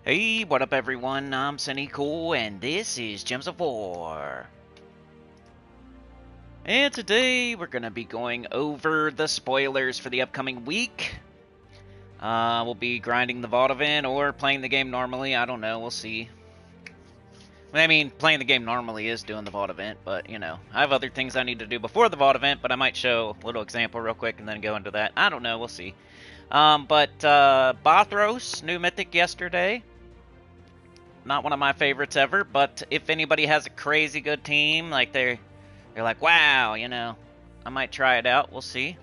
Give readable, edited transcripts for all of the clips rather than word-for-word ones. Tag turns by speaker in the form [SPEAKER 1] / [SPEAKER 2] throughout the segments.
[SPEAKER 1] Hey, what up everyone? I'm Sony Cool and this is Gems of War. And today we're going to be going over the spoilers for the upcoming week. We'll be grinding the VOD event or playing the game normally. I don't know, we'll see. I mean, playing the game normally is doing the VOD event, but you know, I have other things I need to do before the VOD event, but I might show a little example real quick and then go into that. I don't know, we'll see. Bothros, new mythic yesterday. Not one of my favorites ever, but if anybody has a crazy good team, like they're like, wow, you know, I might try it out. We'll see,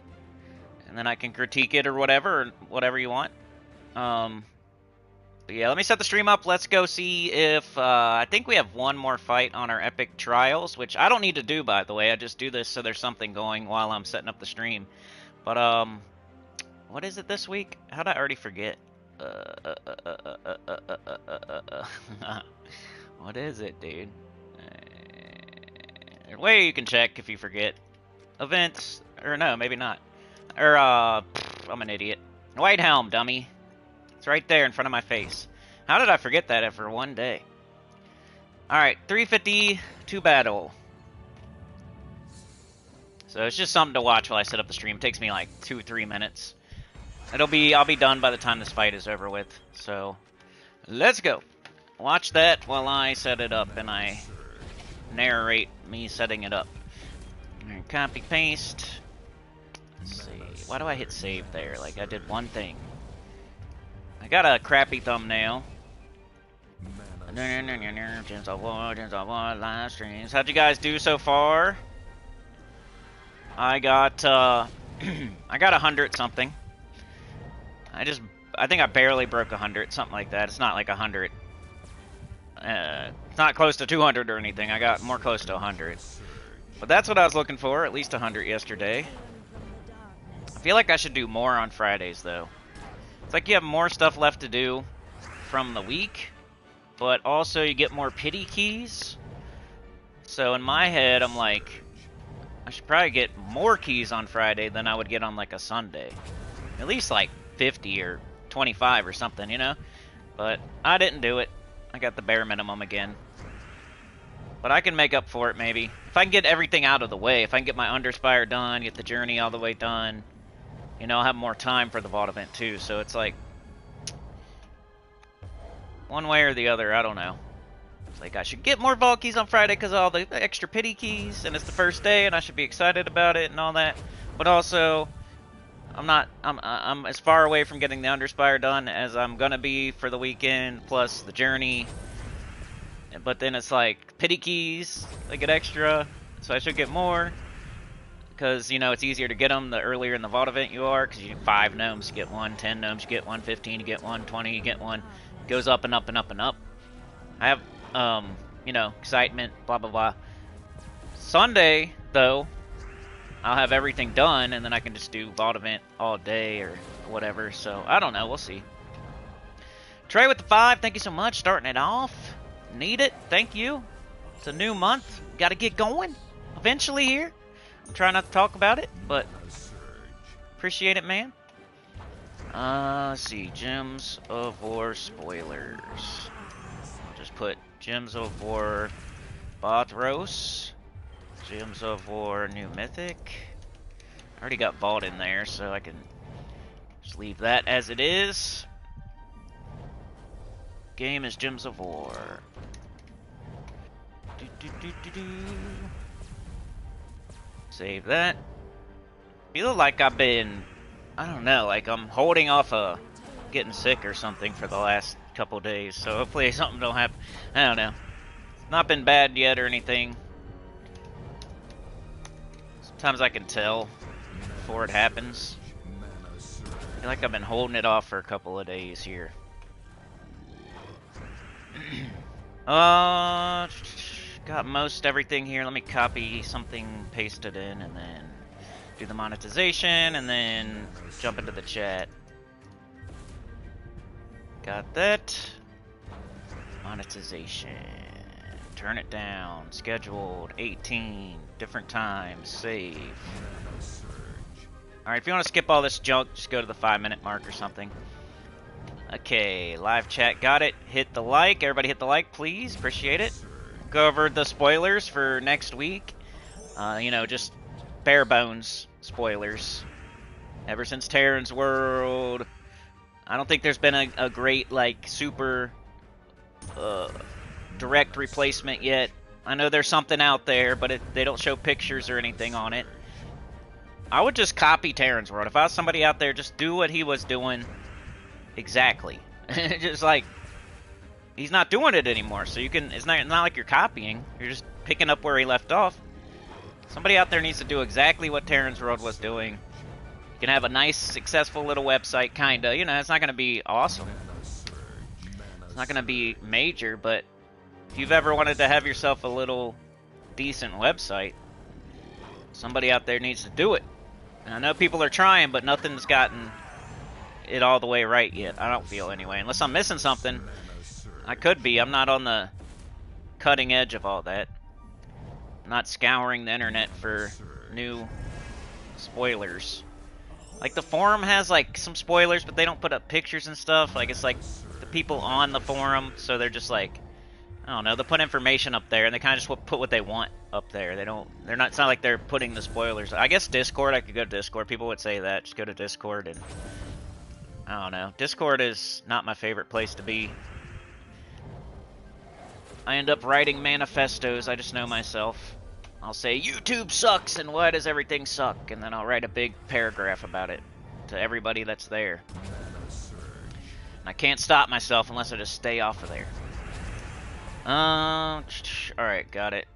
[SPEAKER 1] and then I can critique it or whatever you want. But yeah, let me set the stream up. Let's go see if I think we have one more fight on our epic trials, which I don't need to do, by the way. I just do this so there's something going while I'm setting up the stream. But what is it this week? How'd I already forget? What is it, dude? Way you can check if you forget. Events, or no, maybe not. Or, I'm an idiot. White Helm, dummy. It's right there in front of my face. How did I forget that after one day? Alright, 350 to battle. So it's just something to watch while I set up the stream. It takes me like 2-3 minutes. I'll be done by the time this fight is over with. So, let's go. Watch that while I set it up and I narrate me setting it up. Right, copy, paste. Let's see. Why do I hit save there? Like I did one thing. I got a crappy thumbnail. Gems of War, live streams. How'd you guys do so far? I got I got 100 something. I think I barely broke 100, something like that. It's not like 100. It's not close to 200 or anything. I got more close to 100. But that's what I was looking for, at least 100 yesterday. I feel like I should do more on Fridays, though. It's like you have more stuff left to do from the week, but also you get more pity keys. So in my head, I'm like, I should probably get more keys on Friday than I would get on like a Sunday. At least like 50 or 25 or something, you know? But I didn't do it. I got the bare minimum again. But I can make up for it, maybe. If I can get everything out of the way, if I can get my Underspire done, get the journey all the way done, you know, I'll have more time for the VOD event too. So it's like, one way or the other, I don't know. It's like I should get more vault keys on Friday because of all the extra pity keys, and it's the first day, and I should be excited about it and all that. But also, I'm as far away from getting the Underspire done as I'm gonna be for the weekend, plus the journey. But then it's like, pity keys, I get extra, so I should get more. Because, you know, it's easier to get them the earlier in the VOD event you are, because you get 5 gnomes, you get 1, 10 gnomes, you get 1, 15, you get 1, 20, you get 1. It goes up and up and up and up. I have, you know, excitement, blah, blah, blah. Sunday, though, I'll have everything done, and then I can just do VOD event all day or whatever. So, I don't know. We'll see. Trey with the 5. Thank you so much. Starting it off. Need it. Thank you. It's a new month. Got to get going eventually here. I'm trying not to talk about it, but appreciate it, man. Let's see. Gems of War spoilers. I'll just put Gems of War Bothros. Gems of War New Mythic. I already got Vault in there, so I can just leave that as it is. Game is Gems of War. Save that. Feel like I've been, I don't know, like I'm holding off getting sick or something for the last couple days, so hopefully something don't happen. I don't know. It's not been bad yet or anything. Sometimes I can tell before it happens. I feel like I've been holding it off for a couple of days here. Got most everything here. Let me copy something, paste it in, and then do the monetization, and then jump into the chat. Got that. Monetization. Turn it down. Scheduled 18. Different times. Save. Alright, if you want to skip all this junk, just go to the 5-minute mark or something. Okay, live chat got it. Hit the like. Everybody hit the like, please. Appreciate it. Go over the spoilers for next week. You know, just bare bones spoilers. Ever since Terran's World, I don't think there's been a great, like, super direct replacement yet. I know there's something out there, but they don't show pictures or anything on it. I would just copy Terran's World. If I was somebody out there, just do what he was doing exactly. Just like, he's not doing it anymore, so you can, it's not like you're copying. You're just picking up where he left off. Somebody out there needs to do exactly what Terran's World was doing. You can have a nice, successful little website, kinda. You know, it's not going to be awesome. It's not going to be major, but if you've ever wanted to have yourself a little decent website, somebody out there needs to do it. And I know people are trying, but nothing's gotten it all the way right yet. I don't feel anyway. Unless I'm missing something. I could be. I'm not on the cutting edge of all that. I'm not scouring the internet for new spoilers. Like, the forum has, like, some spoilers, but they don't put up pictures and stuff. Like, it's like the people on the forum, so they're just like, I don't know, they put information up there, and they kind of just put what they want up there. They're not, it's not like they're putting the spoilers. I guess Discord, I could go to Discord. People would say that. Just go to Discord, and I don't know. Discord is not my favorite place to be. I end up writing manifestos, I just know myself. I'll say, YouTube sucks, and why does everything suck? And then I'll write a big paragraph about it to everybody that's there. And I can't stop myself unless I just stay off of there. Alright, got it.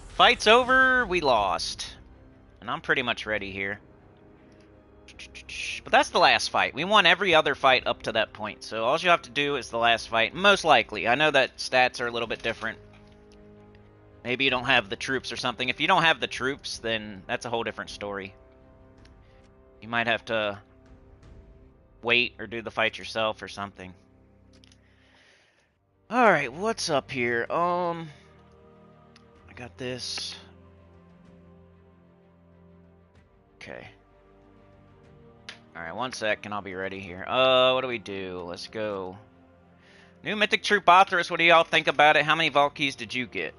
[SPEAKER 1] Fight's over, we lost. And I'm pretty much ready here. But that's the last fight. We won every other fight up to that point. So all you have to do is the last fight. Most likely. I know that stats are a little bit different. Maybe you don't have the troops or something. If you don't have the troops, then that's a whole different story. You might have to wait or do the fight yourself or something. Alright, what's up here? I got this. Okay. Alright, 1 sec and I'll be ready here. What do we do? Let's go. New Mythic Troop Bothros, what do y'all think about it? How many Vault Keys did you get?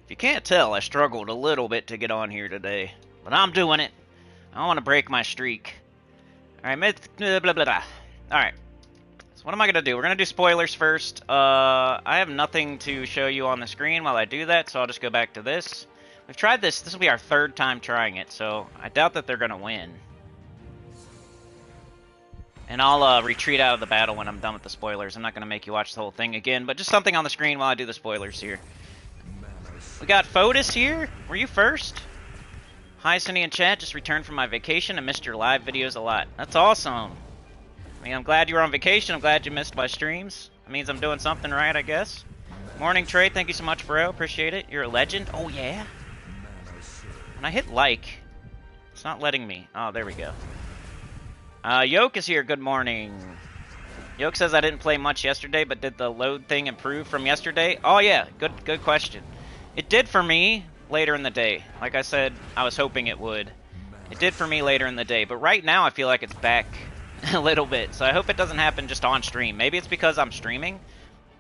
[SPEAKER 1] If you can't tell, I struggled a little bit to get on here today. But I'm doing it. I don't want to break my streak. Alright, blah, blah, blah. Alright. So what am I going to do? We're going to do spoilers first. I have nothing to show you on the screen while I do that, so I'll just go back to this. We've tried this. This will be our 3rd time trying it, so I doubt that they're going to win. And I'll retreat out of the battle when I'm done with the spoilers. I'm not going to make you watch the whole thing again, but just something on the screen while I do the spoilers here. We got Fotis here. Were you first? Hi, Sony in chat. Just returned from my vacation and missed your live videos a lot. That's awesome. I mean, I'm glad you were on vacation. I'm glad you missed my streams. That means I'm doing something right, I guess. Morning, Trey. Thank you so much, bro. Appreciate it. You're a legend. Oh, yeah? When I hit like, it's not letting me. Oh, there we go. Yoke is here. Good morning. Yoke says I didn't play much yesterday, but did the load thing improve from yesterday? Oh, yeah. Good question. It did for me later in the day. Like I said, I was hoping it would. It did for me later in the day, but right now I feel like it's back a little bit. So I hope it doesn't happen just on stream. Maybe it's because I'm streaming.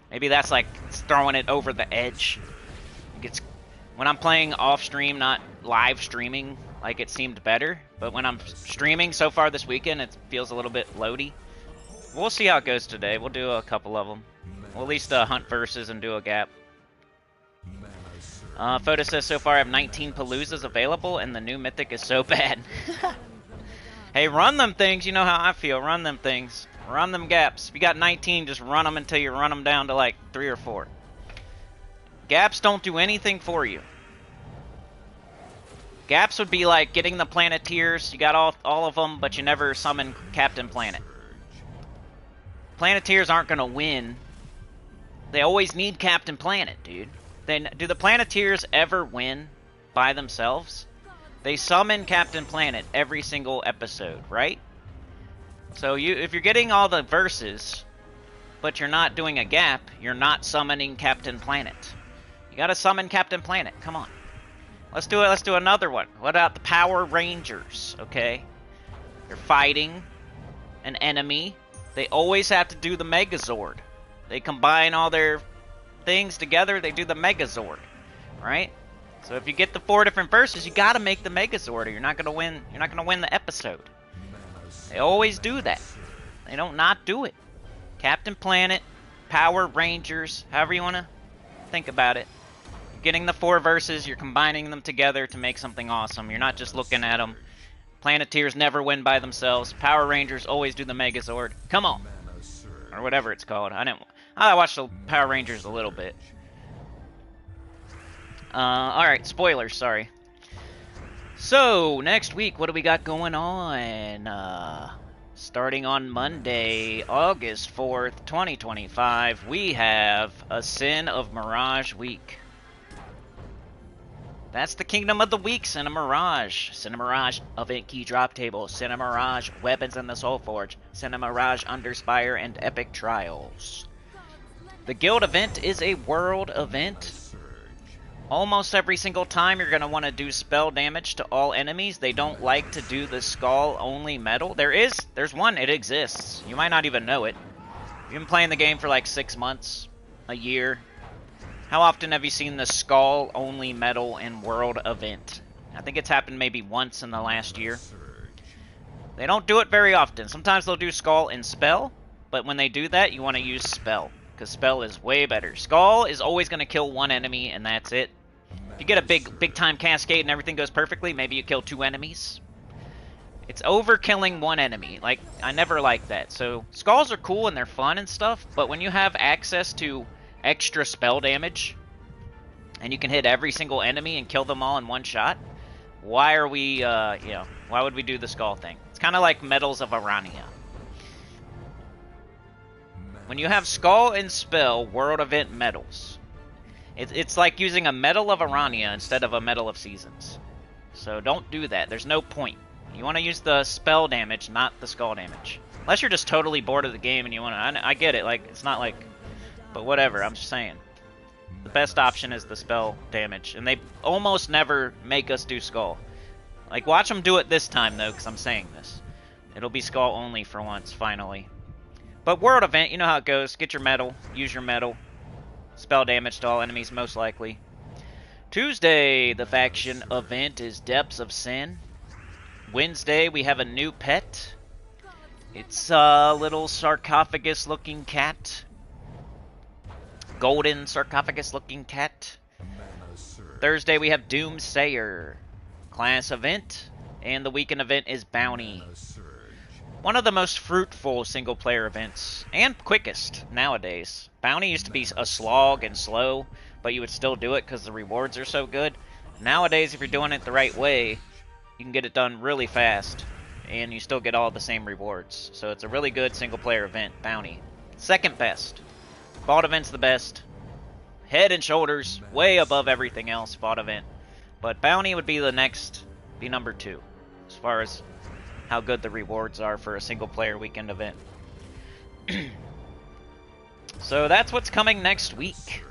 [SPEAKER 1] Maybe that's like throwing it over the edge. It's when I'm playing off stream, not live streaming, like it seemed better. But when I'm streaming so far this weekend, it feels a little bit loady. We'll see how it goes today. We'll do a couple of them. We'll at least hunt versus and do a gap. Photo says, so far I have 19 Paloozas available, and the new Mythic is so bad. Hey, run them things. You know how I feel. Run them things. Run them gaps. If you got 19, just run them until you run them down to like 3 or 4. Gaps don't do anything for you. Gaps would be like getting the Planeteers. You got all of them, but you never summon Captain Planet. Planeteers aren't going to win. They always need Captain Planet, dude. Then, do the Planeteers ever win? by themselves, they summon Captain Planet every single episode, right? So if you're getting all the verses, but you're not doing a gap, you're not summoning Captain Planet. You gotta summon Captain Planet, come on. Let's do it. Let's do another one. What about the Power Rangers, okay? You're fighting an enemy. They always have to do the Megazord. They combine all their things together, they do the Megazord, right? So if you get the 4 different verses, you gotta make the Megazord, or you're not gonna win. You're not gonna win the episode. They always do that. They don't not do it. Captain Planet, Power Rangers, however you wanna think about it. You're getting the 4 verses, you're combining them together to make something awesome. You're not just looking at them. Planeteers never win by themselves. Power Rangers always do the Megazord. Come on, or whatever it's called. I watched the Power Rangers a little bit. Alright, spoilers, sorry. So, next week, what do we got going on? Starting on Monday, August 4th, 2025, we have a Sin of Mirage week. That's the Kingdom of the Week, Sin of Mirage. Sin of Mirage Event Key Drop Table. Sin of Mirage Weapons in the Soul Forge. Sin of Mirage Underspire and Epic Trials. The Guild event is a world event. Almost every single time you're going to want to do spell damage to all enemies. They don't like to do the skull only metal. There's one, it exists. You might not even know it. You've been playing the game for like 6 months, a year. How often have you seen the skull only metal in world event? I think it's happened maybe once in the last year. They don't do it very often. Sometimes they'll do skull and spell, but when they do that, you want to use spell, because spell is way better. Skull is always going to kill one enemy, and that's it. If you get a big time cascade and everything goes perfectly, maybe you kill 2 enemies. It's overkilling one enemy. Like, I never like that. So, skulls are cool and they're fun and stuff, but when you have access to extra spell damage, and you can hit every single enemy and kill them all in one shot, why are we, why would we do the skull thing? It's kind of like Medals of Arania. When you have skull and spell world event medals, it's like using a Medal of Arania instead of a Medal of Seasons. So don't do that. There's no point. You want to use the spell damage, not the skull damage. Unless you're just totally bored of the game and you want to... I get it. Like, it's not like... But whatever, I'm just saying. The best option is the spell damage. And they almost never make us do skull. Like, watch them do it this time, though, because I'm saying this. It'll be skull only for once, finally. But world event, you know how it goes. Get your medal. Use your medal. Spell damage to all enemies, most likely. Tuesday, the faction event is Depths of Sin. Wednesday, we have a new pet. It's a little sarcophagus-looking cat. Golden sarcophagus-looking cat. Thursday, we have Doomsayer. Class event. And the weekend event is Bounty. One of the most fruitful single-player events, and quickest nowadays. Bounty used to be a slog and slow, but you would still do it because the rewards are so good. Nowadays, if you're doing it the right way, you can get it done really fast, and you still get all the same rewards. So it's a really good single-player event, Bounty. Second best. Vault event's the best. Head and shoulders, way above everything else, Vault event. But Bounty would be the next, be number 2, as far as how good the rewards are for a single-player weekend event. So that's what's coming next week.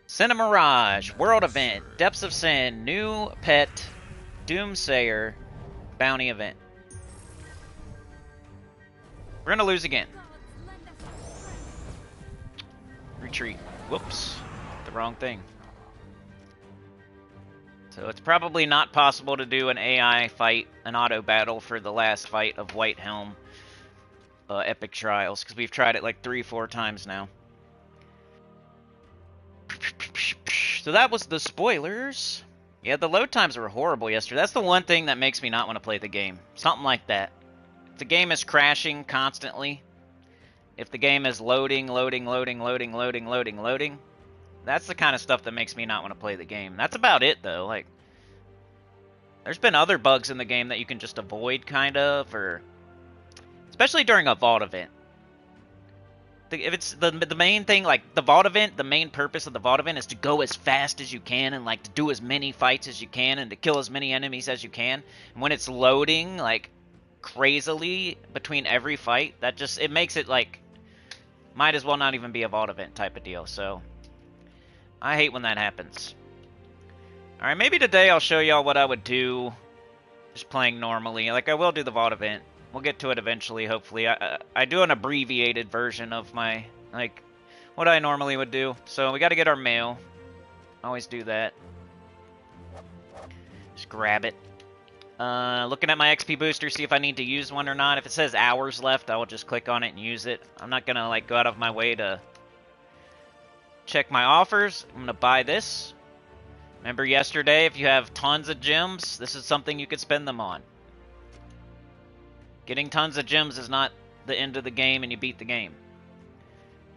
[SPEAKER 1] Sin of Mirage, World Event, Depths of Sin, New Pet, Doomsayer, Bounty Event. We're gonna lose again. Retreat. Whoops. The wrong thing. So it's probably not possible to do an AI fight, an auto battle for the last fight of White Helm Epic Trials, because we've tried it like 3-4 times now. So that was the spoilers. Yeah, the load times were horrible yesterday. That's the one thing that makes me not want to play the game. Something like that. If the game is crashing constantly, if the game is loading, that's the kind of stuff that makes me not want to play the game. That's about it, though. Like, there's been other bugs in the game that you can just avoid, kind of, or especially during a vault event. If it's the main thing, like the vault event, the main purpose of the vault event is to go as fast as you can and like to do as many fights as you can and to kill as many enemies as you can. And when it's loading like crazily between every fight, that just it makes it like might as well not even be a vault event type of deal. So I hate when that happens. All right, maybe today I'll show y'all what I would do just playing normally. Like I will do the vault event. We'll get to it eventually, hopefully. I do an abbreviated version of my, like, what I normally would do. So we got to get our mail. Always do that. Just grab it. Looking at my XP booster, see if I need to use one or not. If it says hours left, I will just click on it and use it. I'm not going to, like, go out of my way to check my offers. I'm going to buy this. Remember yesterday, if you have tons of gems, this is something you could spend them on. Getting tons of gems is not the end of the game and you beat the game.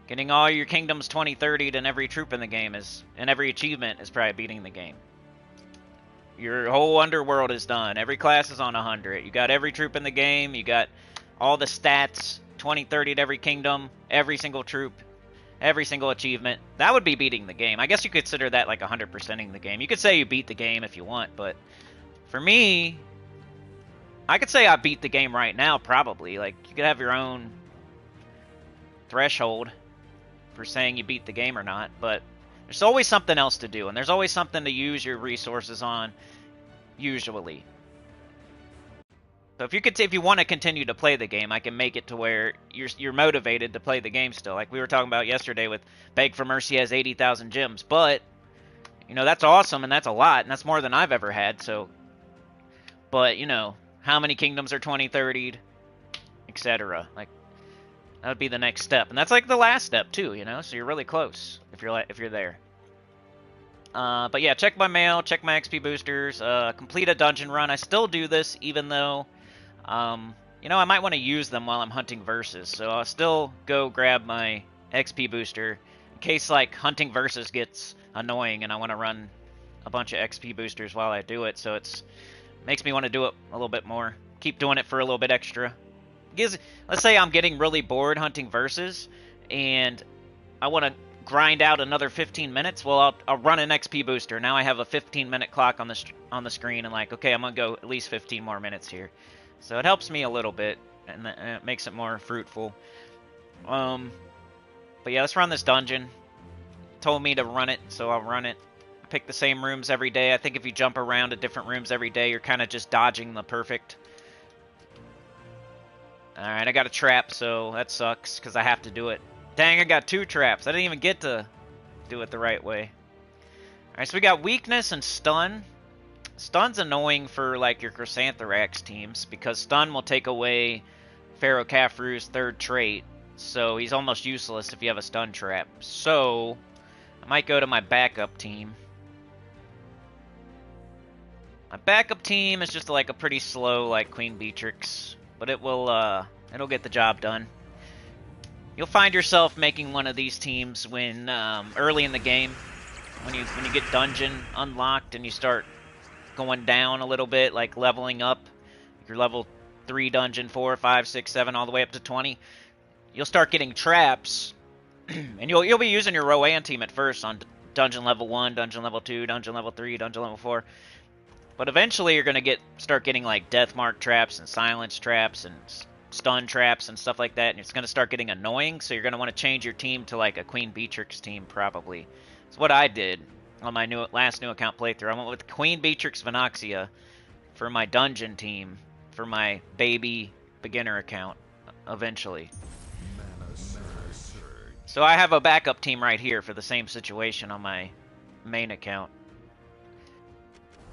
[SPEAKER 1] Getting all your kingdoms 20-30'd and every troop in the game is, and every achievement is probably beating the game. Your whole underworld is done. Every class is on 100. You got every troop in the game. You got all the stats, 20-30'd every kingdom, every single troop, every single achievement. That would be beating the game. I guess you could consider that like 100%ing the game. You could say you beat the game if you want, but for me, I could say I beat the game right now, probably. Like, you could have your own threshold for saying you beat the game or not, but there's always something else to do, and there's always something to use your resources on, usually. So if you want to continue to play the game, I can make it to where you're motivated to play the game still. Like we were talking about yesterday with Beg for Mercy has 80,000 gems, but, you know, that's awesome, and that's a lot, and that's more than I've ever had, so, but, you know, how many kingdoms are 20-30'd, etc. Like, that would be the next step, and that's like the last step too, you know. So you're really close if you're there. But yeah, check my mail, check my XP boosters, complete a dungeon run. I still do this even though, you know, I might want to use them while I'm hunting versus. So I'll still go grab my XP booster in case like hunting versus gets annoying and I want to run a bunch of XP boosters while I do it. So it's makes me want to do it a little bit more. Keep doing it for a little bit extra. Let's say I'm getting really bored hunting versus, and I want to grind out another 15 minutes. Well, I'll run an XP booster. Now I have a 15-minute clock on the screen, and like, okay, I'm gonna go at least 15 more minutes here. So it helps me a little bit, and it makes it more fruitful. But yeah, let's run this dungeon. Told me to run it, so I'll run it. Pick the same rooms every day. I think if you jump around to different rooms every day, you're kind of just dodging the perfect. Alright, I got a trap, so that sucks, because I have to do it. Dang, I got 2 traps. I didn't even get to do it the right way. Alright, so we got weakness and stun. Stun's annoying for, like, your Chrysantherax teams, because stun will take away Pharaoh Khafru's 3rd trait, so he's almost useless if you have a stun trap. So, I might go to my backup team. My backup team is just like a pretty slow, like Queen Beatrix, but it will, it'll get the job done. You'll find yourself making one of these teams when, early in the game, when you get dungeon unlocked and you start going down a little bit, like leveling up. Your level 3 dungeon, 4, 5, 6, 7, all the way up to 20. You'll start getting traps, and you'll be using your Rowan team at first on dungeon level 1, dungeon level 2, dungeon level 3, dungeon level 4. But eventually you're going to start getting like death mark traps and silence traps and stun traps and stuff like that, and it's going to start getting annoying, so you're going to want to change your team to like a Queen Beatrix team probably. It's what I did on my last new account playthrough. I went with Queen Beatrix Venoxia for my dungeon team for my baby beginner account eventually. So I have a backup team right here for the same situation on my main account.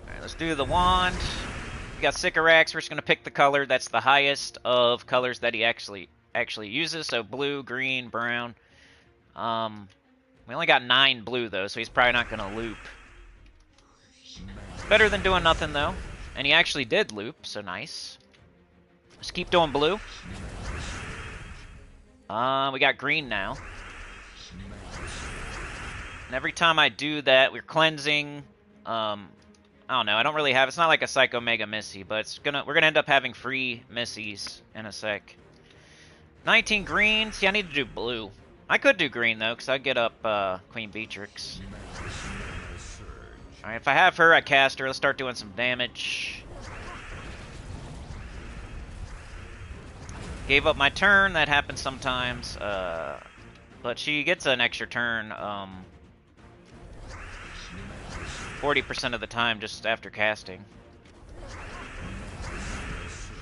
[SPEAKER 1] Alright, let's do the wand. We got Sycorax. We're just going to pick the color that's the highest of colors that he actually uses. So blue, green, brown. We only got 9 blue, though, so he's probably not going to loop. It's better than doing nothing, though. And he actually did loop, so nice. Let's keep doing blue. We got green now. And every time I do that, we're cleansing. I don't know. I don't really have. It's not like a Psycho Mega Missy, but we're gonna end up having free Missies in a sec. 19 green. See, I need to do blue. I could do green, though, because I'd get up Queen Beatrix. Alright, if I have her, I cast her. Let's start doing some damage. Gave up my turn. That happens sometimes. But she gets an extra turn 40% of the time just after casting.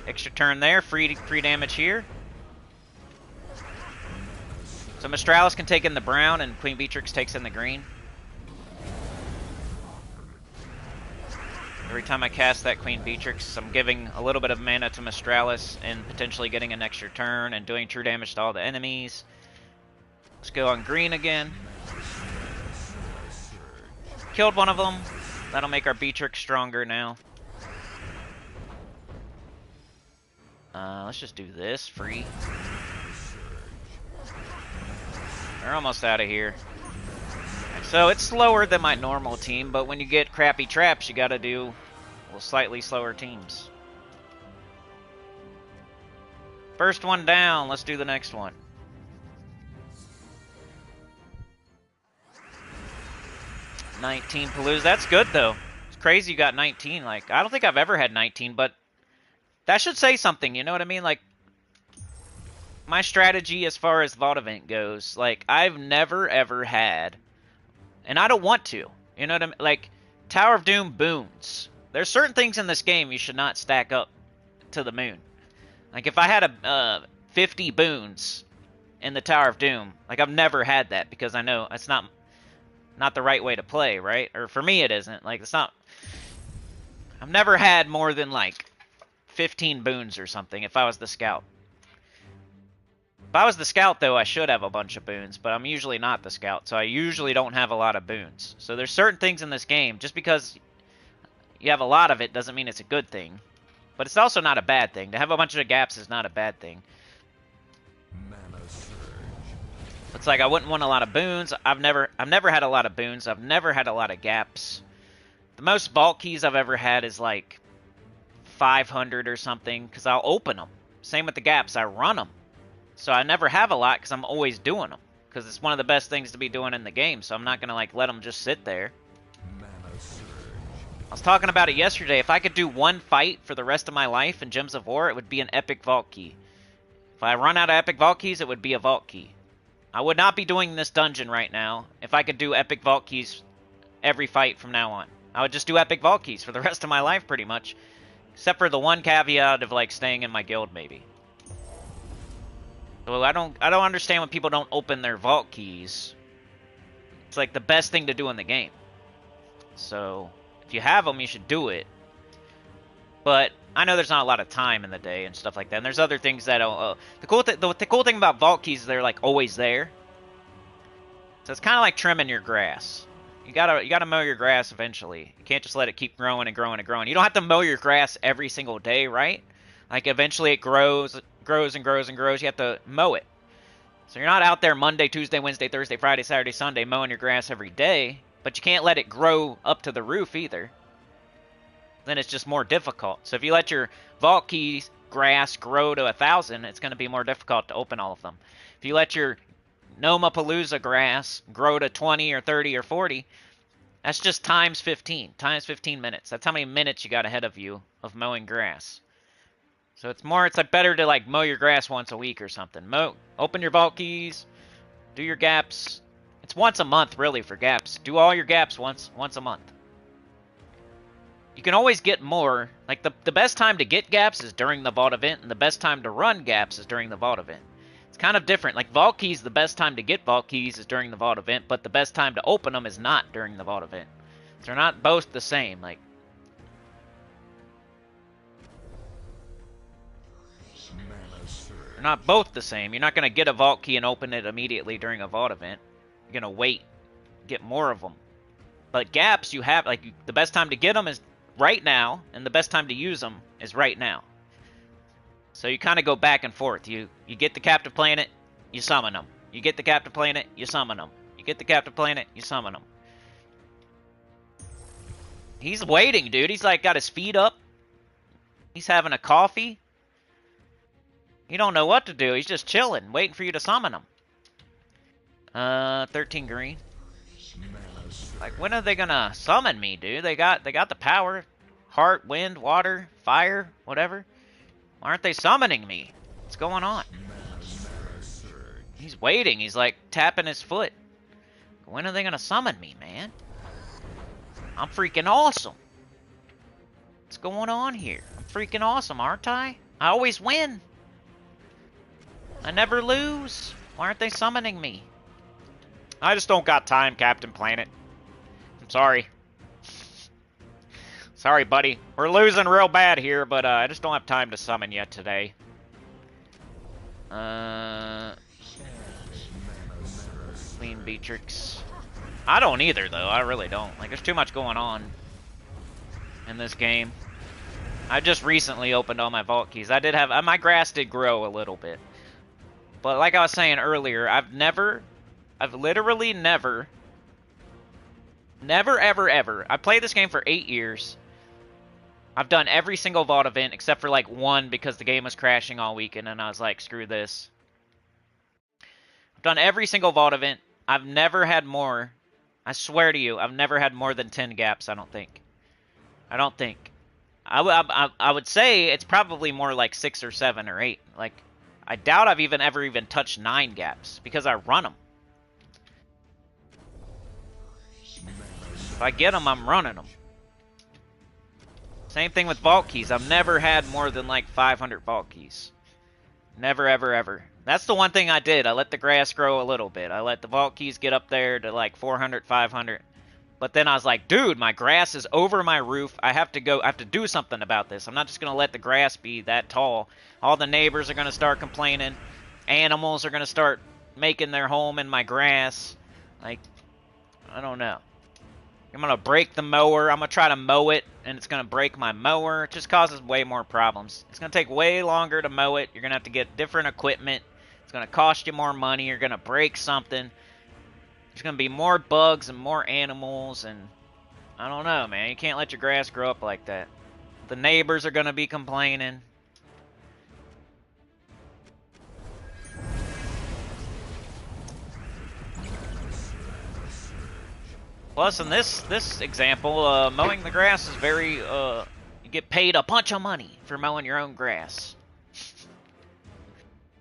[SPEAKER 1] Extra turn there. Free damage here. So Mistralis can take in the brown, and Queen Beatrix takes in the green. Every time I cast that Queen Beatrix, I'm giving a little bit of mana to Mistralis and potentially getting an extra turn and doing true damage to all the enemies. Let's go on green again. Killed one of them. That'll make our Beatrix stronger now. Let's just do this. Free. They're almost out of here. So it's slower than my normal team, but when you get crappy traps, you gotta do slightly slower teams. First one down, let's do the next one. $19 Palooza, that's good though. It's crazy you got 19, like, I don't think I've ever had 19, but that should say something, you know what I mean? Like, my strategy as far as Vault Event goes, like, I've never ever had, and I don't want to, you know what I mean? Like, Tower of Doom boons. There's certain things in this game you should not stack up to the moon. Like, if I had 50 boons in the Tower of Doom, like, I've never had that because I know it's not the right way to play, right? Or for me, it isn't. Like, it's not... I've never had more than, like, 15 boons or something if I was the scout. If I was the scout, though, I should have a bunch of boons, but I'm usually not the scout, so I usually don't have a lot of boons. So there's certain things in this game, just because you have a lot of it doesn't mean it's a good thing. But it's also not a bad thing. To have a bunch of gaps is not a bad thing. It's like I wouldn't want a lot of boons. I've never had a lot of boons. I've never had a lot of gaps. The most vault keys I've ever had is like 500 or something, because I'll open them. Same with the gaps. I run them. So I never have a lot because I'm always doing them. Because it's one of the best things to be doing in the game. So I'm not going to like let them just sit there. I was talking about it yesterday. If I could do one fight for the rest of my life in Gems of War, it would be an epic vault key. If I run out of epic vault keys, it would be a vault key. I would not be doing this dungeon right now if I could do epic vault keys every fight from now on. I would just do epic vault keys for the rest of my life, pretty much. Except for the one caveat of, like, staying in my guild, maybe. So I don't understand when people don't open their vault keys. It's, like, the best thing to do in the game. So, if you have them, you should do it. But I know there's not a lot of time in the day and stuff like that. And there's other things that the cool thing about vault keys is they're like always there. So it's kind of like trimming your grass. You gotta mow your grass eventually. You can't just let it keep growing and growing and growing. You don't have to mow your grass every single day, right? Like eventually it grows and grows and grows. You have to mow it. So you're not out there Monday, Tuesday, Wednesday, Thursday, Friday, Saturday, Sunday mowing your grass every day. But you can't let it grow up to the roof either. Then it's just more difficult. So if you let your vault keys grass grow to 1,000, it's going to be more difficult to open all of them. If you let your Nomapalooza grass grow to 20 or 30 or 40, that's just times 15 minutes. That's how many minutes you got ahead of you of mowing grass. So it's like better to like mow your grass once a week or something. Open your vault keys, do your gaps. It's once a month really for gaps. Do all your gaps once a month. You can always get more. Like, the best time to get gaps is during the vault event, and the best time to run gaps is during the vault event. It's kind of different. Like, vault keys, the best time to get vault keys is during the vault event, but the best time to open them is not during the vault event. So they're not both the same. Like, they're not both the same. You're not going to get a vault key and open it immediately during a vault event. You're going to wait, get more of them. But gaps, you have, like, the best time to get them is right now, and the best time to use them is right now. So you kind of go back and forth. You get the captive planet, you summon them. You get the captive planet, you summon them. You get the captive planet, you summon them. He's waiting, dude. He's like got his feet up. He's having a coffee. He don't know what to do. He's just chilling, waiting for you to summon him. 13 green. Like, when are they gonna summon me, dude? They got the power. Heart, wind, water, fire, whatever. Why aren't they summoning me? What's going on? He's waiting. He's like tapping his foot. When are they gonna summon me, man? I'm freaking awesome. What's going on here? I'm freaking awesome, aren't I? I always win. I never lose. Why aren't they summoning me? I just don't got time, Captain Planet. I'm sorry. Sorry, buddy. We're losing real bad here, but I just don't have time to summon yet today. Queen Beatrix. I don't either, though. I really don't. Like, there's too much going on in this game. I just recently opened all my vault keys. I did have... my grass did grow a little bit. But like I was saying earlier, I've literally never, ever, ever... I played this game for 8 years. I've done every single vault event except for, like, one because the game was crashing all weekend, and I was like, screw this. I've done every single vault event. I've never had more... I swear to you, I've never had more than 10 gaps, I don't think. I would say it's probably more like 6 or 7 or 8. Like, I doubt I've ever even touched 9 gaps, because I run them. If I get them, I'm running them. Same thing with vault keys. I've never had more than like 500 vault keys. Never, ever, ever. That's the one thing I did. I let the grass grow a little bit. I let the vault keys get up there to like 400, 500. But then I was like, dude, my grass is over my roof. I have to do something about this. I'm not just going to let the grass be that tall. All the neighbors are going to start complaining. Animals are going to start making their home in my grass. Like, I don't know. I'm going to break the mower. I'm going to try to mow it, and it's going to break my mower. It just causes way more problems. It's going to take way longer to mow it. You're going to have to get different equipment. It's going to cost you more money. You're going to break something. There's going to be more bugs and more animals, and I don't know, man. You can't let your grass grow up like that. The neighbors are going to be complaining. Plus, in this example, mowing the grass is very, you get paid a bunch of money for mowing your own grass.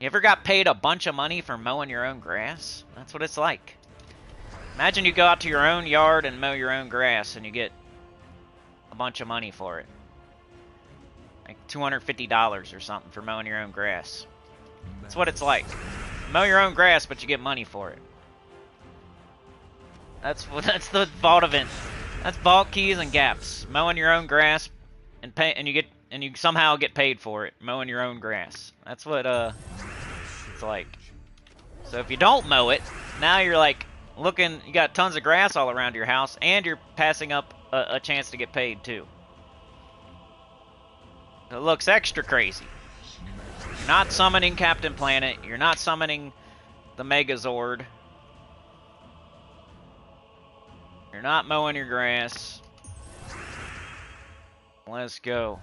[SPEAKER 1] You ever got paid a bunch of money for mowing your own grass? That's what it's like. Imagine you go out to your own yard and mow your own grass, and you get a bunch of money for it. Like $250 or something for mowing your own grass. That's what it's like. Mow your own grass, but you get money for it. That's the vault event. That's vault keys and gaps. Mowing your own grass, and you somehow get paid for it. Mowing your own grass. That's what it's like. So if you don't mow it, now you're like looking. You got tons of grass all around your house, and you're passing up a chance to get paid too. It looks extra crazy. You're not summoning Captain Planet. You're not summoning the Megazord. You're not mowing your grass. Let's go.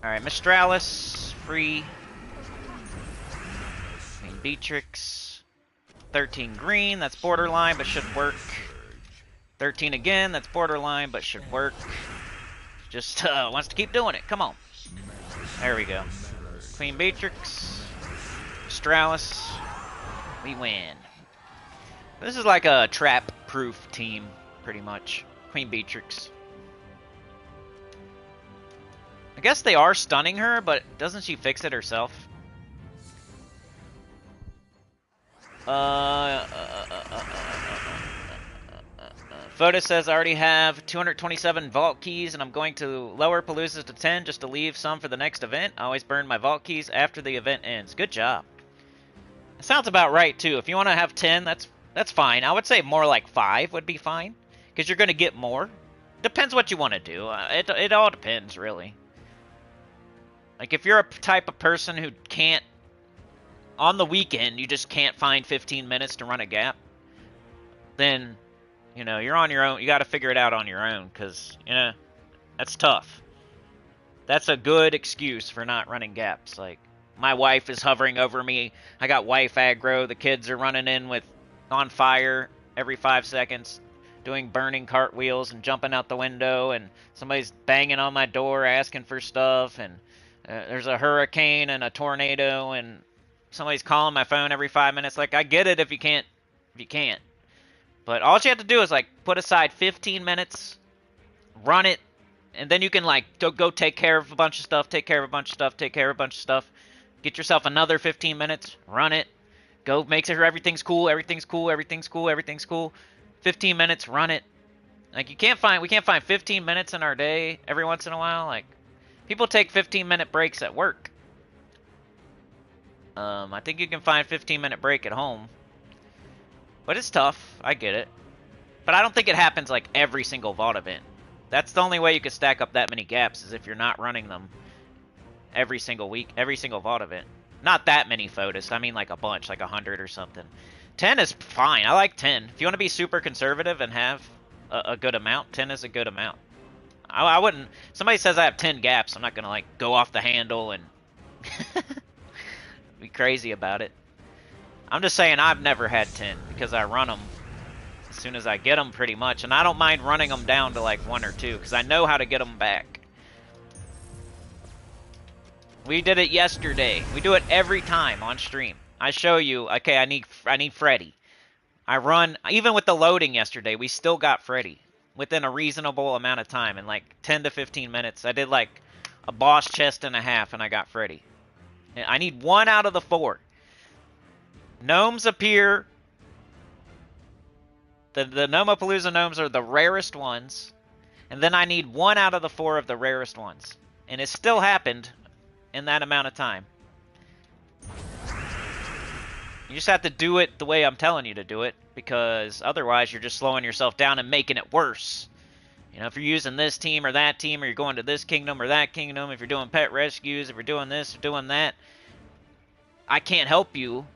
[SPEAKER 1] Alright, Mistralis, free. Queen Beatrix. 13 green, that's borderline, but should work. 13 again, that's borderline, but should work. Just wants to keep doing it. Come on. There we go. Queen Beatrix. Mistralis. We win. This is like a trap-proof team, pretty much. Queen Beatrix. I guess they are stunning her, but doesn't she fix it herself? Foda says, I already have 227 vault keys, and I'm going to lower Palooza's to 10 just to leave some for the next event. I always burn my vault keys after the event ends. Good job. That sounds about right, too. If you want to have 10, that's fine. I would say more like 5 would be fine, because you're going to get more. Depends what you want to do. It all depends, really. Like, if you're a type of person who can't, on the weekend, you just can't find 15 minutes to run a gap, then, you know, you're on your own. You got to figure it out on your own, because, you know, that's tough. That's a good excuse for not running gaps. Like, My wife is hovering over me. I got wife aggro. The kids are running in with on fire every 5 seconds, doing burning cartwheels and jumping out the window, and somebody's banging on my door asking for stuff, and there's a hurricane and a tornado, and somebody's calling my phone every 5 minutes. Like, I get it if you can't, but all you have to do is like put aside 15 minutes, run it, and then you can like go take care of a bunch of stuff, take care of a bunch of stuff, take care of a bunch of stuff. Get yourself another 15 minutes, run it, go make sure everything's cool, everything's cool, everything's cool, everything's cool. 15 minutes, run it. Like we can't find 15 minutes in our day every once in a while. Like people take 15-minute breaks at work. I think you can find 15-minute break at home. But it's tough, I get it. But I don't think it happens like every single VOD event. That's the only way you could stack up that many gaps, is if you're not running them every single week, every single VOD event. Not that many photos, I mean like a bunch, like 100 or something. 10 is fine, I like 10. If you want to be super conservative and have a good amount, 10 is a good amount. I wouldn't, somebody says I have 10 gaps, I'm not going to like go off the handle and be crazy about it. I'm just saying I've never had 10 because I run them as soon as I get them pretty much. And I don't mind running them down to like 1 or 2 because I know how to get them back. We did it yesterday. We do it every time on stream. I show you, okay, I need Freddy. I run, even with the loading yesterday, we still got Freddy within a reasonable amount of time. In like 10 to 15 minutes, I did like a boss chest and a half and I got Freddy. And I need 1 out of the 4. Gnomes appear. The Gnomapalooza gnomes are the rarest ones. And then I need 1 out of the 4 of the rarest ones. And it still happened in that amount of time. You just have to do it the way I'm telling you to do it. Because otherwise you're just slowing yourself down and making it worse. You know, if you're using this team or that team, or you're going to this kingdom or that kingdom, if you're doing pet rescues, if you're doing this or doing that, I can't help you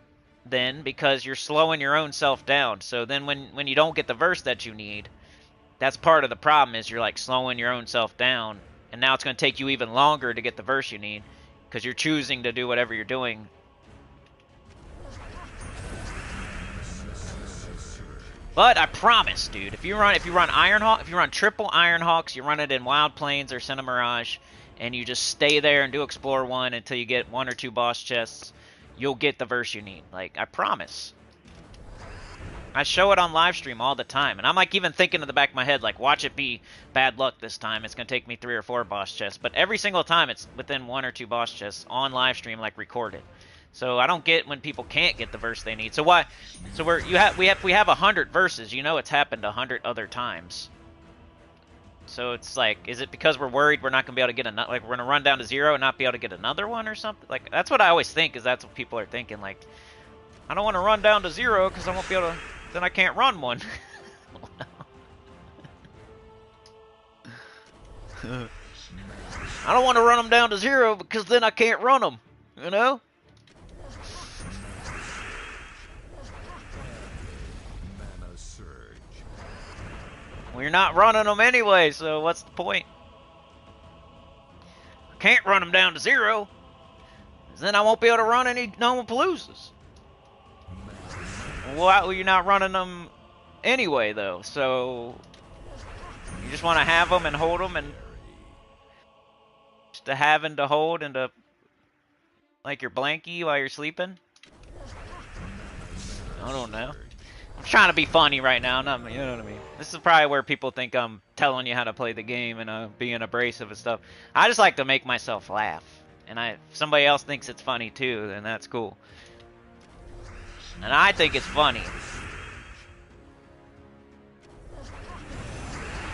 [SPEAKER 1] then because you're slowing your own self down. So then when you don't get the verse that you need, that's part of the problem, is you're like slowing your own self down, and now it's going to take you even longer to get the verse you need because you're choosing to do whatever you're doing. But I promise, dude, if you run Ironhawk, if you run triple Ironhawks, you run it in Wild Plains or Cinema Mirage, and you just stay there and do Explore 1 until you get 1 or 2 boss chests, you'll get the verse you need. Like, I promise. I show it on live stream all the time, and I'm like even thinking in the back of my head, like, watch it be bad luck this time. It's going to take me 3 or 4 boss chests. But every single time it's within 1 or 2 boss chests on live stream, like recorded. So I don't get when people can't get the verse they need. So why? So we have 100 verses. You know it's happened 100 other times. So it's like, is it because we're worried we're not gonna be able to get another? Like we're gonna run down to 0 and not be able to get another one or something? Like that's what I always think. Is that's what people are thinking? Like, I don't want to run down to 0 because I won't be able to. Then I can't run one. I don't want to run them down to 0 because then I can't run them. You know. Well, you're not running them anyway, so what's the point? I can't run them down to 0, because then I won't be able to run any Gnomapaloozas. Well, you're not running them anyway, though, so you just want to have them and hold them, and just to have and to hold and to, like your blankie while you're sleeping? I don't know. I'm trying to be funny right now, not, you know what I mean? This is probably where people think I'm telling you how to play the game and being abrasive and stuff. I just like to make myself laugh. And if somebody else thinks it's funny too, then that's cool. And I think it's funny.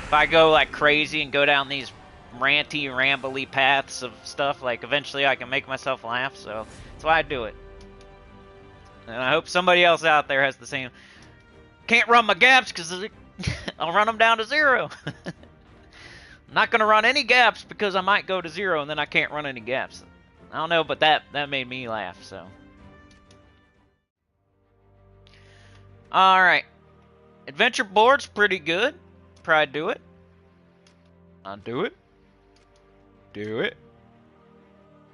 [SPEAKER 1] If I go like crazy and go down these ranty, rambly paths of stuff, like eventually I can make myself laugh, so that's why I do it. And I hope somebody else out there has the same... Can't run my gaps because I'll run them down to 0. I'm not going to run any gaps because I might go to 0 and then I can't run any gaps. I don't know, but that made me laugh, so. Alright. Adventure board's pretty good. Probably do it. I'll do it. Do it.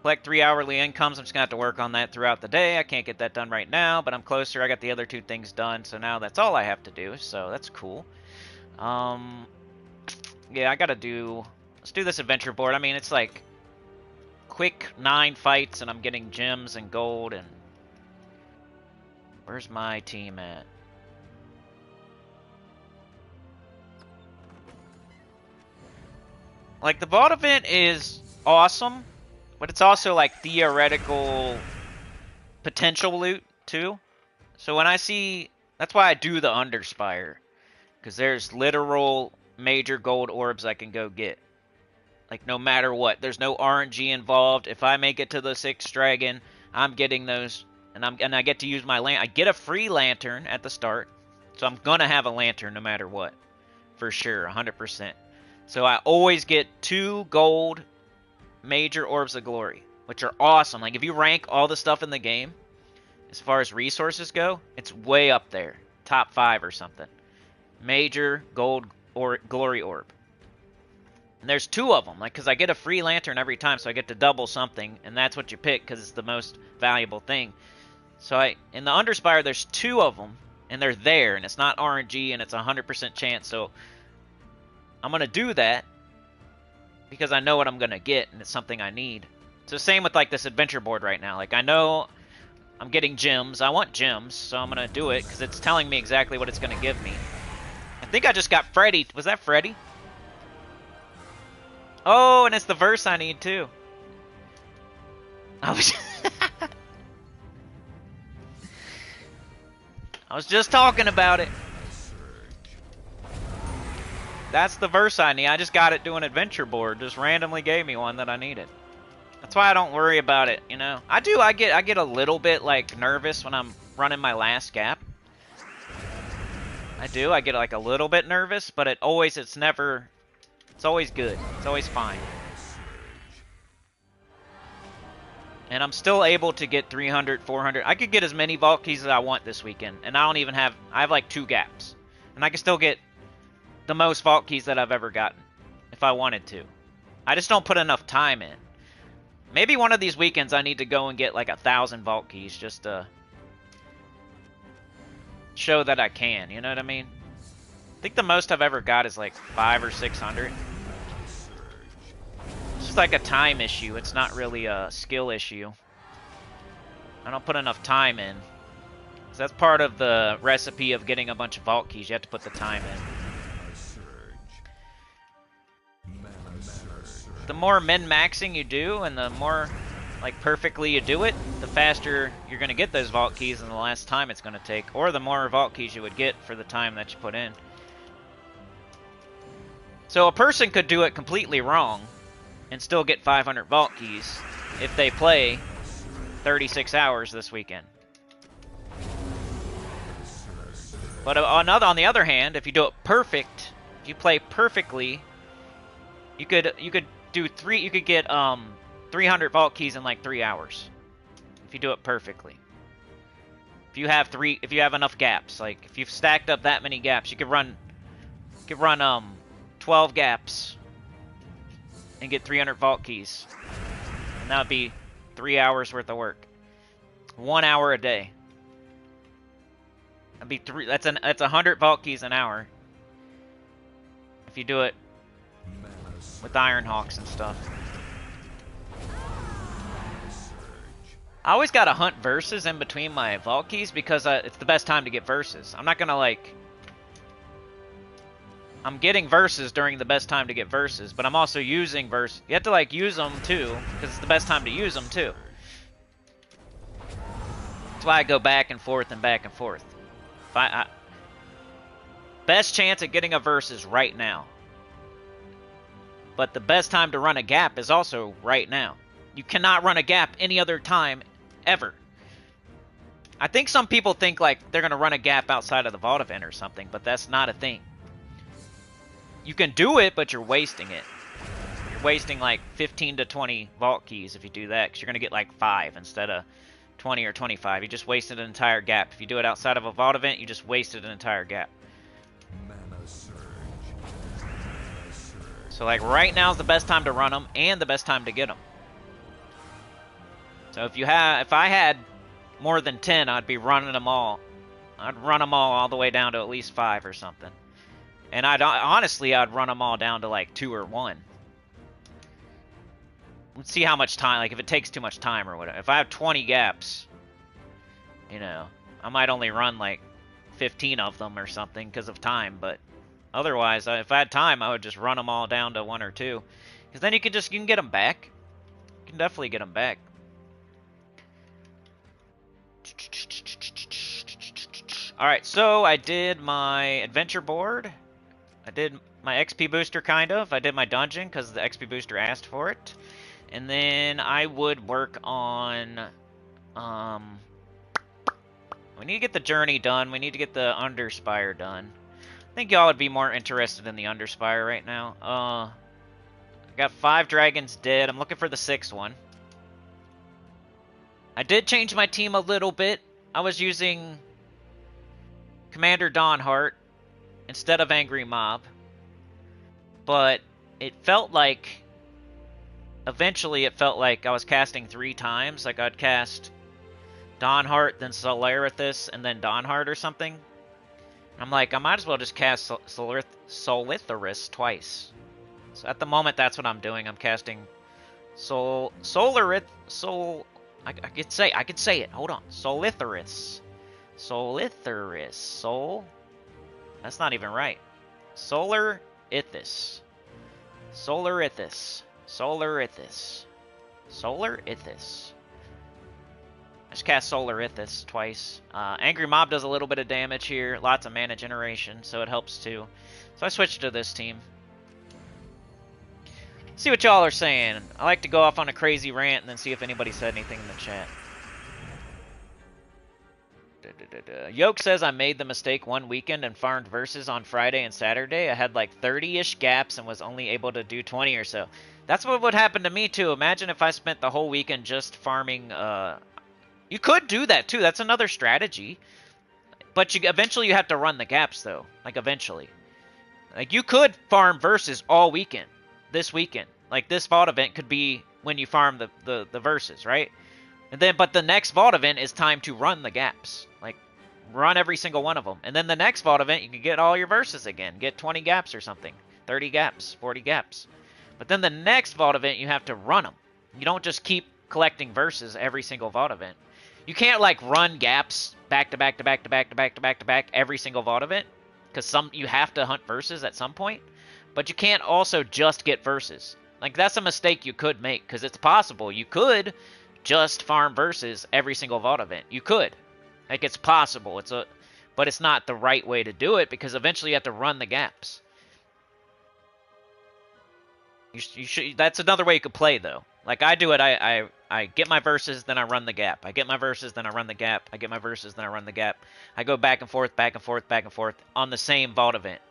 [SPEAKER 1] Collect 3 hourly incomes. I'm just going to have to work on that throughout the day. I can't get that done right now, but I'm closer. I got the other 2 things done, so now that's all I have to do, so that's cool. Yeah, I got to do... Let's do this adventure board. I mean, it's like quick 9 fights, and I'm getting gems and gold, and... Where's my team at? Like, the vault event is awesome, but it's also, like, theoretical potential loot, too. So when I see... That's why I do the Underspire. Because there's literal major gold orbs I can go get. Like, no matter what. There's no RNG involved. If I make it to the 6th dragon, I'm getting those. And I get to use my lantern. I get a free lantern at the start. So I'm going to have a lantern no matter what. For sure, 100%. So I always get 2 gold major orbs of glory, which are awesome. Like, if you rank all the stuff in the game, as far as resources go, it's way up there. Top 5 or something. Major gold or glory orb. And there's 2 of them, like, because I get a free lantern every time, so I get to double something, and that's what you pick because it's the most valuable thing. So in the Underspire, there's 2 of them, and they're there, and it's not RNG, and it's a 100% chance. So I'm gonna do that because I know what I'm gonna get, and it's something I need. It's the same with like this adventure board right now. Like, I know I'm getting gems. I want gems, so I'm gonna do it because it's telling me exactly what it's gonna give me. I think I just got Freddy. Was that Freddy? Oh, and it's the verse I need too. I was just talking about it. That's the verse I need. I just got it doing adventure board. Just randomly gave me one that I needed. That's why I don't worry about it, you know. I get a little bit like nervous when I'm running my last gap. I get like a little bit nervous, but it's always good. It's always fine. And I'm still able to get 300, 400. I could get as many vault keys as I want this weekend, and I have like 2 gaps. And I can still get the most vault keys that I've ever gotten, if I wanted to. I just don't put enough time in. Maybe one of these weekends I need to go and get like 1,000 vault keys just to show that I can, you know what I mean? I think the most I've ever got is like 500 or 600. It's just like a time issue. It's not really a skill issue. I don't put enough time in. So that's part of the recipe of getting a bunch of vault keys. You have to put the time in. The more min-maxing you do, and the more like perfectly you do it, the faster you're going to get those vault keys and the less time it's going to take, or the more vault keys you would get for the time that you put in. So a person could do it completely wrong and still get 500 vault keys if they play 36 hours this weekend. But on the other hand, if you do it perfect, if you play perfectly, you could get 300 vault keys in like 3 hours if you do it perfectly. If you have enough gaps, like if you've stacked up that many gaps, you could run 12 gaps and get 300 vault keys. And that would be 3 hours worth of work. 1 hour a day. That'd be that's 100 vault keys an hour. If you do it with Iron Hawks and stuff. I always gotta hunt verses in between my vault keys because it's the best time to get verses. I'm not gonna like... I'm getting verses during the best time to get verses, but I'm also using verses. You have to like use them too, because it's the best time to use them too. That's why I go back and forth and back and forth. Best chance at getting a verse is right now. But the best time to run a gap is also right now. You cannot run a gap any other time, ever. I think some people think like they're going to run a gap outside of the vault event or something, but that's not a thing. You can do it, but you're wasting it. You're wasting like 15 to 20 vault keys if you do that, because you're going to get like 5 instead of 20 or 25. You just wasted an entire gap. If you do it outside of a vault event, you just wasted an entire gap. So like right now is the best time to run them and the best time to get them. So if I had more than 10, I'd be running them all. I'd run them all the way down to at least 5 or something. And honestly, I'd run them all down to like 2 or 1. Let's see how much time, like if it takes too much time or whatever. If I have 20 gaps, you know, I might only run like 15 of them or something because of time, but otherwise, if I had time, I would just run them all down to 1 or 2. Because then you can get them back. You can definitely get them back. Alright, so I did my adventure board. I did my XP booster, kind of. I did my dungeon because the XP booster asked for it. And then I would work on... we need to get the journey done. We need to get the Underspire done. I think y'all would be more interested in the Underspire right now. I got 5 dragons dead. I'm looking for the 6th one. I did change my team a little bit. I was using Commander Dawnheart instead of Angry Mob. But it felt like... Eventually, it felt like I was casting 3 times. Like, I'd cast Dawnheart, then Solarithus, and then Dawnheart or something. I'm like, I might as well just cast Solithorus twice. So at the moment, that's what I'm doing. I'm casting I could say it. Hold on. Solithorus. That's not even right. Solarithus. I just cast Solarithus twice. Angry Mob does a little bit of damage here. Lots of mana generation, so it helps too. So I switched to this team. See what y'all are saying. I like to go off on a crazy rant and then see if anybody said anything in the chat. Yoke says I made the mistake one weekend and farmed verses on Friday and Saturday. I had like 30-ish gaps and was only able to do 20 or so. That's what would happen to me too. Imagine if I spent the whole weekend just farming. You could do that too. That's another strategy. But eventually you have to run the gaps though. Like eventually. Like you could farm verses all weekend. This weekend. Like this vault event could be when you farm the verses, right? And then, but the next vault event is time to run the gaps. Like, run every single one of them. And then the next vault event, you can get all your verses again. Get 20 gaps or something. 30 gaps, 40 gaps. But then the next vault event, you have to run them. You don't just keep collecting verses every single vault event. You can't, like, run gaps back to back to back to back to back to back to back every single vault event. Because you have to hunt verses at some point. But you can't also just get verses. Like, that's a mistake you could make. Because it's possible. You could just farm verses every single vault event. You could. Like, it's possible. But it's not the right way to do it because eventually you have to run the gaps. You should. That's another way you could play, though. Like, I do it. I get my verses, then I run the gap. I get my verses, then I run the gap. I get my verses, then I run the gap. I go back and forth, back and forth, back and forth on the same vault event.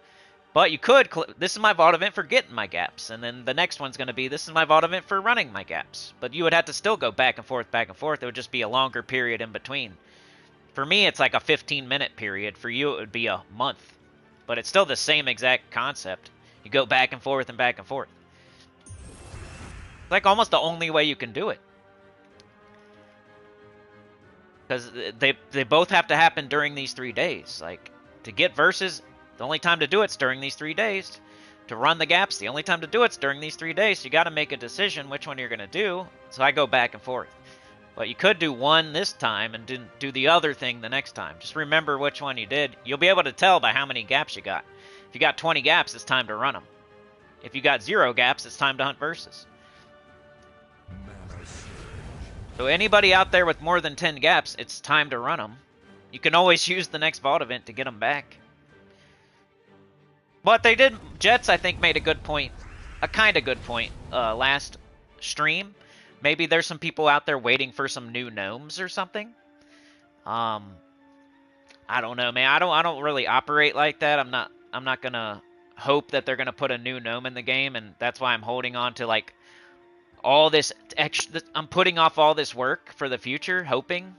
[SPEAKER 1] But you could, this is my vault event for getting my gaps. And then the next one's going to be, this is my vault event for running my gaps. But you would have to still go back and forth, back and forth. It would just be a longer period in between. For me, it's like a 15-minute period. For you, it would be a month. But it's still the same exact concept. You go back and forth and back and forth. It's like almost the only way you can do it. Because they both have to happen during these 3 days. Like, to get verses... The only time to do it's during these 3 days. To run the gaps, the only time to do it's during these 3 days. So you got to make a decision which one you're going to do. So I go back and forth. But you could do one this time and do the other thing the next time. Just remember which one you did. You'll be able to tell by how many gaps you got. If you got 20 gaps, it's time to run them. If you got 0 gaps, it's time to hunt verses. So anybody out there with more than 10 gaps, it's time to run them. You can always use the next vault event to get them back. But they did, Jets, I think, made a good point, a kind of good point, last stream. Maybe there's some people out there waiting for some new gnomes or something. I don't know, man. I don't really operate like that. I'm not gonna hope that they're gonna put a new gnome in the game, and that's why I'm holding on to like all this extra. I'm putting off all this work for the future, hoping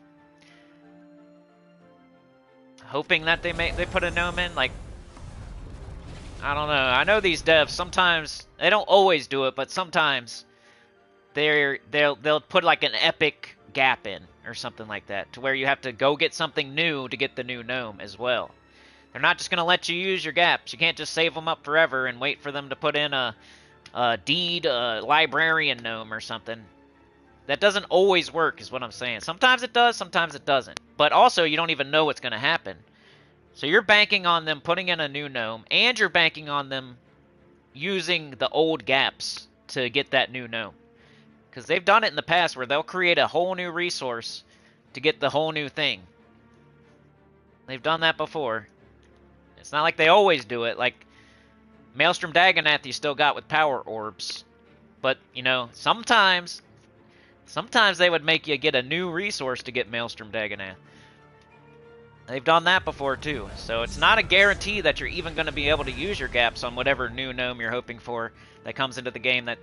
[SPEAKER 1] that they put a gnome in, like. I don't know. I know these devs, sometimes, they don't always do it, but sometimes they'll put like an epic gap in or something like that, to where you have to go get something new to get the new gnome as well. They're not just going to let you use your gaps. You can't just save them up forever and wait for them to put in a deed librarian gnome or something. That doesn't always work, is what I'm saying. Sometimes it does, sometimes it doesn't. But also, you don't even know what's going to happen. So you're banking on them putting in a new gnome, and you're banking on them using the old gaps to get that new gnome. Because they've done it in the past where they'll create a whole new resource to get the whole new thing. They've done that before. It's not like they always do it. Like, Maelstrom Dagonath you still got with power orbs. But, you know, sometimes they would make you get a new resource to get Maelstrom Dagonath. They've done that before, too. So it's not a guarantee that you're even going to be able to use your gaps on whatever new gnome you're hoping for that comes into the game that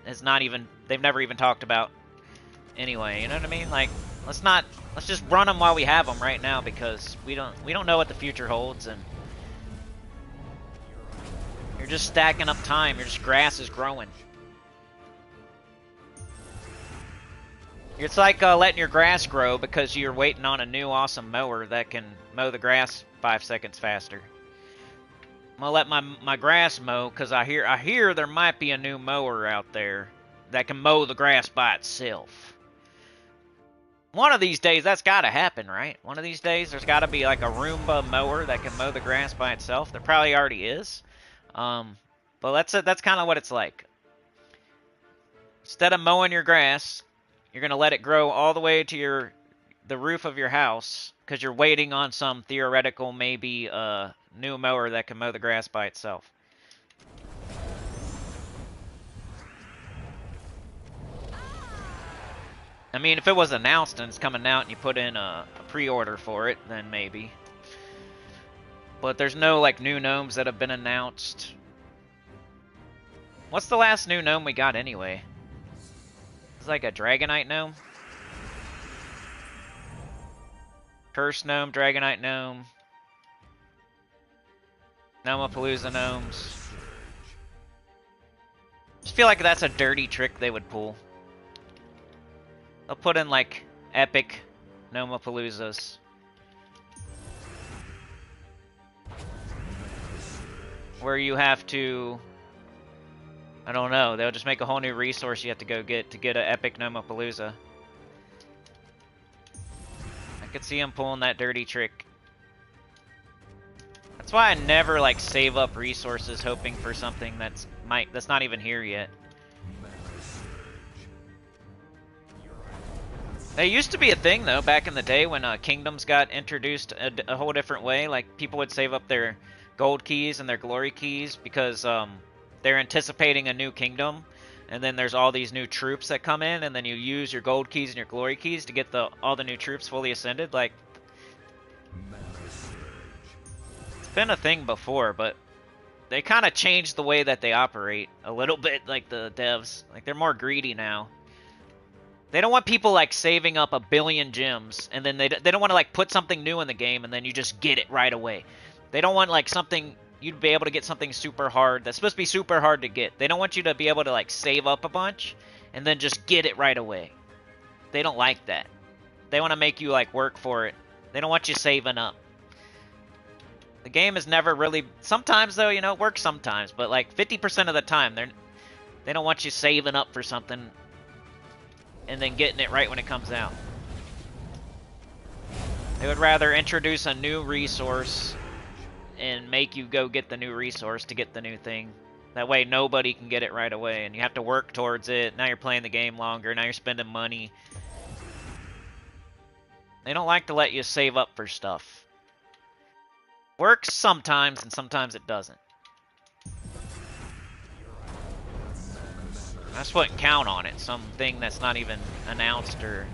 [SPEAKER 1] is not even... they've never even talked about anyway, you know what I mean? Like, let's just run them while we have them right now, because we don't know what the future holds, and you're just stacking up time. Your just grass is growing. It's like letting your grass grow because you're waiting on a new awesome mower that can mow the grass 5 seconds faster. I'm gonna let my grass mow because I hear there might be a new mower out there that can mow the grass by itself. One of these days that's gotta happen, right? One of these days there's gotta be like a Roomba mower that can mow the grass by itself. There probably already is. But that's kind of what it's like. Instead of mowing your grass, you're going to let it grow all the way to the roof of your house because you're waiting on some theoretical maybe new mower that can mow the grass by itself. I mean, if it was announced and it's coming out and you put in a pre-order for it, then maybe. But there's no like new gnomes that have been announced. What's the last new gnome we got anyway? It's like a Dragonite gnome. Curse gnome, Dragonite gnome. Gnomapalooza gnomes. Just feel like that's a dirty trick they would pull. They'll put in like epic Gnomapaloozas. Where you have to... I don't know. They'll just make a whole new resource you have to go get to get an epic Gnomapalooza. I could see him pulling that dirty trick. That's why I never like save up resources hoping for something that's not even here yet. They used to be a thing though back in the day when kingdoms got introduced a whole different way. Like people would save up their gold keys and their glory keys because they're anticipating a new kingdom, and then there's all these new troops that come in, and then you use your gold keys and your glory keys to get all the new troops fully ascended. Like, it's been a thing before, but they kind of changed the way that they operate a little bit, like the devs. Like, they're more greedy now. They don't want people, like, saving up 1 billion gems, and then they don't want to, like, put something new in the game, and then you just get it right away. They don't want, like, something... you'd be able to get something super hard that's supposed to be super hard to get. They don't want you to be able to like save up a bunch and then just get it right away. They don't like that. They want to make you like work for it. They don't want you saving up. The game is never really... sometimes though, you know, it works sometimes, but like 50% of the time they don't want you saving up for something and then getting it right when it comes out. They would rather introduce a new resource and make you go get the new resource to get the new thing. That way nobody can get it right away, and you have to work towards it. Now you're playing the game longer, now you're spending money. They don't like to let you save up for stuff. Works sometimes, and sometimes it doesn't. I just wouldn't count on it. Something that's not even announced, or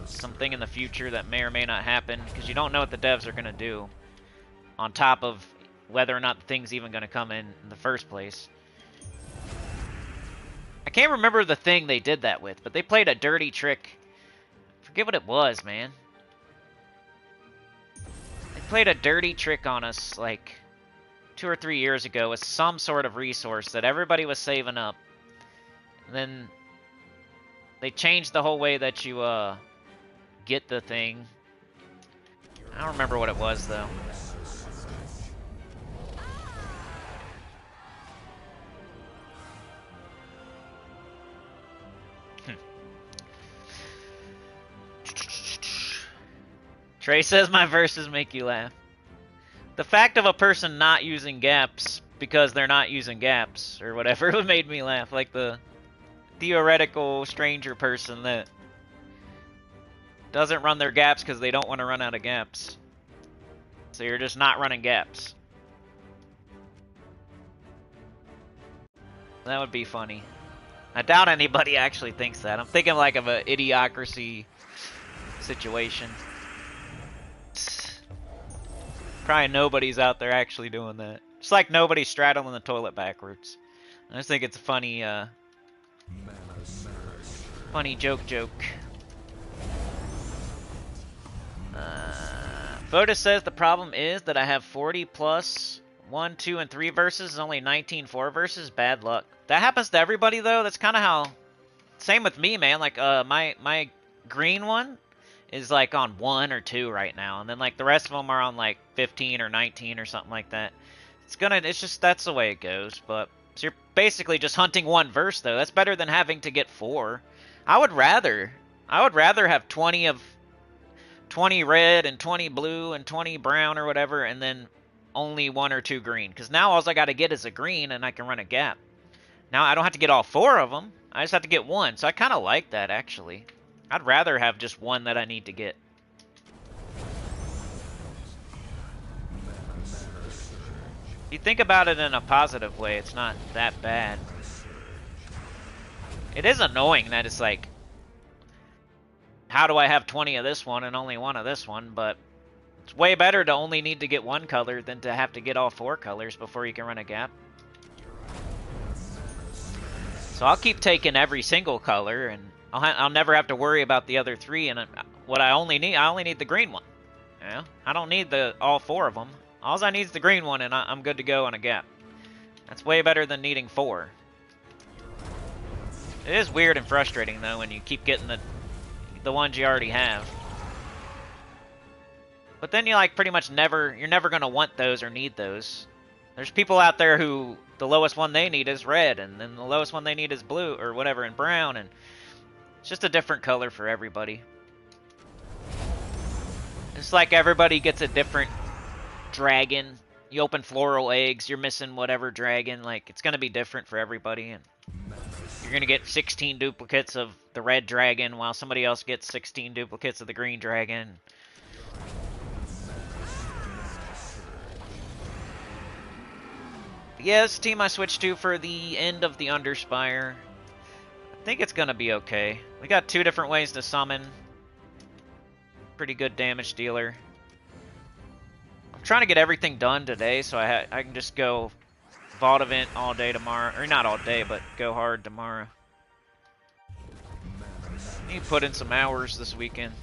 [SPEAKER 1] something in the future that may or may not happen, because you don't know what the devs are going to do. On top of whether or not the thing's even going to come in the first place. I can't remember the thing they did that with, but they played a dirty trick. I forget what it was, man. They played a dirty trick on us like 2 or 3 years ago with some sort of resource that everybody was saving up. And then they changed the whole way that you get the thing. I don't remember what it was though. Trey says my verses make you laugh. The fact of a person not using gaps because they're not using gaps or whatever made me laugh. Like the theoretical stranger person that doesn't run their gaps because they don't want to run out of gaps. So you're just not running gaps. That would be funny. I doubt anybody actually thinks that. I'm thinking like of an idiocracy situation. Probably nobody's out there actually doing that. Just like nobody's straddling the toilet backwards. I just think it's a funny, funny joke. Bothros says the problem is that I have 40 plus 1, 2, and 3 verses, only 19 4 verses. Bad luck. That happens to everybody though. That's kind of how. Same with me, man. Like my green one is like on 1 or 2 right now, and then like the rest of them are on like 15 or 19 or something like that. It's just that's the way it goes. But so you're basically just hunting 1 verse though. That's better than having to get 4. I would rather have 20 red and 20 blue and 20 brown or whatever, and then only 1 or 2 green. Because now all I got to get is a green, and I can run a gap. Now I don't have to get all 4 of them. I just have to get 1. So I kind of like that actually. I'd rather have just 1 that I need to get. If you think about it in a positive way, it's not that bad. It is annoying that it's like, how do I have 20 of this one and only 1 of this one? But it's way better to only need to get 1 color than to have to get all 4 colors before you can run a gap. So I'll keep taking every single color, and I'll never have to worry about the other 3. And what I only need the green one. You know? I don't need all 4 of them. All I need is the green one, and I'm good to go on a gap. That's way better than needing 4. It is weird and frustrating though when you keep getting the ones you already have. But then you like pretty much you're never gonna want those or need those. There's people out there who the lowest one they need is red, and then the lowest one they need is blue or whatever, and brown, and it's just a different color for everybody. It's like everybody gets a different dragon. You open floral eggs, you're missing whatever dragon. Like, it's gonna be different for everybody, and you're gonna get 16 duplicates of the red dragon while somebody else gets 16 duplicates of the green dragon. Yeah, this team I switched to for the end of the Underspire. I think it's gonna be okay. We got 2 different ways to summon. Pretty good damage dealer. I'm trying to get everything done today, so I can just go Vault event all day tomorrow. Or not all day, but go hard tomorrow. Need to put in some hours this weekend.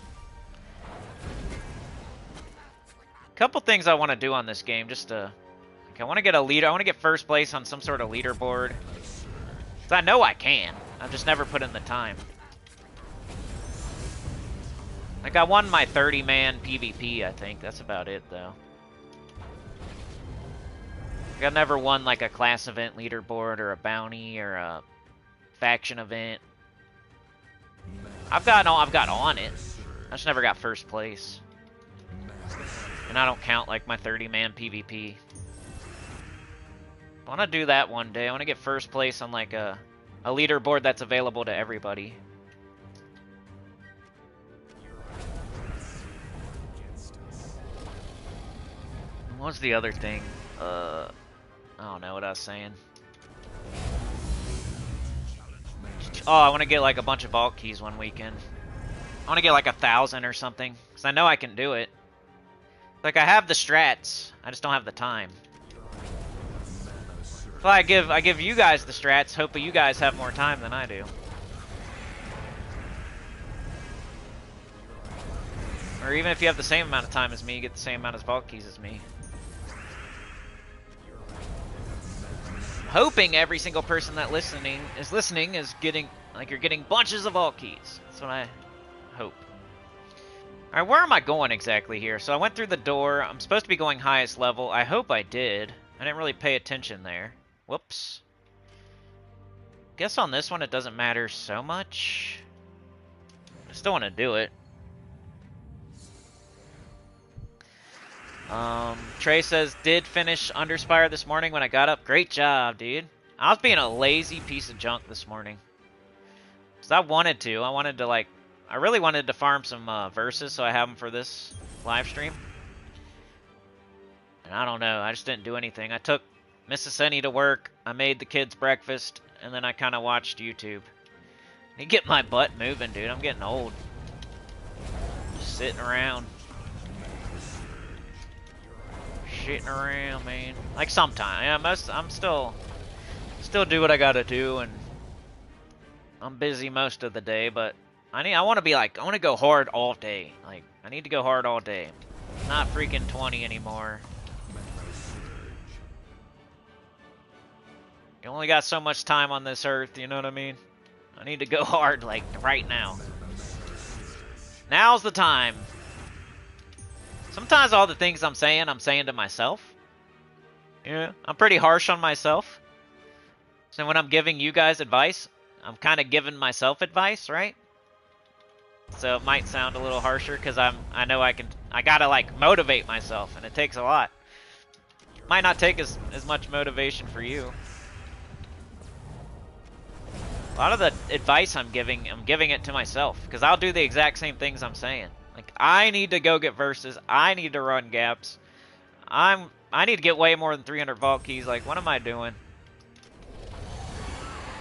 [SPEAKER 1] Couple things I want to do on this game, just to... I want to get a leader. I want to get first place on some sort of leaderboard. Because I know I can. I've just never put in the time. Like, I won my 30-man PvP, I think. That's about it, though. Like, I've never won, like, a class event leaderboard or a bounty or a faction event. I've got on it. I just never got first place. And I don't count, like, my 30-man PvP. I want to do that one day. I want to get first place on like a leaderboard that's available to everybody. What was the other thing? I don't know what I was saying. Oh, I want to get like a bunch of vault keys one weekend. I want to get like 1,000 or something, because I know I can do it. Like, I have the strats, I just don't have the time. So I give you guys the strats, hoping you guys have more time than I do. Or even if you have the same amount of time as me, you get the same amount of vault keys as me. I'm hoping every single person that is getting, like, you're getting bunches of vault keys. That's what I hope. Alright, where am I going exactly here? So I went through the door. I'm supposed to be going highest level. I hope I did. I didn't really pay attention there. Whoops. Guess on this one it doesn't matter so much. I still want to do it. Trey says, did finish Underspire this morning when I got up. Great job, dude. I was being a lazy piece of junk this morning. Because I wanted to. I really wanted to farm some verses, so I have them for this live stream. And I don't know. I just didn't do anything. I took Mrs. Senny to work. I made the kids breakfast. And then I kind of watched YouTube. I need to get my butt moving, dude. I'm getting old. Just sitting around. Shitting around, man. Like sometimes. Yeah, I'm still do what I gotta do, and I'm busy most of the day, but I want to go hard all day. Like, I need to go hard all day. Not freaking 20 anymore. You only got so much time on this earth, you know what I mean? I need to go hard, like, right now. Now's the time. Sometimes all the things I'm saying to myself. Yeah, I'm pretty harsh on myself. So when I'm giving you guys advice, I'm kind of giving myself advice, right? So it might sound a little harsher because I gotta like motivate myself, and it takes a lot. Might not take as much motivation for you. A lot of the advice I'm giving it to myself because I'll do the exact same things I'm saying. Like, I need to go get verses. I need to run gaps. I need to get way more than 300 vault keys. Like, what am I doing?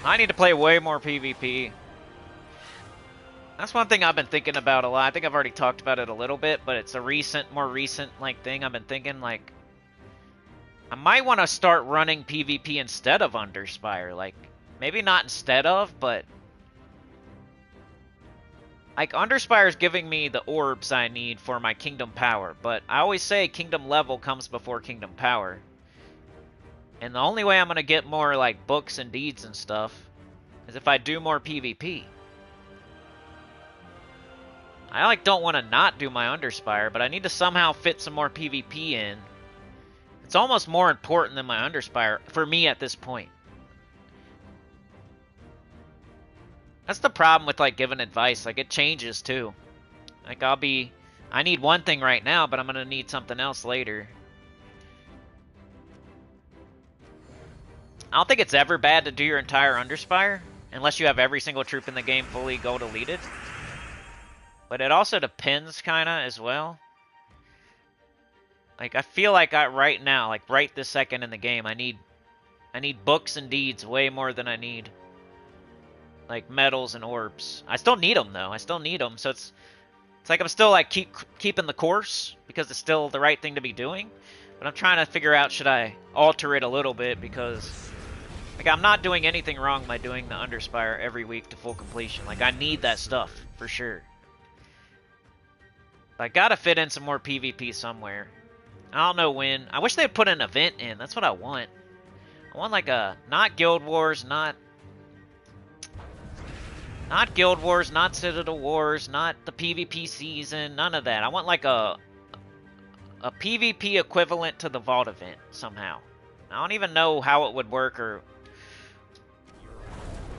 [SPEAKER 1] I need to play way more PvP. That's one thing I've been thinking about a lot. I think I've already talked about it a little bit, but it's a more recent like thing I've been thinking. Like, I might want to start running PvP instead of Underspire. Like, maybe not instead of, but like, Underspire's giving me the orbs I need for my Kingdom Power, but I always say Kingdom Level comes before Kingdom Power. And the only way I'm going to get more, like, books and deeds and stuff is if I do more PvP. I, like, don't want to not do my Underspire, but I need to somehow fit some more PvP in. It's almost more important than my Underspire, for me at this point. That's the problem with, like, giving advice. Like, it changes, too. Like, I need one thing right now, but I'm going to need something else later. I don't think it's ever bad to do your entire Underspire, unless you have every single troop in the game fully gold deleted. But it also depends, kind of, as well. Like, I feel like right now, like, right this second in the game, I need books and deeds way more than I need, like, medals and orbs. I still need them, though. I still need them, so it's like I'm still, like, keeping the course, because it's still the right thing to be doing. But I'm trying to figure out, should I alter it a little bit, because, like, I'm not doing anything wrong by doing the Underspire every week to full completion. Like, I need that stuff, for sure. But I gotta fit in some more PvP somewhere. I don't know when. I wish they'd put an event in. That's what I want. I want, like, not Guild Wars, not Guild Wars, not Citadel Wars, not the PvP season, none of that. I want, like, a PvP equivalent to the Vault event, somehow. I don't even know how it would work, or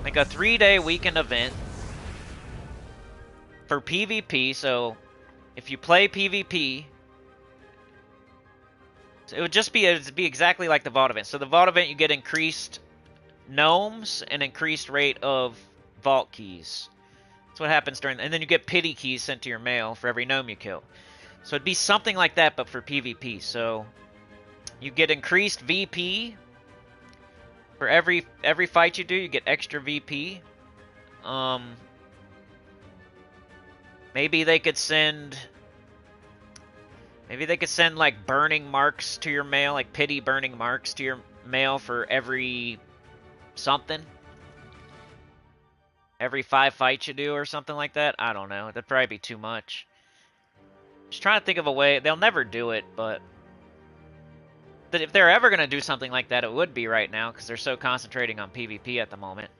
[SPEAKER 1] like a 3-day weekend event for PvP, so if you play PvP, it would be exactly like the Vault event. So the Vault event, you get increased gnomes and increased rate of vault keys. That's what happens and then you get pity keys sent to your mail for every gnome you kill. So it'd be something like that, but for PvP. So you get increased VP for every fight you do. You get extra VP. Maybe they could send like burning marks to your mail, like pity burning marks to your mail for every something. Every 5 fights you do or something like that. I don't know. That'd probably be too much. Just trying to think of a way. They'll never do it, but if they're ever going to do something like that, it would be right now, because they're so concentrating on PvP at the moment.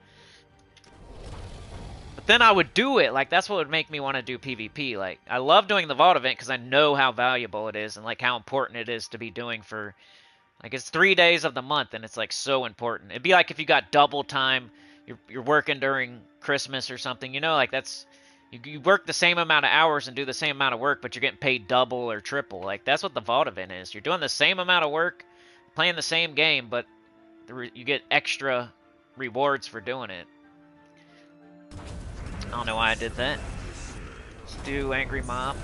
[SPEAKER 1] But then I would do it. Like, that's what would make me want to do PvP. Like, I love doing the Vault event because I know how valuable it is and, like, how important it is to be doing for, like, it's 3 days of the month, and it's, like, so important. It'd be like if you got double time, you're working during Christmas or something, you know? Like, that's, you work the same amount of hours and do the same amount of work, but you're getting paid double or triple. Like, that's what the Vault event is. You're doing the same amount of work, playing the same game, but you get extra rewards for doing it. I don't know why I did that. Let's do Angry Mob.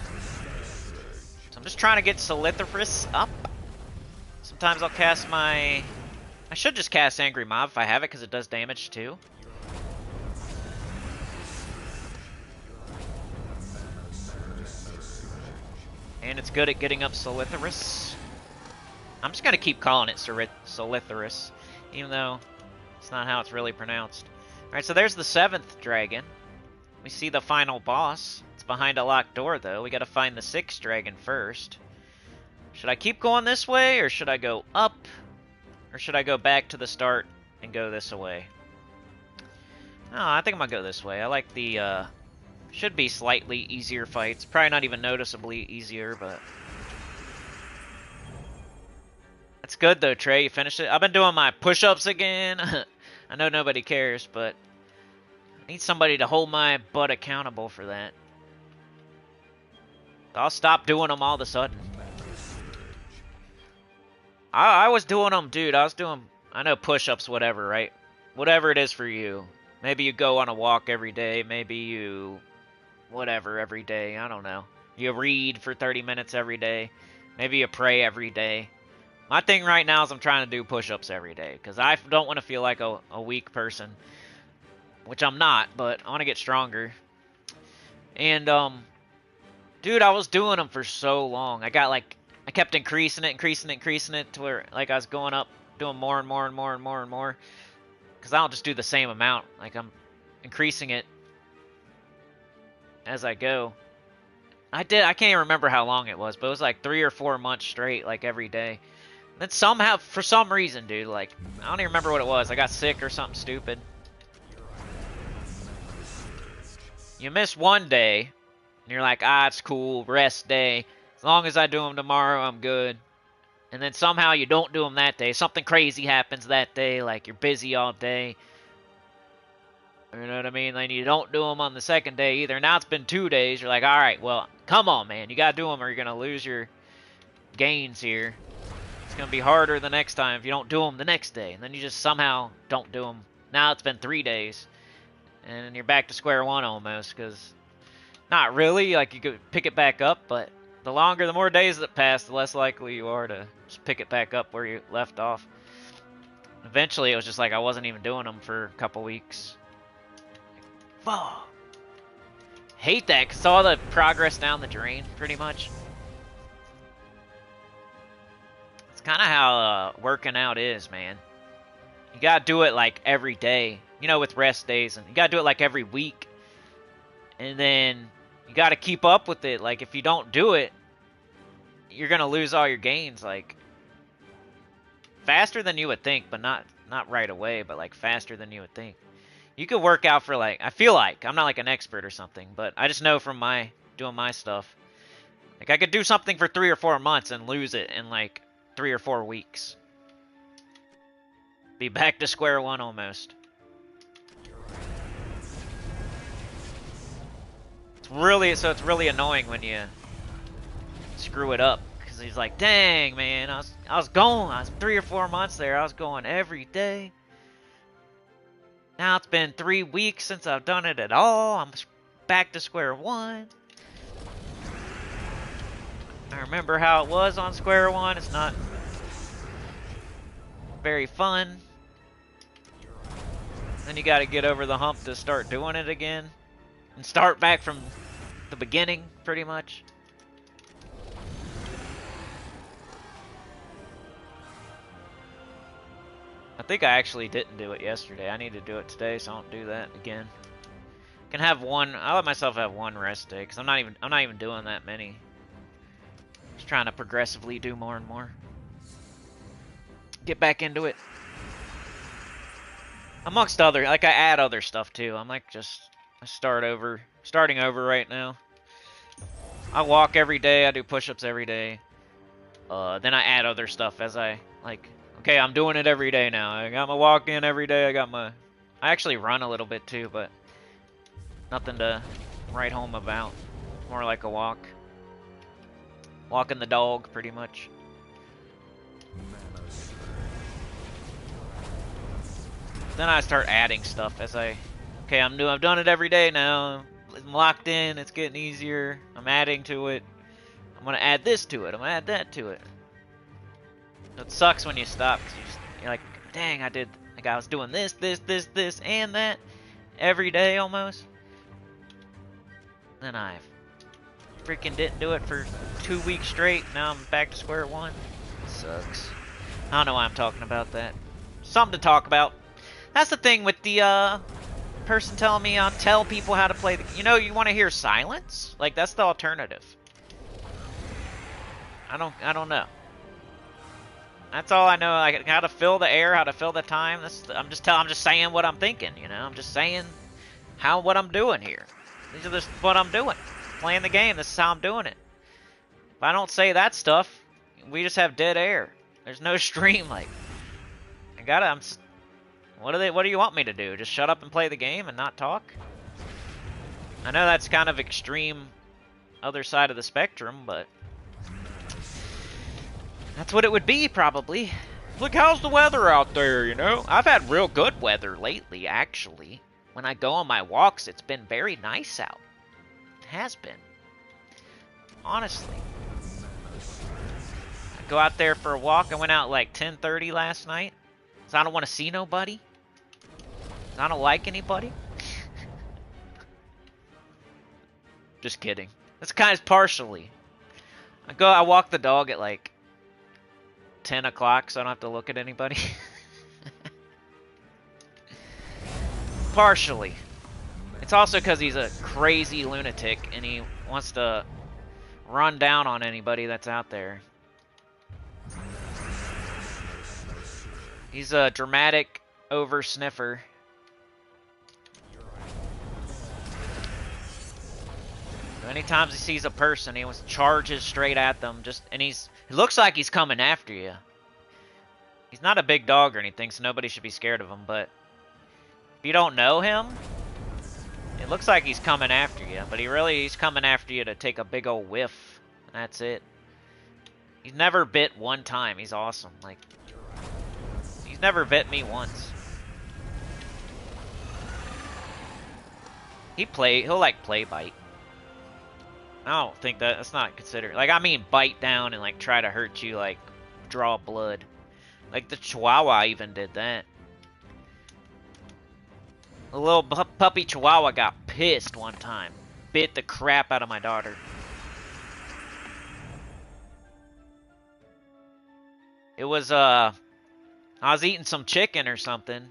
[SPEAKER 1] So I'm just trying to get Solithorus up. Sometimes I'll cast my... I should just cast Angry Mob if I have it, because it does damage too. And it's good at getting up Solithorus. I'm just going to keep calling it Solithorus, even though it's not how it's really pronounced. Alright, so there's the 7th dragon. We see the final boss. It's behind a locked door, though. We gotta find the 6th dragon first. Should I keep going this way, or should I go up? Or should I go back to the start and go this way? Oh, I think I'm gonna go this way. I like the, should be slightly easier fights. Probably not even noticeably easier, but... That's good, though, Trey. You finished it? I've been doing my push-ups again. I know nobody cares, but... I need somebody to hold my butt accountable for that. I'll stop doing them all of a sudden. I was doing them, dude. I was doing, I know push-ups, whatever, right? Whatever it is for you. Maybe you go on a walk every day. Maybe you, whatever, every day. I don't know. You read for 30 minutes every day. Maybe you pray every day. My thing right now is I'm trying to do push-ups every day. Because I don't want to feel like a weak person. Which I'm not, but I want to get stronger. And, dude, I was doing them for so long. I kept increasing it to where, like, I was going up, doing more and more and more and more and more. Because I don't just do the same amount. Like, I'm increasing it as I go. I can't even remember how long it was, but it was like 3 or 4 months straight, like, every day. And then somehow, for some reason, dude, like, I don't even remember what it was. I got sick or something stupid. You miss one day, and you're like, ah, it's cool, rest day. As long as I do them tomorrow, I'm good. And then somehow you don't do them that day. Something crazy happens that day, like you're busy all day. You know what I mean? Then you don't do them on the second day either. Now it's been 2 days. You're like, all right, well, come on, man. You got to do them or you're going to lose your gains here. It's going to be harder the next time if you don't do them the next day. And then you just somehow don't do them. Now it's been 3 days. And you're back to square one almost, because not really, like you could pick it back up, but the more days that pass, the less likely you are to just pick it back up where you left off. Eventually, it was just like I wasn't even doing them for a couple weeks. Fuck. Hate that, because all the progress down the drain, pretty much. It's kind of how working out is, man. You gotta do it like every day. You know, with rest days, and you gotta do it like every week. And then you gotta keep up with it. Like, if you don't do it, you're gonna lose all your gains, like, faster than you would think, but not right away, but like faster than you would think. You could work out for, like, I feel like, I'm not like an expert or something, but I just know from doing my stuff. Like, I could do something for 3 or 4 months and lose it in like 3 or 4 weeks. Be back to square one almost. It's really annoying when you screw it up, because he's like, dang, man, I was 3 or 4 months there, I was going every day. Now it's been 3 weeks since I've done it at all. I'm back to square one. I remember how it was on square one. It's not very fun. Then you got to get over the hump to start doing it again. And start back from the beginning, pretty much. I think I actually didn't do it yesterday. I need to do it today, so I don't do that again. Can have one. I let myself have one rest day, because I'm not even doing that many. Just trying to progressively do more and more. Get back into it. Amongst other, like, I add other stuff too. I'm like, Starting over right now. I walk every day. I do push-ups every day. Then I add other stuff as I like. Okay, I'm doing it every day now. I got my walk in every day. I actually run a little bit too, but nothing to write home about. More like a walk. Walking the dog, pretty much. Then I start adding stuff as I. Okay, I've done it every day now. I'm locked in. It's getting easier. I'm adding to it. I'm gonna add this to it. I'm gonna add that to it. It sucks when you stop because you're like, dang, I was doing this, and that every day almost. Then I freaking didn't do it for 2 weeks straight. Now I'm back to square one. It sucks. I don't know why I'm talking about that. Something to talk about. That's the thing with the person telling me I'll tell people how to play the. You know, you want to hear silence? Like that's the alternative. I don't know. That's all I know. Like how to fill the air, how to fill the time. I'm just saying what I'm thinking. You know, I'm just saying what I'm doing here. These are just what I'm doing. Playing the game. This is how I'm doing it. If I don't say that stuff, we just have dead air. There's no stream. Like what do you want me to do? Just shut up and play the game and not talk? I know that's kind of extreme, other side of the spectrum, but. That's what it would be, probably. Look, how's the weather out there, you know? I've had real good weather lately, actually. When I go on my walks, it's been very nice out. It has been. Honestly. I go out there for a walk. I went out like 10:30 last night. Because I don't want to see nobody. I don't like anybody. Just kidding. That's kind of partially. I walk the dog at like 10 o'clock, so I don't have to look at anybody. Partially. It's also because he's a crazy lunatic, and he wants to run down on anybody that's out there. He's a dramatic over-sniffer. Anytime he sees a person, he charges straight at them. It looks like he's coming after you. He's not a big dog or anything, so nobody should be scared of him. But if you don't know him, it looks like he's coming after you. But he's coming after you to take a big old whiff. And that's it. He's never bit one time. He's awesome. Like, he's never bit me once. He'll like play bite. I don't think that's not considered. Like, I mean, bite down and, like, try to hurt you, like, draw blood. Like, the Chihuahua even did that. The little puppy Chihuahua got pissed one time. Bit the crap out of my daughter. It was, I was eating some chicken or something.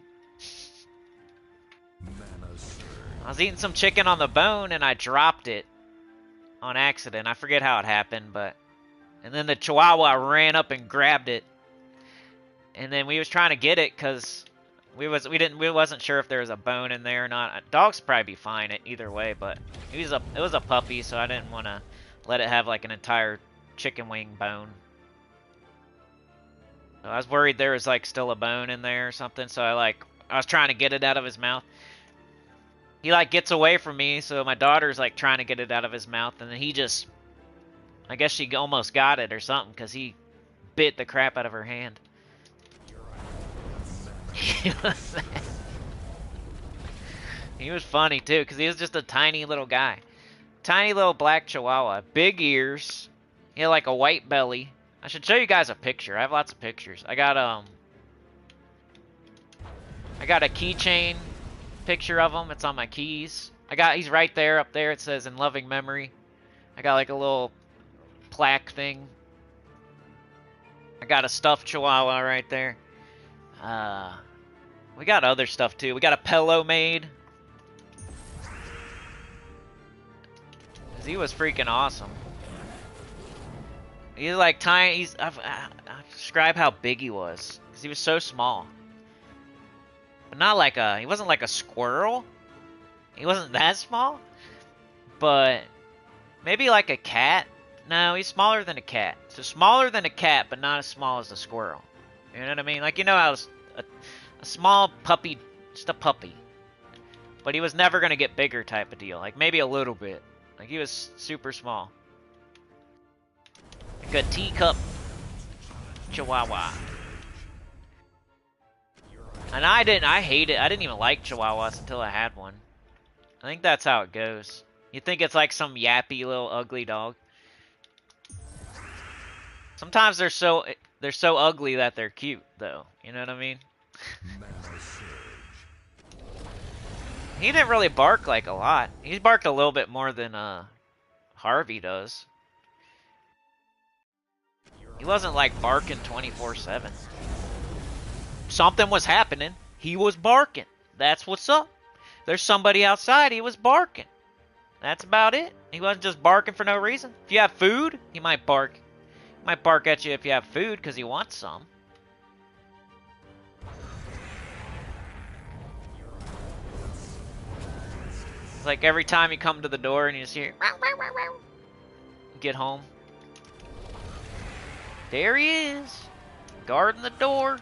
[SPEAKER 1] I was eating some chicken on the bone, and I dropped it. On accident. I forget how it happened, but. And then the Chihuahua ran up and grabbed it. And then we was trying to get it because we wasn't sure if there was a bone in there or not. Dogs probably be fine either way, but it was a puppy, so I didn't want to let it have like an entire chicken wing bone. So I was worried there was like still a bone in there or something, so I was trying to get it out of his mouth. He, like, gets away from me, so my daughter's, like, trying to get it out of his mouth, and then he just... I guess she almost got it or something, because he bit the crap out of her hand. He was funny, too, because he was just a tiny little guy. Tiny little black Chihuahua. Big ears. He had, like, a white belly. I should show you guys a picture. I have lots of pictures. I got a keychain picture of him. It's on my keys. He's right there, up there. It says in loving memory. I got like a little plaque thing. I got a stuffed Chihuahua right there. We got other stuff too. We got a pillow made. Cause he was freaking awesome. He's like tiny. I'll describe how big he was. Cause he was so small. But not like he wasn't like a squirrel. He wasn't that small, but maybe like a cat. No, he's smaller than a cat. So smaller than a cat, but not as small as a squirrel. You know what I mean? Like, you know how a small puppy, just a puppy. But he was never going to get bigger type of deal. Like, maybe a little bit. Like, he was super small. Like a teacup chihuahua. And I hate it. I didn't even like chihuahuas until I had one. I think that's how it goes. You think it's like some yappy little ugly dog. Sometimes they're so ugly that they're cute, though. You know what I mean? He didn't really bark like a lot. He barked a little bit more than Harvey does. He wasn't like barking 24/7. Something was happening. He was barking. That's what's up. There's somebody outside. He was barking. That's about it. He wasn't just barking for no reason. If you have food, he might bark. He might bark at you if you have food because he wants some. It's like every time you come to the door and you just hear, "Meow, meow, meow, meow." Get home. There he is. Guarding the door.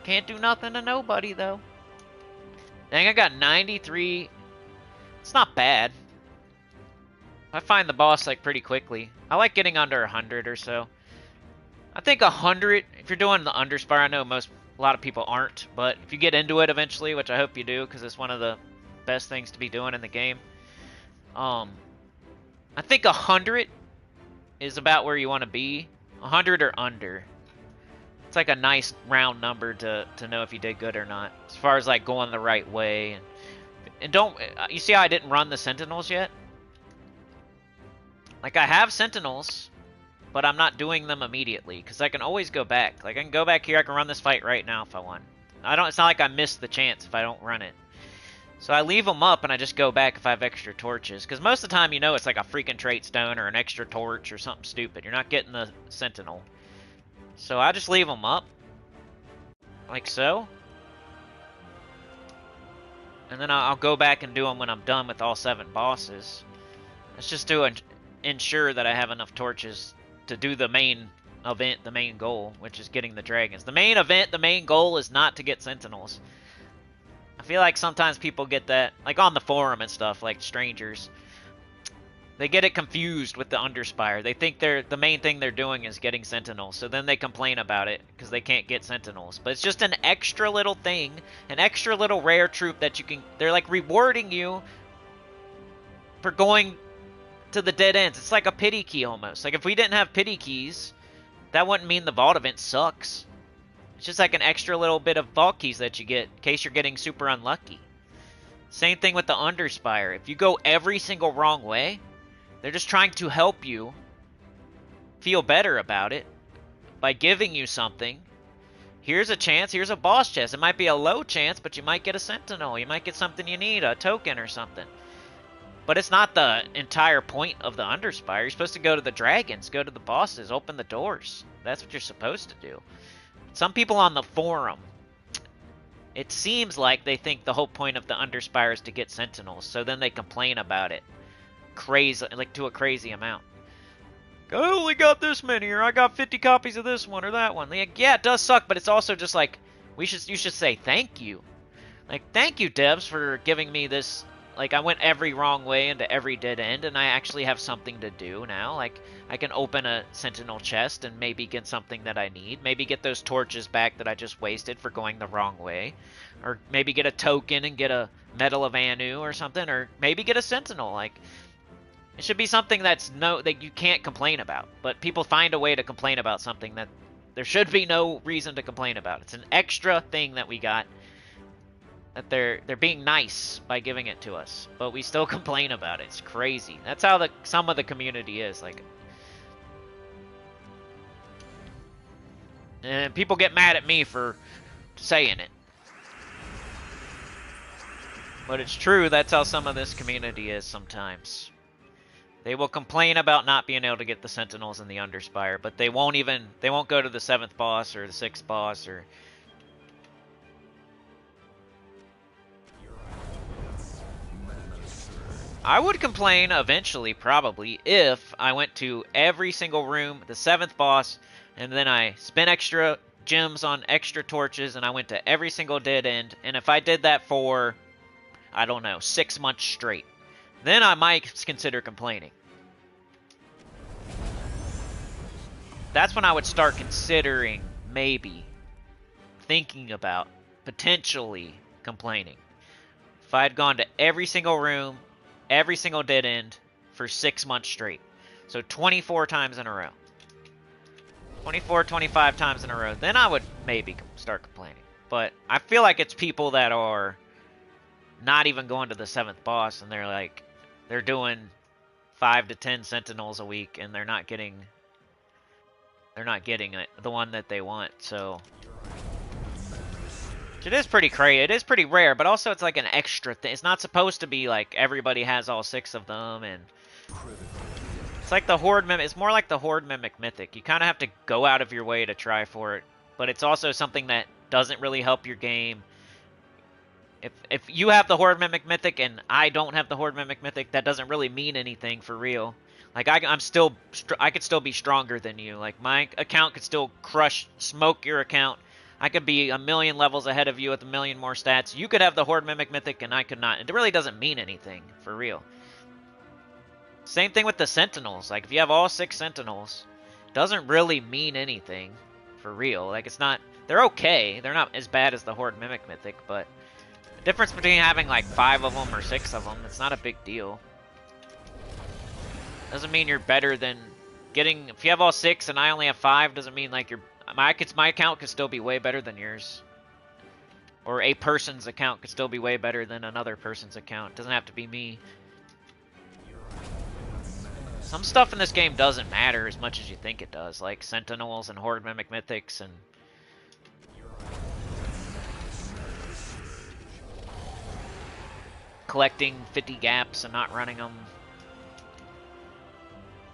[SPEAKER 1] Can't do nothing to nobody, though. Dang, I got 93. It's not bad. I find the boss, like, pretty quickly. I like getting under 100 or so. I think 100, if you're doing the Underspire, I know a lot of people aren't, but if you get into it eventually, which I hope you do, because it's one of the best things to be doing in the game. I think 100 is about where you want to be. 100 or under. It's like a nice round number to know if you did good or not. As far as like going the right way. And don't, you see how I didn't run the Sentinels yet? Like I have Sentinels, but I'm not doing them immediately because I can always go back. Like I can go back here, I can run this fight right now if I want. It's not like I missed the chance if I don't run it. So I leave them up and I just go back if I have extra torches. Because most of the time, you know, it's like a freaking trait stone or an extra torch or something stupid. You're not getting the Sentinel. So I just leave them up. Like so. And then I'll go back and do them when I'm done with all 7 bosses. It's just to ensure that I have enough torches to do the main event, the main goal, which is getting the dragons. The main event, the main goal is not to get Sentinels. I feel like sometimes people get that, like on the forum and stuff, like strangers. They get it confused with the Underspire. They think the main thing they're doing is getting Sentinels, so then they complain about it because they can't get Sentinels. But it's just an extra little thing, an extra little rare troop that you can... They're like rewarding you for going to the dead ends. It's like a pity key almost. Like if we didn't have pity keys, that wouldn't mean the vault event sucks. It's just like an extra little bit of vault keys that you get in case you're getting super unlucky. Same thing with the Underspire. If you go every single wrong way, they're just trying to help you feel better about it by giving you something. Here's a chance, here's a boss chest. It might be a low chance, but you might get a Sentinel. You might get something you need, a token or something. But it's not the entire point of the Underspire. You're supposed to go to the dragons, go to the bosses, open the doors. That's what you're supposed to do. Some people on the forum, it seems like they think the whole point of the Underspire is to get Sentinels, so then they complain about it. Crazy, like to a crazy amount. I only got this many, or I got 50 copies of this one or that one. Like, yeah, it does suck, but it's also just like, you should say thank you. Like, thank you, devs, for giving me this. Like, I went every wrong way into every dead end, and I actually have something to do now. Like, I can open a Sentinel chest and maybe get something that I need. Maybe get those torches back that I just wasted for going the wrong way. Or maybe get a token and get a Medal of Anu or something. Or maybe get a Sentinel. Like, it should be something that you can't complain about. But people find a way to complain about something that there should be no reason to complain about. It's an extra thing that we got. That they're being nice by giving it to us, but we still complain about it. It's crazy. That's how some of the community is. Like, and people get mad at me for saying it, but it's true. That's how some of this community is sometimes. They will complain about not being able to get the Sentinels in the Underspire, but they won't go to the 7th boss or the 6th boss or... I would complain eventually, probably, if I went to every single room, the 7th boss, and then I spent extra gems on extra torches, and I went to every single dead end, and if I did that for, I don't know, 6 months straight, then I might consider complaining. That's when I would start considering, maybe, thinking about, potentially complaining. If I had gone to every single room, every single dead end for 6 months straight. So 24 times in a row. 24, 25 times in a row. Then I would maybe start complaining. But I feel like it's people that are not even going to the 7th boss, and they're like, they're doing 5 to 10 sentinels a week, and they're not getting it, the one that they want. So it is pretty crazy. It is pretty rare, but also it's like an extra thing. It's not supposed to be like everybody has all 6 of them, and it's like the Horde Mimic. It's more like the Horde Mimic Mythic. You kind of have to go out of your way to try for it, but it's also something that doesn't really help your game. If you have the Horde Mimic Mythic and I don't have the Horde Mimic Mythic, that doesn't really mean anything for real. Like, I could still be stronger than you. Like, my account could still smoke your account. I could be a million levels ahead of you with a million more stats. You could have the Horde Mimic Mythic and I could not. It really doesn't mean anything, for real. Same thing with the Sentinels. Like, if you have all 6 Sentinels, it doesn't really mean anything, for real. Like, it's not... They're okay. They're not as bad as the Horde Mimic Mythic, but... The difference between having, like, 5 of them or 6 of them, it's not a big deal. Doesn't mean you're better than getting... If you have all 6 and I only have 5, doesn't mean, like, you're... My account could still be way better than yours. Or a person's account could still be way better than another person's account. It doesn't have to be me. Some stuff in this game doesn't matter as much as you think it does. Like Sentinels and Horde Mimic Mythics and... collecting 50 gaps and not running them.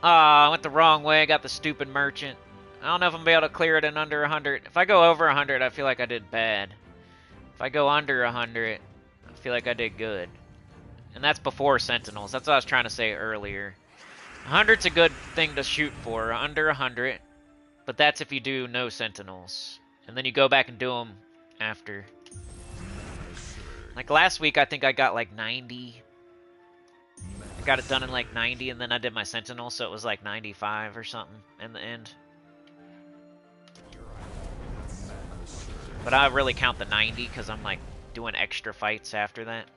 [SPEAKER 1] Ah, I went the wrong way. I got the stupid merchant. I don't know if I'm going to be able to clear it in under 100. If I go over 100, I feel like I did bad. If I go under 100, I feel like I did good. And that's before Sentinels. That's what I was trying to say earlier. 100's a good thing to shoot for, under 100. But that's if you do no Sentinels. And then you go back and do them after. Like last week, I think I got like 90. I got it done in like 90, and then I did my Sentinel, so it was like 95 or something in the end. But I really count the 90 because I'm like doing extra fights after that.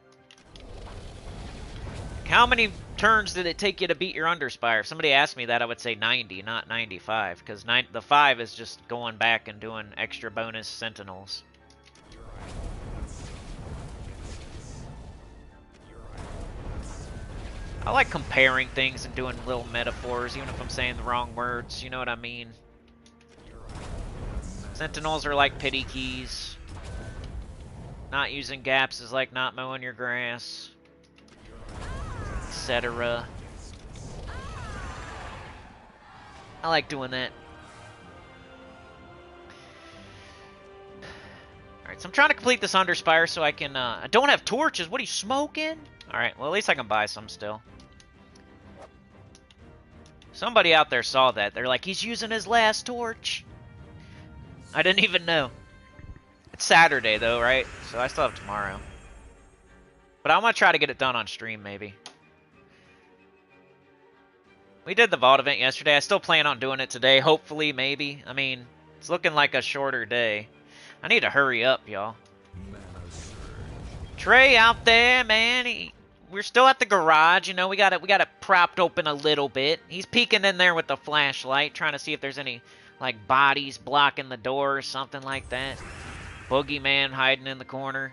[SPEAKER 1] How many turns did it take you to beat your Underspire? If somebody asked me that, I would say 90, not 95, because the 5 is just going back and doing extra bonus Sentinels. I like comparing things and doing little metaphors, even if I'm saying the wrong words, you know what I mean? Sentinels are like pity keys. Not using gaps is like not mowing your grass. Etc. I like doing that. Alright, so I'm trying to complete this Underspire so I can, I don't have torches. What are you smoking? Alright, well at least I can buy some still. Somebody out there saw that. They're like, he's using his last torch. I didn't even know. It's Saturday though, right? So I still have tomorrow. But I'm going to try to get it done on stream maybe. We did the Vault event yesterday. I still plan on doing it today. Hopefully, maybe. I mean, it's looking like a shorter day. I need to hurry up, y'all. Trey out there, man. We're still at the garage, you know. We got it propped open a little bit. He's peeking in there with the flashlight, trying to see if there's any like bodies blocking the door or something like that. Boogeyman hiding in the corner.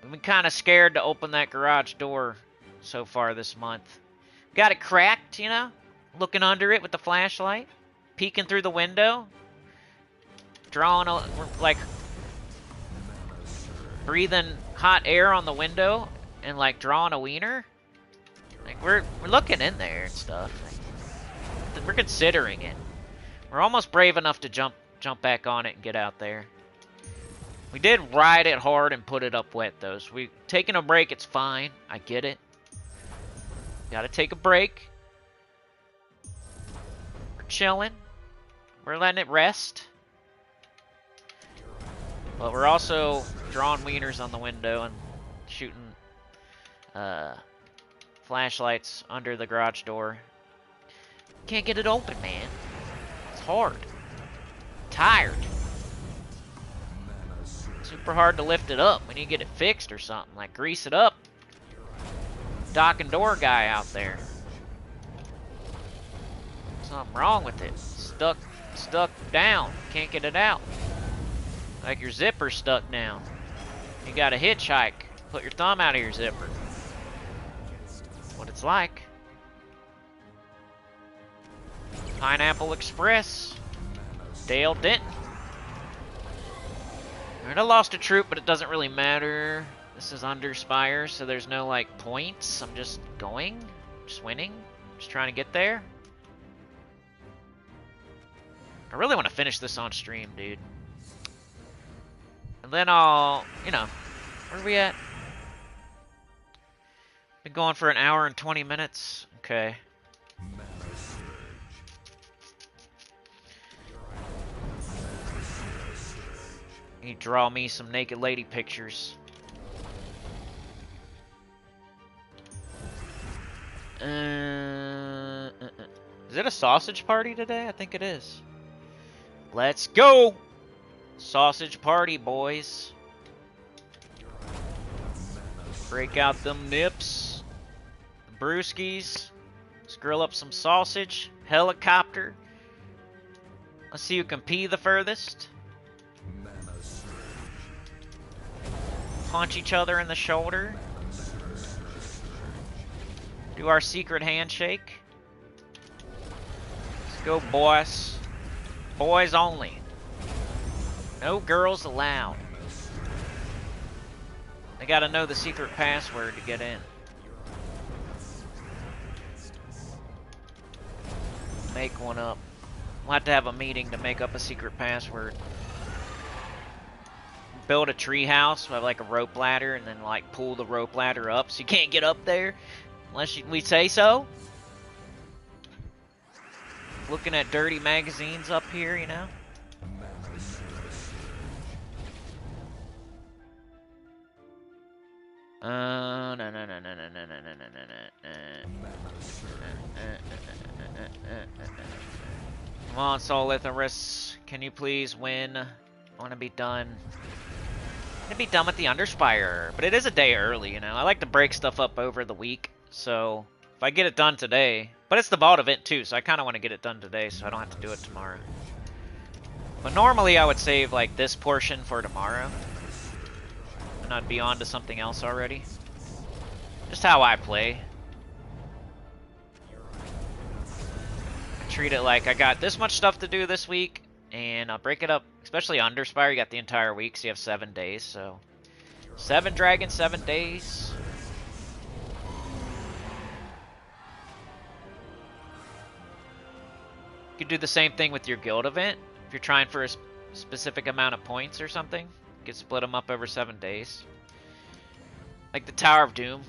[SPEAKER 1] We've been kind of scared to open that garage door so far this month. Got it cracked, you know, looking under it with the flashlight, peeking through the window, drawing a, like, breathing hot air on the window and like drawing a wiener. Like we're looking in there and stuff. Like, we're considering it. We're almost brave enough to jump back on it and get out there. We did ride it hard and put it up wet though. So we taking a break. It's fine. I get it. Gotta take a break. We're chilling. We're letting it rest. But we're also drawing wieners on the window and shooting flashlights under the garage door. Can't get it open, man. It's hard. Tired. Super hard to lift it up. We need to get it fixed or something. Like grease it up. Dock and door guy out there. Something wrong with it. Stuck down. Can't get it out. Like your zipper's stuck down. You gotta hitchhike. Put your thumb out of your zipper. What it's like. Pineapple Express. Dale Denton. Alright, I lost a troop, but it doesn't really matter. This is under Spire, so there's no, like, points. I'm just going. Just winning. Just trying to get there. I really want to finish this on stream, dude. And then I'll, you know, where are we at? Been going for an hour and 20 minutes. Okay. You draw me some naked lady pictures. Is it a sausage party today? I think it is. Let's go! Sausage party, boys. Break out them nips. The brewskis. Let's grill up some sausage. Helicopter. Let's see who can pee the furthest. Punch each other in the shoulder. Do our secret handshake. Let's go, boys. Boys only. No girls allowed. They gotta know the secret password to get in. Make one up. We'll have to have a meeting to make up a secret password. Build a tree house with like a rope ladder and then like pull the rope ladder up so you can't get up there unless we say so. Looking at dirty magazines up here, you know. Come on, Solitharus. Can you please win? I want to be done. I'm gonna be done with the Underspire, but it is a day early, you know. I like to break stuff up over the week, so if I get it done today, but it's the vault event too, so I kind of want to get it done today so I don't have to do it tomorrow. But normally I would save like this portion for tomorrow, and I'd be on to something else already. Just how I play. I treat it like I got this much stuff to do this week, and I'll break it up. Especially Underspire, you got the entire week, so you have 7 days, so 7 dragons, 7 days. You could do the same thing with your guild event. If you're trying for a specific amount of points or something, you could split them up over 7 days. Like the Tower of Doom.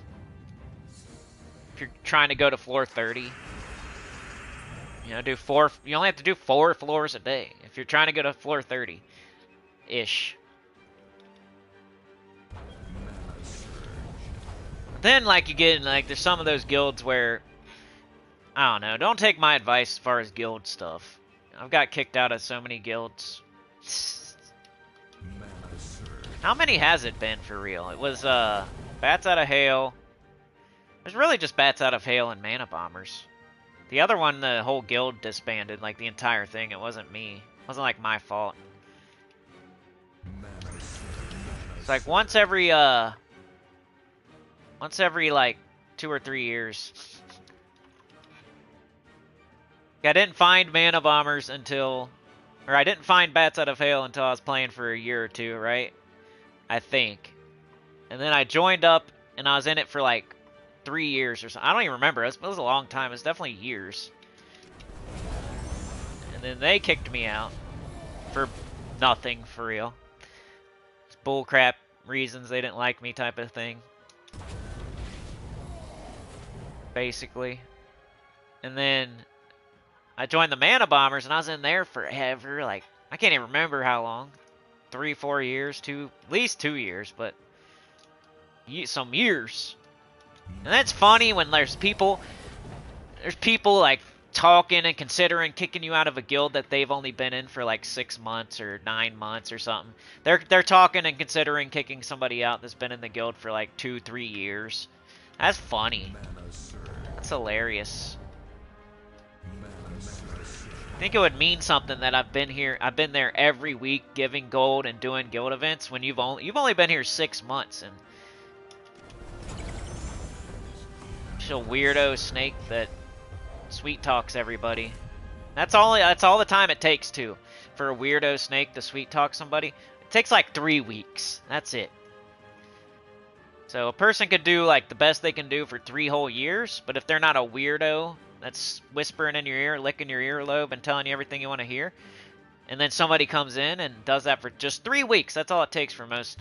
[SPEAKER 1] If you're trying to go to floor 30, you know, you only have to do 4 floors a day. If you're trying to go to floor 30-ish. Then, like, you get, like, there's some of those guilds where, I don't know, don't take my advice as far as guild stuff. I've got kicked out of so many guilds. How many has it been, for real? It was, Bats Out of Hail. It was really just Bats Out of Hail and Mana Bombers. The other one, the whole guild disbanded, like the entire thing. It wasn't me. It wasn't like my fault. It's like once every like 2 or 3 years. I didn't find Mana Bombers until, or I didn't find Bats Out of Hail until I was playing for a year or 2, right? I think. And then I joined up and I was in it for like 3 years or something. I don't even remember. It was a long time. It was definitely years. And then they kicked me out for nothing, for real. It's bullcrap reasons they didn't like me type of thing. basically. And then I joined the Mana Bombers, and I was in there forever. Like, I can't even remember how long. 3, 4 years, at least 2 years, but some years. And that's funny when there's people like talking and considering kicking you out of a guild that they've only been in for like 6 months or 9 months or something. They're talking and considering kicking somebody out that's been in the guild for like 2, 3 years. That's funny. That's hilarious. I think it would mean something that I've been there every week giving gold and doing guild events when you've only been here 6 months, and just a weirdo snake that sweet talks everybody. That's all the time it takes for a weirdo snake to sweet talk somebody. It takes like 3 weeks. That's it. So a person could do like the best they can do for 3 whole years, but if they're not a weirdo that's whispering in your ear, licking your earlobe, and telling you everything you want to hear, and then somebody comes in and does that for just 3 weeks, that's all it takes for most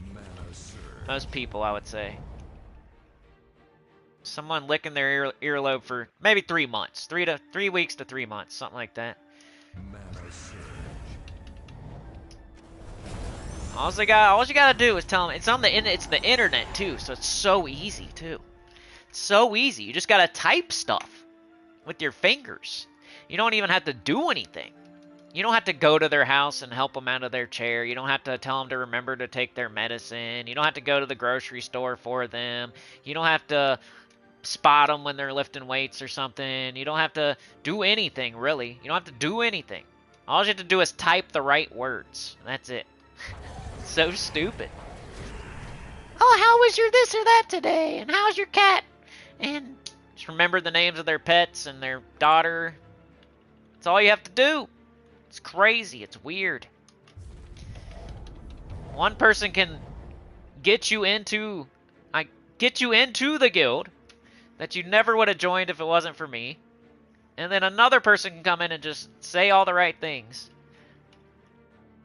[SPEAKER 1] people, I would say. Someone licking their earlobe for maybe 3 months, 3 weeks to 3 months, something like that. All you gotta do is tell them it's the internet too, so it's so easy too. It's so easy. You just gotta type stuff with your fingers. You don't even have to do anything. You don't have to go to their house and help them out of their chair. You don't have to tell them to remember to take their medicine. You don't have to go to the grocery store for them. You don't have to spot them when they're lifting weights or something. You don't have to do anything, really. You don't have to do anything. All you have to do is type the right words. That's it. So stupid. Oh, how was your this or that today? And how's your cat? And just remember the names of their pets and their daughter. That's all you have to do. It's crazy. It's weird. One person can get you into the guild that you never would have joined if it wasn't for me. And then another person can come in and just say all the right things.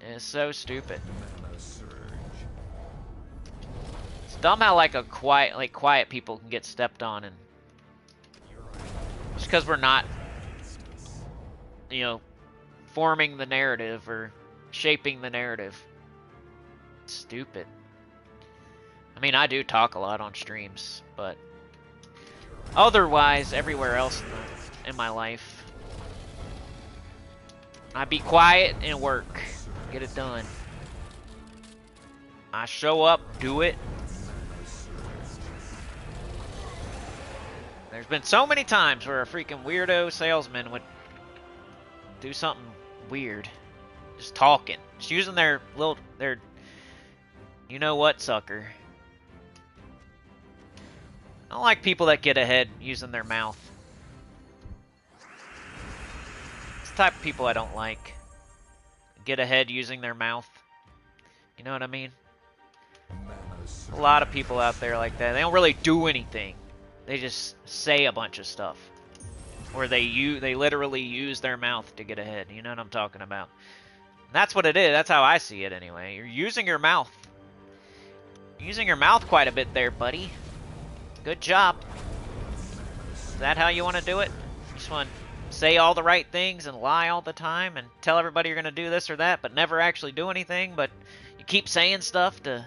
[SPEAKER 1] And it's so stupid. It's dumb how quiet people can get stepped on, and just because we're not, forming the narrative or shaping the narrative. It's stupid. I mean, I do talk a lot on streams, but otherwise, everywhere else in my life, I be quiet and work. Get it done. I show up, do it. There's been so many times where a freaking weirdo salesman would do something weird. Just talking. Just using their you know what sucker. I don't like people that get ahead using their mouth. It's the type of people I don't like. Get ahead using their mouth. You know what I mean? A lot of people out there like that. They don't really do anything. They just say a bunch of stuff. Or they literally use their mouth to get ahead. You know what I'm talking about? That's what it is. That's how I see it anyway. You're using your mouth. You're using your mouth quite a bit there, buddy. Good job. Is that how you want to do it? You just want to say all the right things and lie all the time and tell everybody you're going to do this or that, but never actually do anything, but you keep saying stuff to...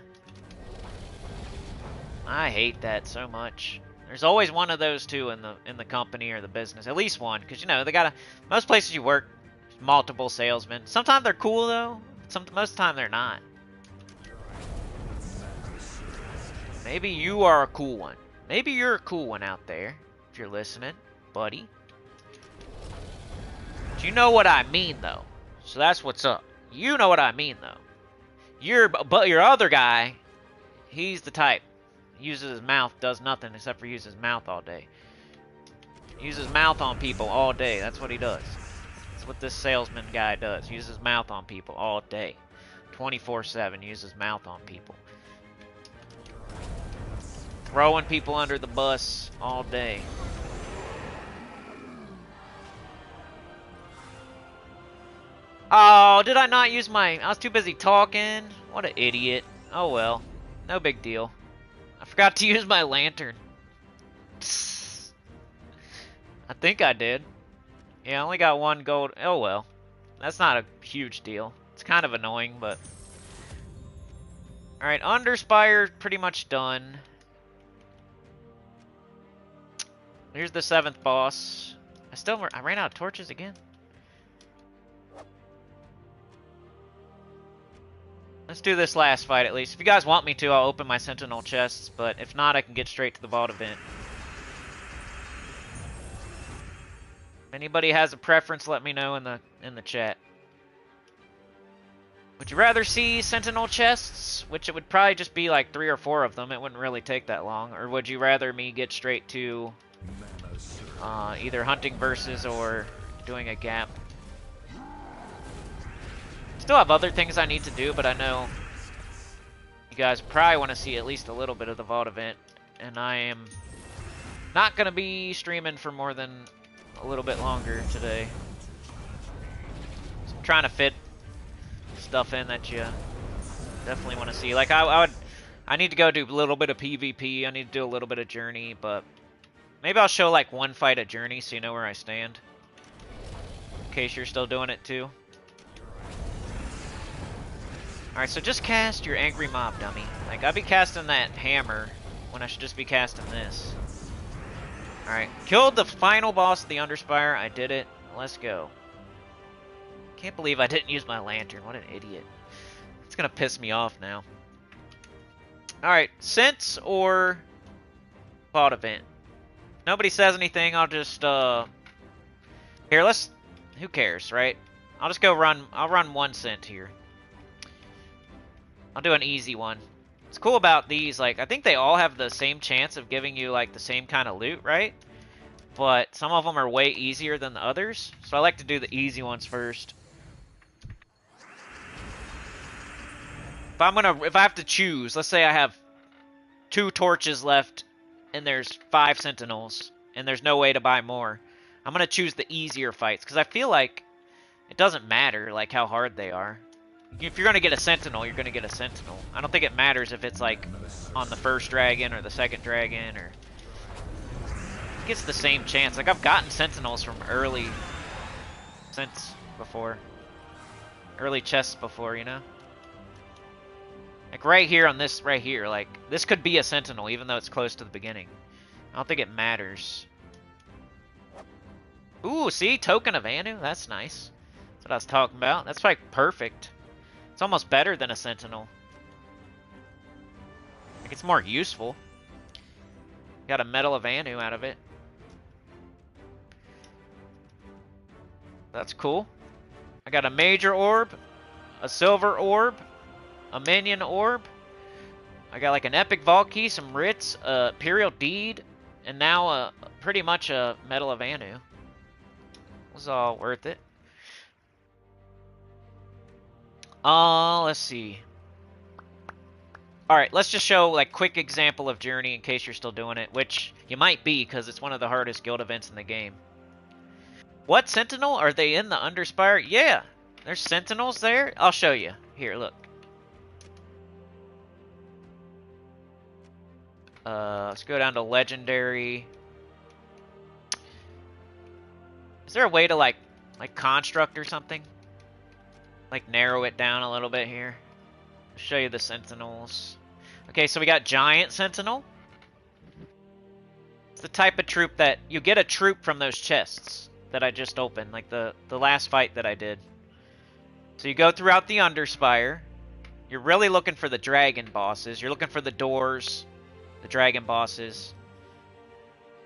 [SPEAKER 1] I hate that so much. There's always one of those two in the company or the business. At least one, because, they got most places you work, multiple salesmen. Sometimes they're cool, though. Most of the time they're not. Maybe you are a cool one. Maybe you're a cool one out there, if you're listening, buddy. But you know what I mean, though. So that's what's up. You know what I mean, though. But your other guy, he's the type. Uses his mouth, does nothing except for use his mouth all day. Uses mouth on people all day. That's what he does. That's what this salesman guy does. Uses his mouth on people all day. 24/7, uses mouth on people. Throwing people under the bus all day. Oh, did I not use I was too busy talking. What an idiot. Oh well. No big deal. I forgot to use my lantern. think I did. Yeah, I only got 1 gold. Oh well. That's not a huge deal. It's kind of annoying, but... Alright, Underspire pretty much done. Here's the 7th boss. I ran out of torches again. Let's do this last fight at least. If you guys want me to, I'll open my sentinel chests, but if not, I can get straight to the vault event. If anybody has a preference, let me know in the chat. Would you rather see sentinel chests, which it would probably just be like 3 or 4 of them, it wouldn't really take that long, or would you rather me get straight to either hunting versus or doing a gap? Still have other things I need to do, but I know you guys probably want to see at least a little bit of the vault event, and I am not going to be streaming for more than a little bit longer today. So I'm trying to fit stuff in that you definitely want to see. Like I need to go do a little bit of PvP. I need to do a little bit of Journey, but maybe I'll show like 1 fight at Journey so you know where I stand. In case you're still doing it too. Alright, so just cast your Angry Mob, dummy. Like, I'd be casting that hammer when I should just be casting this. Alright, killed the final boss of the Underspire. I did it. Let's go. Can't believe I didn't use my lantern. What an idiot. It's gonna piss me off now. Alright, Sense or vault event? Nobody says anything, I'll just, Here, who cares, right? I'll just go I'll run 1 Scent here. I'll do an easy one. What's cool about these, like, I think they all have the same chance of giving you, like, the same kind of loot, right? But some of them are way easier than the others. So I like to do the easy ones first. If I have to choose, let's say I have 2 torches left and there's 5 sentinels and there's no way to buy more, I'm going to choose the easier fights because I feel like it doesn't matter, like, how hard they are. If you're going to get a sentinel, you're going to get a sentinel. I don't think it matters if it's like on the 1st dragon or the 2nd dragon, or it gets the same chance. Like, I've gotten sentinels from early chests before, you know? Like right here on this right here, like this could be a sentinel even though it's close to the beginning. I don't think it matters. Ooh, see? Token of Anu? That's nice. That's what I was talking about. That's like perfect. It's almost better than a sentinel. Like, it's more useful. Got a Medal of Anu out of it. That's cool. I got a major orb, a silver orb, a minion orb. I got like an epic vault key, some writs, a imperial deed, and now pretty much a Medal of Anu. It was all worth it. Let's see. Alright, let's just show like quick example of Journey in case you're still doing it, which you might be because it's one of the hardest guild events in the game. What Sentinel? Are they in the Underspire? Yeah, there's Sentinels there. I'll show you. Here, look. Let's go down to Legendary. Is there a way to like construct or something? Like narrow it down a little bit here. Show you the Sentinels. Okay, so we got Giant Sentinel. It's the type of troop that you get a troop from those chests that I just opened, like the last fight that I did. So you go throughout the Underspire. You're really looking for the dragon bosses. You're looking for the doors, the dragon bosses.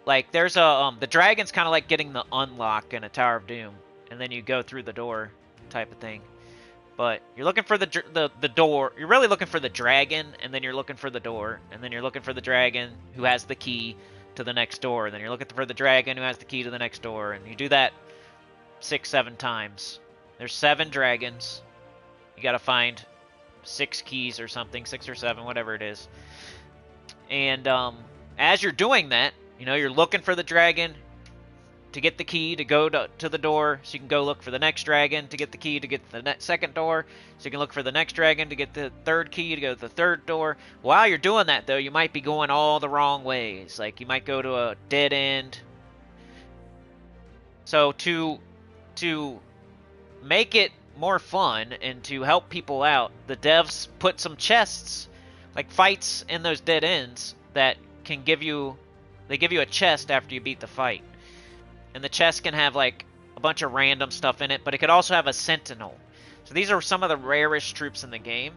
[SPEAKER 1] Like there's a the dragon's kind of like getting the unlock in a Tower of Doom, and then you go through the door type of thing. But you're looking for the door. You're really looking for the dragon, and then you're looking for the door, and then you're looking for the dragon who has the key to the next door, and then you're looking for the dragon who has the key to the next door, and you do that 6-7 times. There's 7 dragons. You gotta find 6 keys or something, 6 or 7, whatever it is. And as you're doing that, you know, you're looking for the dragon to get the key to go to the door, so you can go look for the next dragon to get the key to get to the second door, so you can look for the next dragon to get the 3rd key to go to the 3rd door. While you're doing that, though, you might be going all the wrong ways. Like, you might go to a dead end. So to make it more fun and to help people out, the devs put some chests, like fights in those dead ends that can give you, they give you a chest after you beat the fight. And the chest can have like a bunch of random stuff in it, but it could also have a sentinel. So these are some of the rarest troops in the game.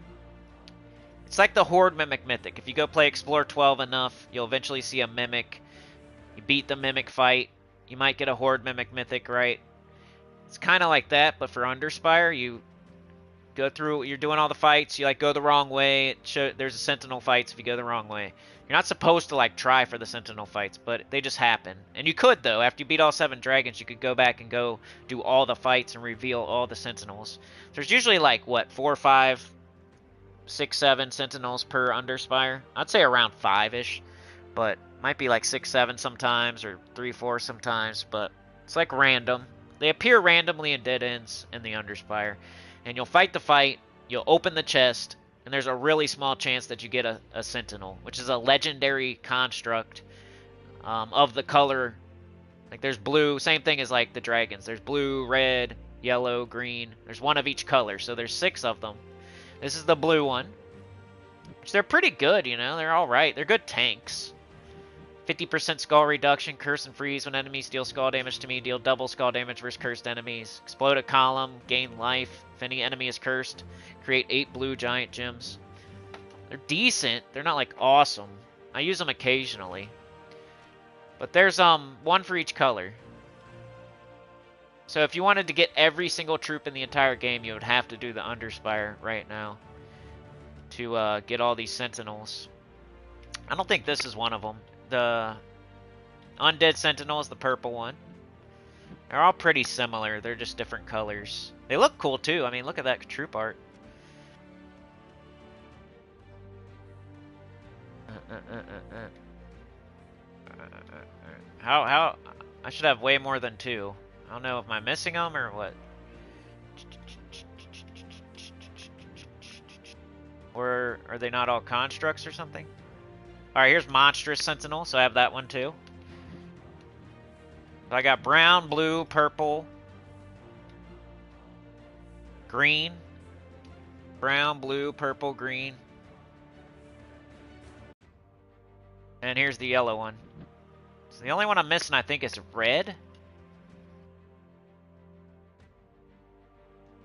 [SPEAKER 1] It's like the Horde Mimic Mythic. If you go play Explore 12 enough, you'll eventually see a Mimic. You beat the Mimic fight, you might get a Horde Mimic Mythic, right? It's kind of like that, but for Underspire, you go through, you're doing all the fights, you like go the wrong way, there's a Sentinel fights if you go the wrong way. You're not supposed to like try for the Sentinel fights, but they just happen. And you could though, after you beat all 7 dragons, you could go back and go do all the fights and reveal all the Sentinels. There's usually like, what, 4 or 5, 6, 7 Sentinels per Underspire? I'd say around 5-ish, but might be like 6, 7 sometimes, or 3, 4 sometimes, but it's like random. They appear randomly in dead ends in the Underspire, and you'll fight the fight, you'll open the chest, and there's a really small chance that you get a Sentinel, which is a legendary construct of the color. Like there's blue, same thing as like the dragons. There's blue, red, yellow, green. There's one of each color, so there's 6 of them. This is the blue one, which they're pretty good, you know, they're alright. They're good tanks. 50% skull reduction, curse and freeze. When enemies deal skull damage to me, deal double skull damage versus cursed enemies. Explode a column, gain life. If any enemy is cursed, create 8 blue giant gems. They're decent. They're not like awesome. I use them occasionally. But there's one for each color. So if you wanted to get every single troop in the entire game, you would have to do the Underspire right now to get all these Sentinels. I don't think this is one of them. The Undead Sentinel is the purple one. They're all pretty similar. They're just different colors. They look cool too. I mean, look at that troop art. How? I should have way more than 2. I don't know if I'm missing them or what. Or are they not all constructs or something? Alright, here's Monstrous Sentinel, so I have that one too. So I got brown, blue, purple, green, brown, blue, purple, green. And here's the yellow one. So the only one I'm missing, I think, is red.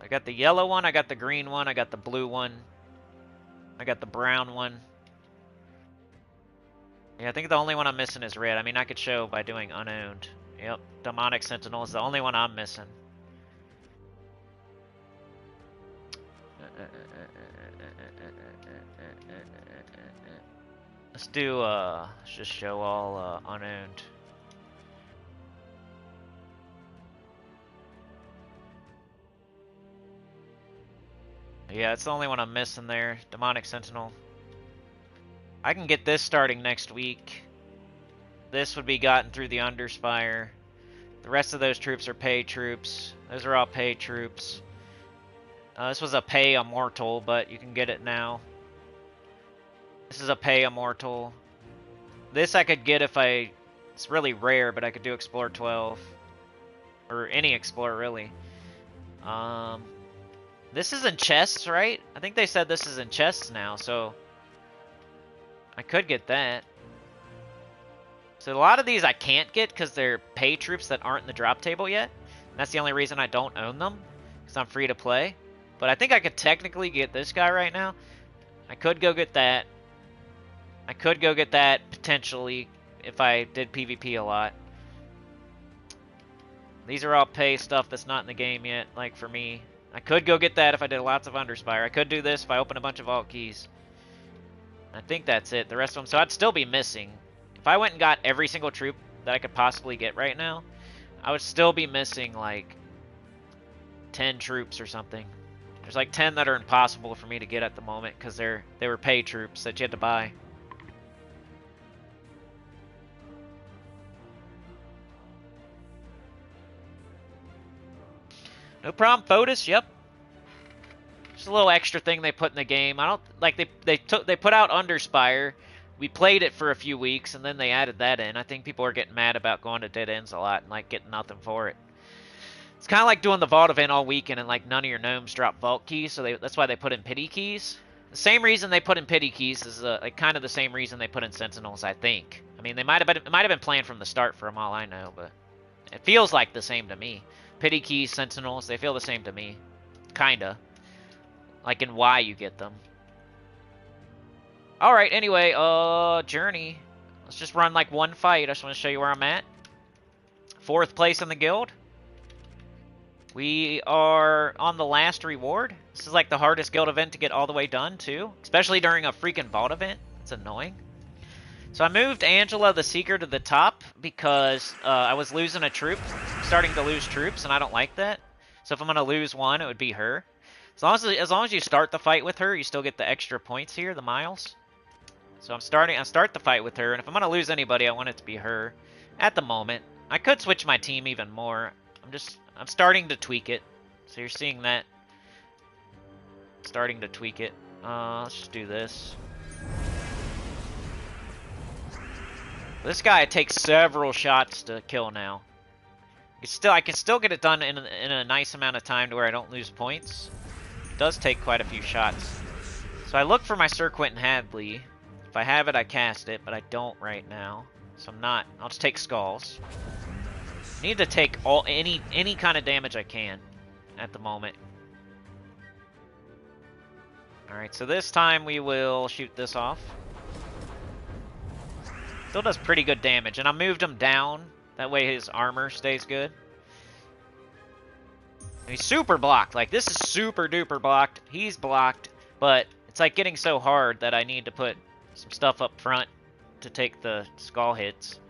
[SPEAKER 1] I got the yellow one, I got the green one, I got the blue one, I got the brown one. Yeah, I think the only one I'm missing is red. I mean, I could show by doing unowned. Yep, Demonic Sentinel is the only one I'm missing. Let's do, let's just show all unowned. Yeah, it's the only one I'm missing there. Demonic Sentinel. I can get this starting next week. This would be gotten through the Underspire. The rest of those troops are pay troops. Those are all pay troops. This was a pay immortal, but you can get it now. This is a pay immortal. This I could get if I... It's really rare, but I could do Explore 12. Or any Explore, really. This is in chests, right? I think they said this is in chests now, so... I could get that. So a lot of these I can't get because they're pay troops that aren't in the drop table yet. And that's the only reason I don't own them, because I'm free to play. But I think I could technically get this guy right now. I could go get that. I could go get that, potentially, if I did PvP a lot. These are all pay stuff that's not in the game yet, like for me. I could go get that if I did lots of Underspire. I could do this if I open a bunch of vault keys. I think that's it. The rest of them, so I'd still be missing. If I went and got every single troop that I could possibly get right now, I would still be missing like 10 troops or something. There's like 10 that are impossible for me to get at the moment because they were pay troops that you had to buy. No problem, Fotis. Yep. Just a little extra thing they put in the game. I don't like they put out Underspire. We played it for a few weeks and then they added that in. I think people are getting mad about going to dead ends a lot and like getting nothing for it. It's kind of like doing the vault event all weekend and like none of your gnomes drop vault keys, so that's why they put in pity keys. The same reason they put in pity keys is like kind of the same reason they put in sentinels, I think. I mean, it might have been planned from the start, from all I know, but it feels like the same to me. Pity keys, sentinels, they feel the same to me, kinda. Like in why you get them. All right. Anyway, journey. Let's just run like one fight. I just want to show you where I'm at. 4th place in the guild. We are on the last reward. This is like the hardest guild event to get all the way done, too. Especially during a freaking vault event. It's annoying. So I moved Angela the Seeker to the top because I was losing a troop. Starting to lose troops, and I don't like that. So if I'm going to lose one, it would be her. As long as you start the fight with her, you still get the extra points here, the miles. So I start the fight with her, and if I'm going to lose anybody, I want it to be her at the moment. I could switch my team even more. I'm starting to tweak it. So you're seeing that. Starting to tweak it. Let's just do this. This guy takes several shots to kill now. I can still get it done in a nice amount of time to where I don't lose points. It does take quite a few shots. So I look for my Sir Quentin Hadley. If I have it, I cast it, but I don't right now. So I'm not. I'll just take skulls. I need to take any kind of damage I can at the moment. Alright, so this time we will shoot this off. Still does pretty good damage, and I moved him down. That way his armor stays good. And he's super blocked. Like, this is super duper blocked. He's blocked, but it's like getting so hard that I need to put some stuff up front to take the skull hits.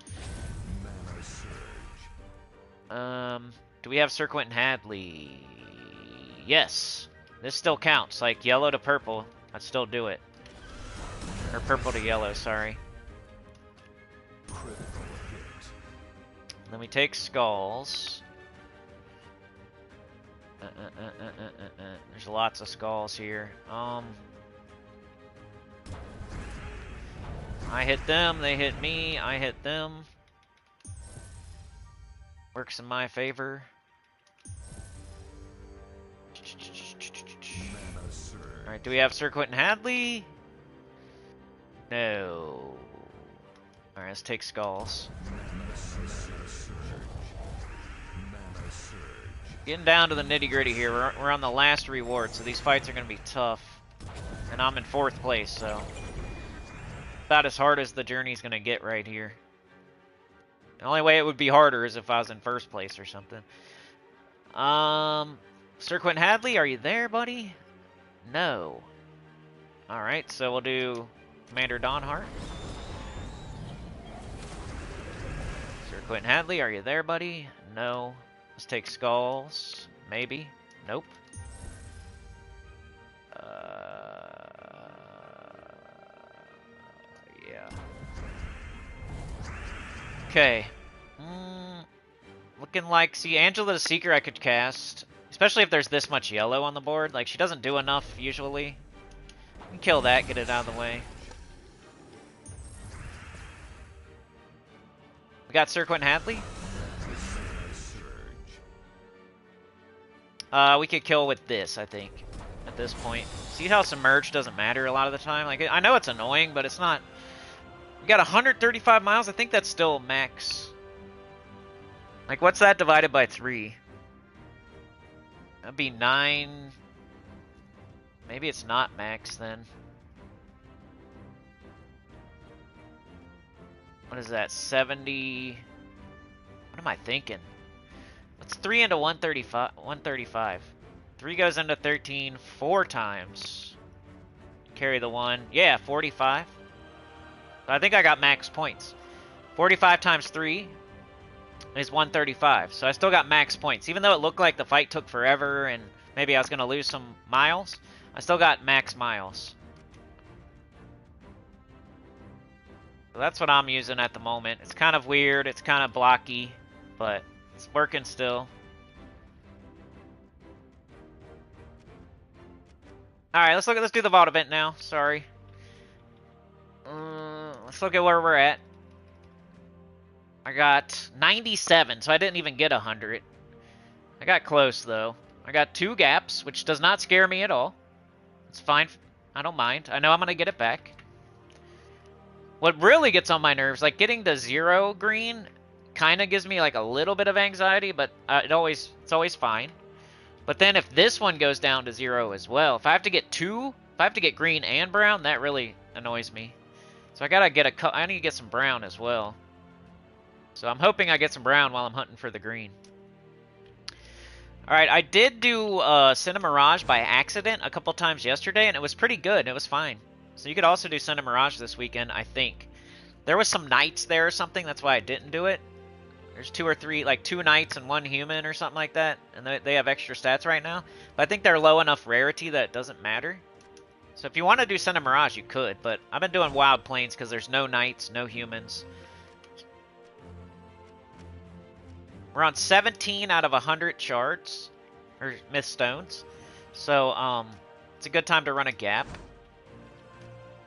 [SPEAKER 1] Do we have Sir Quentin Hadley? Yes. This still counts. Like, yellow to purple, I'd still do it. Or purple to yellow, sorry. Then we take skulls. There's lots of skulls here. I hit them, they hit me, I hit them. Works in my favor. Alright, do we have Sir Quentin Hadley? No. Alright, let's take skulls. Getting down to the nitty-gritty here. We're on the last reward, so these fights are going to be tough. And I'm in 4th place, so about as hard as the journey's going to get right here. The only way it would be harder is if I was in 1st place or something. Sir Quentin Hadley, are you there, buddy? No. Alright, so we'll do Commander Donhart. Sir Quentin Hadley, are you there, buddy? No. Let's take skulls. Maybe. Nope. Yeah. Okay. Looking like... See, Angela the Seeker I could cast. Especially if there's this much yellow on the board. Like, she doesn't do enough, usually. We can kill that, get it out of the way. We got Sir Quentin Hadley. We could kill with this, I think, at this point. See how Submerge doesn't matter a lot of the time? Like, I know it's annoying, but it's not... We got 135 miles? I think that's still max. Like, what's that divided by 3? That'd be 9... Maybe it's not max, then. What is that? 70... What am I thinking? What's 3 into 135? 135. 3 goes into 13 4 times. Carry the 1. Yeah, 45. I think I got max points. 45 times 3 is 135. So I still got max points. Even though it looked like the fight took forever and maybe I was going to lose some miles, I still got max miles. So that's what I'm using at the moment. It's kind of weird. It's kind of blocky, but it's working still. Alright, let's do the vault event now. Sorry. Let's look at where we're at. I got 97, so I didn't even get 100. I got close, though. I got 2 gaps, which does not scare me at all. It's fine. I don't mind. I know I'm going to get it back. What really gets on my nerves, like getting to 0 green kind of gives me like a little bit of anxiety, but it's always fine. But then if this one goes down to 0 as well, if I have to get green and brown, that really annoys me. So I need to get some brown as well. So I'm hoping I get some brown while I'm hunting for the green. Alright, I did do Cinema Mirage by accident a couple times yesterday, and it was pretty good. It was fine. So you could also do Cinema Mirage this weekend, I think. There was some knights there or something, that's why I didn't do it. There's 2 or 3, like 2 knights and 1 human or something like that, and they have extra stats right now. But I think they're low enough rarity that it doesn't matter. So if you want to do Cinema Mirage, you could, but I've been doing Wild Plains because there's no knights, no humans. We're on 17 out of 100 shards, or myth stones. So, it's a good time to run a gap.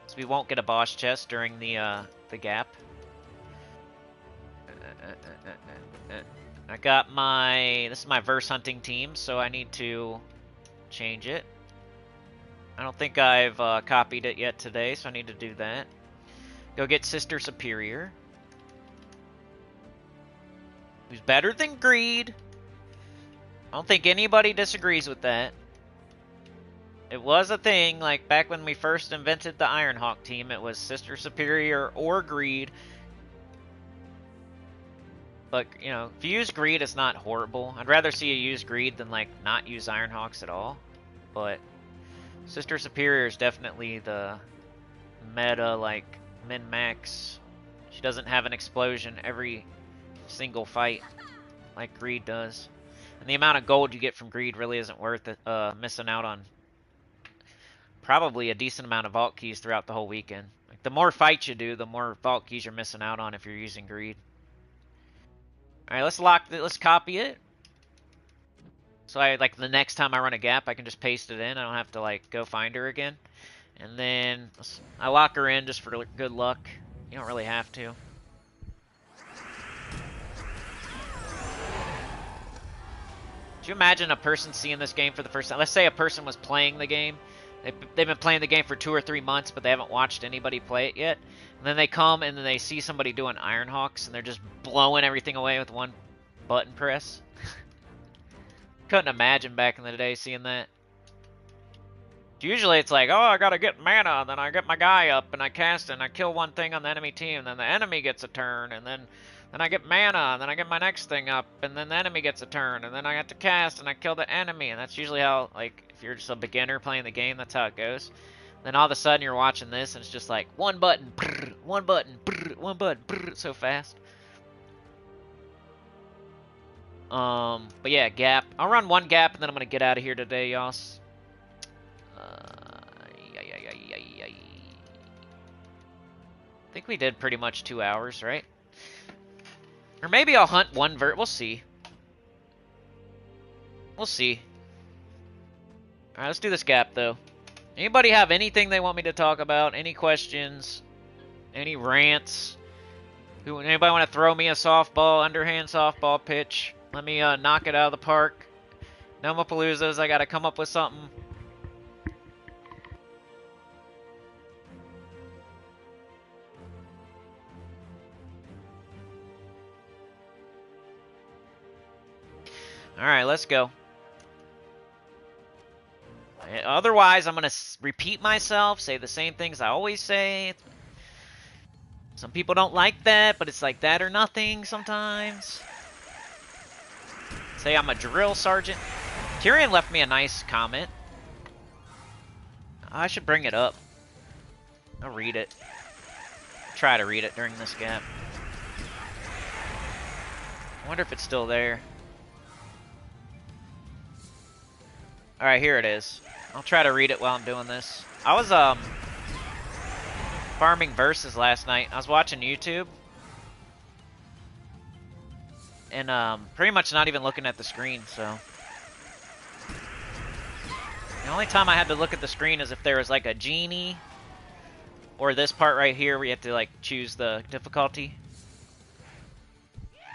[SPEAKER 1] So we won't get a boss chest during the gap. I got this is my verse hunting team, so I need to change it. I don't think I've copied it yet today, so I need to do that. Go get Sister Superior. Who's better than Greed. I don't think anybody disagrees with that. It was a thing, like back when we first invented the Ironhawk team, it was Sister Superior or Greed. But, you know, if you use Greed, it's not horrible. I'd rather see you use Greed than, like, not use Ironhawks at all. But Sister Superior is definitely the meta, like, min-max. She doesn't have an explosion every single fight like Greed does. And the amount of gold you get from Greed really isn't worth it, missing out on probably a decent amount of vault keys throughout the whole weekend. Like, the more fights you do, the more vault keys you're missing out on if you're using Greed. Alright, let's copy it. So like the next time I run a gap, I can just paste it in. I don't have to like go find her again. And then I lock her in just for good luck. You don't really have to. Could you imagine a person seeing this game for the first time? Let's say a person was playing the game. They've been playing the game for 2 or 3 months, but they haven't watched anybody play it yet. And then they come and then they see somebody doing Ironhawks, and they're just blowing everything away with one button press. Couldn't imagine back in the day seeing that. Usually it's like, oh, I gotta get mana, then I get my guy up, and I cast it, and I kill one thing on the enemy team, and then the enemy gets a turn, and then I get mana, and then I get my next thing up, and then the enemy gets a turn, and then I have to cast, and I kill the enemy, and that's usually how, like, if you're just a beginner playing the game, that's how it goes. Then all of a sudden you're watching this, and it's just like, one button, brrr, one button, brrr, one button, brrr, so fast. But yeah, gap. I'll run 1 gap, and then I'm gonna get out of here today, y'all. I think we did pretty much 2 hours, right? Or maybe I'll hunt 1 vert. We'll see. We'll see. Alright, let's do this gap, though. Anybody have anything they want me to talk about? Any questions? Any rants? Anybody want to throw me a softball, underhand softball pitch? Let me knock it out of the park. Nomapaloozas, I gotta come up with something. Alright, let's go. Otherwise, I'm going to repeat myself, say the same things I always say. Some people don't like that, but it's like that or nothing sometimes. Say I'm a drill sergeant. Tyrion left me a nice comment. I should bring it up. I'll read it. Try to read it during this gap. I wonder if it's still there. Alright, here it is. I'll try to read it while I'm doing this. I was farming verses last night. I was watching YouTube. And pretty much not even looking at the screen, so. The only time I had to look at the screen is if there was like a genie. Or this part right here where you have to like choose the difficulty.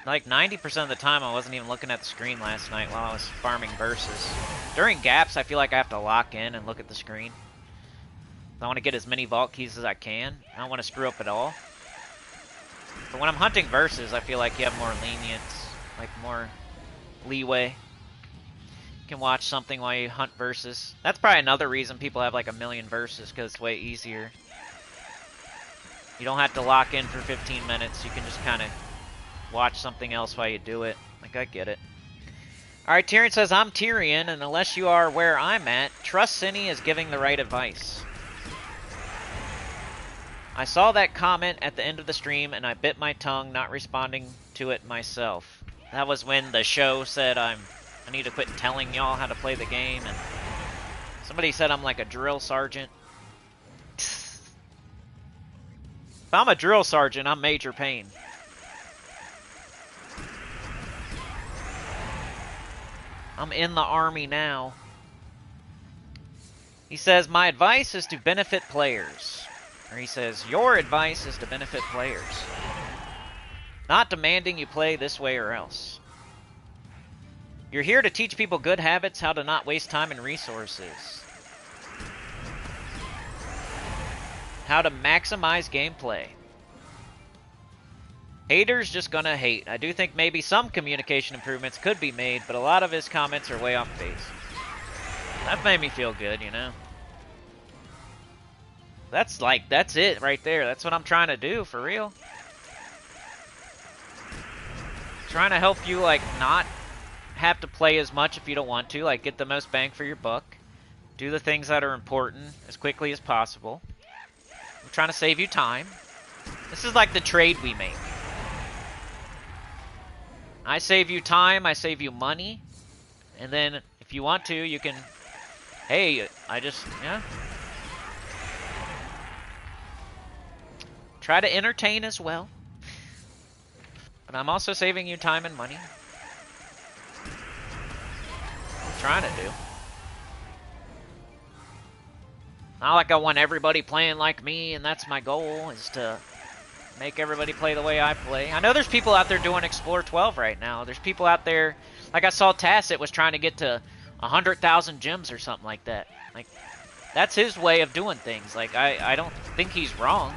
[SPEAKER 1] like 90% of the time I wasn't even looking at the screen last night while I was farming versus. During gaps, I feel like I have to lock in and look at the screen. I want to get as many vault keys as I can. I don't want to screw up at all. But when I'm hunting versus, I feel like you have more lenience, like more leeway. You can watch something while you hunt versus. That's probably another reason people have like a million versus, because it's way easier. You don't have to lock in for 15 minutes. You can just kind of watch something else while you do it. Like, I get it. Alright, Tyrion says, I'm Tyrion, and unless you are where I'm at, trust Cine is giving the right advice. I saw that comment at the end of the stream, and I bit my tongue not responding to it myself. That was when the show said I need to quit telling y'all how to play the game, and somebody said I'm like a drill sergeant. If I'm a drill sergeant, I'm Major Payne. I'm in the army now. He says, my advice is to benefit players. Or he says, your advice is to benefit players. Not demanding you play this way or else. You're here to teach people good habits, how to not waste time and resources. How to maximize gameplay. Haters just gonna hate. I do think maybe some communication improvements could be made, but a lot of his comments are way off base. That made me feel good, you know? That's it right there. That's what I'm trying to do, for real. Trying to help you, like, not have to play as much if you don't want to. Like, get the most bang for your buck. Do the things that are important as quickly as possible. I'm trying to save you time. This is like the trade we make. I save you time, I save you money. And then, if you want to, you can... Hey, yeah. Try to entertain as well. But I'm also saving you time and money. I'm trying to do. Not like I want everybody playing like me, and that's my goal, is to make everybody play the way I play. I know there's people out there doing Explore 12 right now. There's people out there, like I saw Tacit was trying to get to 100,000 gems or something like that. Like, that's his way of doing things. Like, I don't think he's wrong.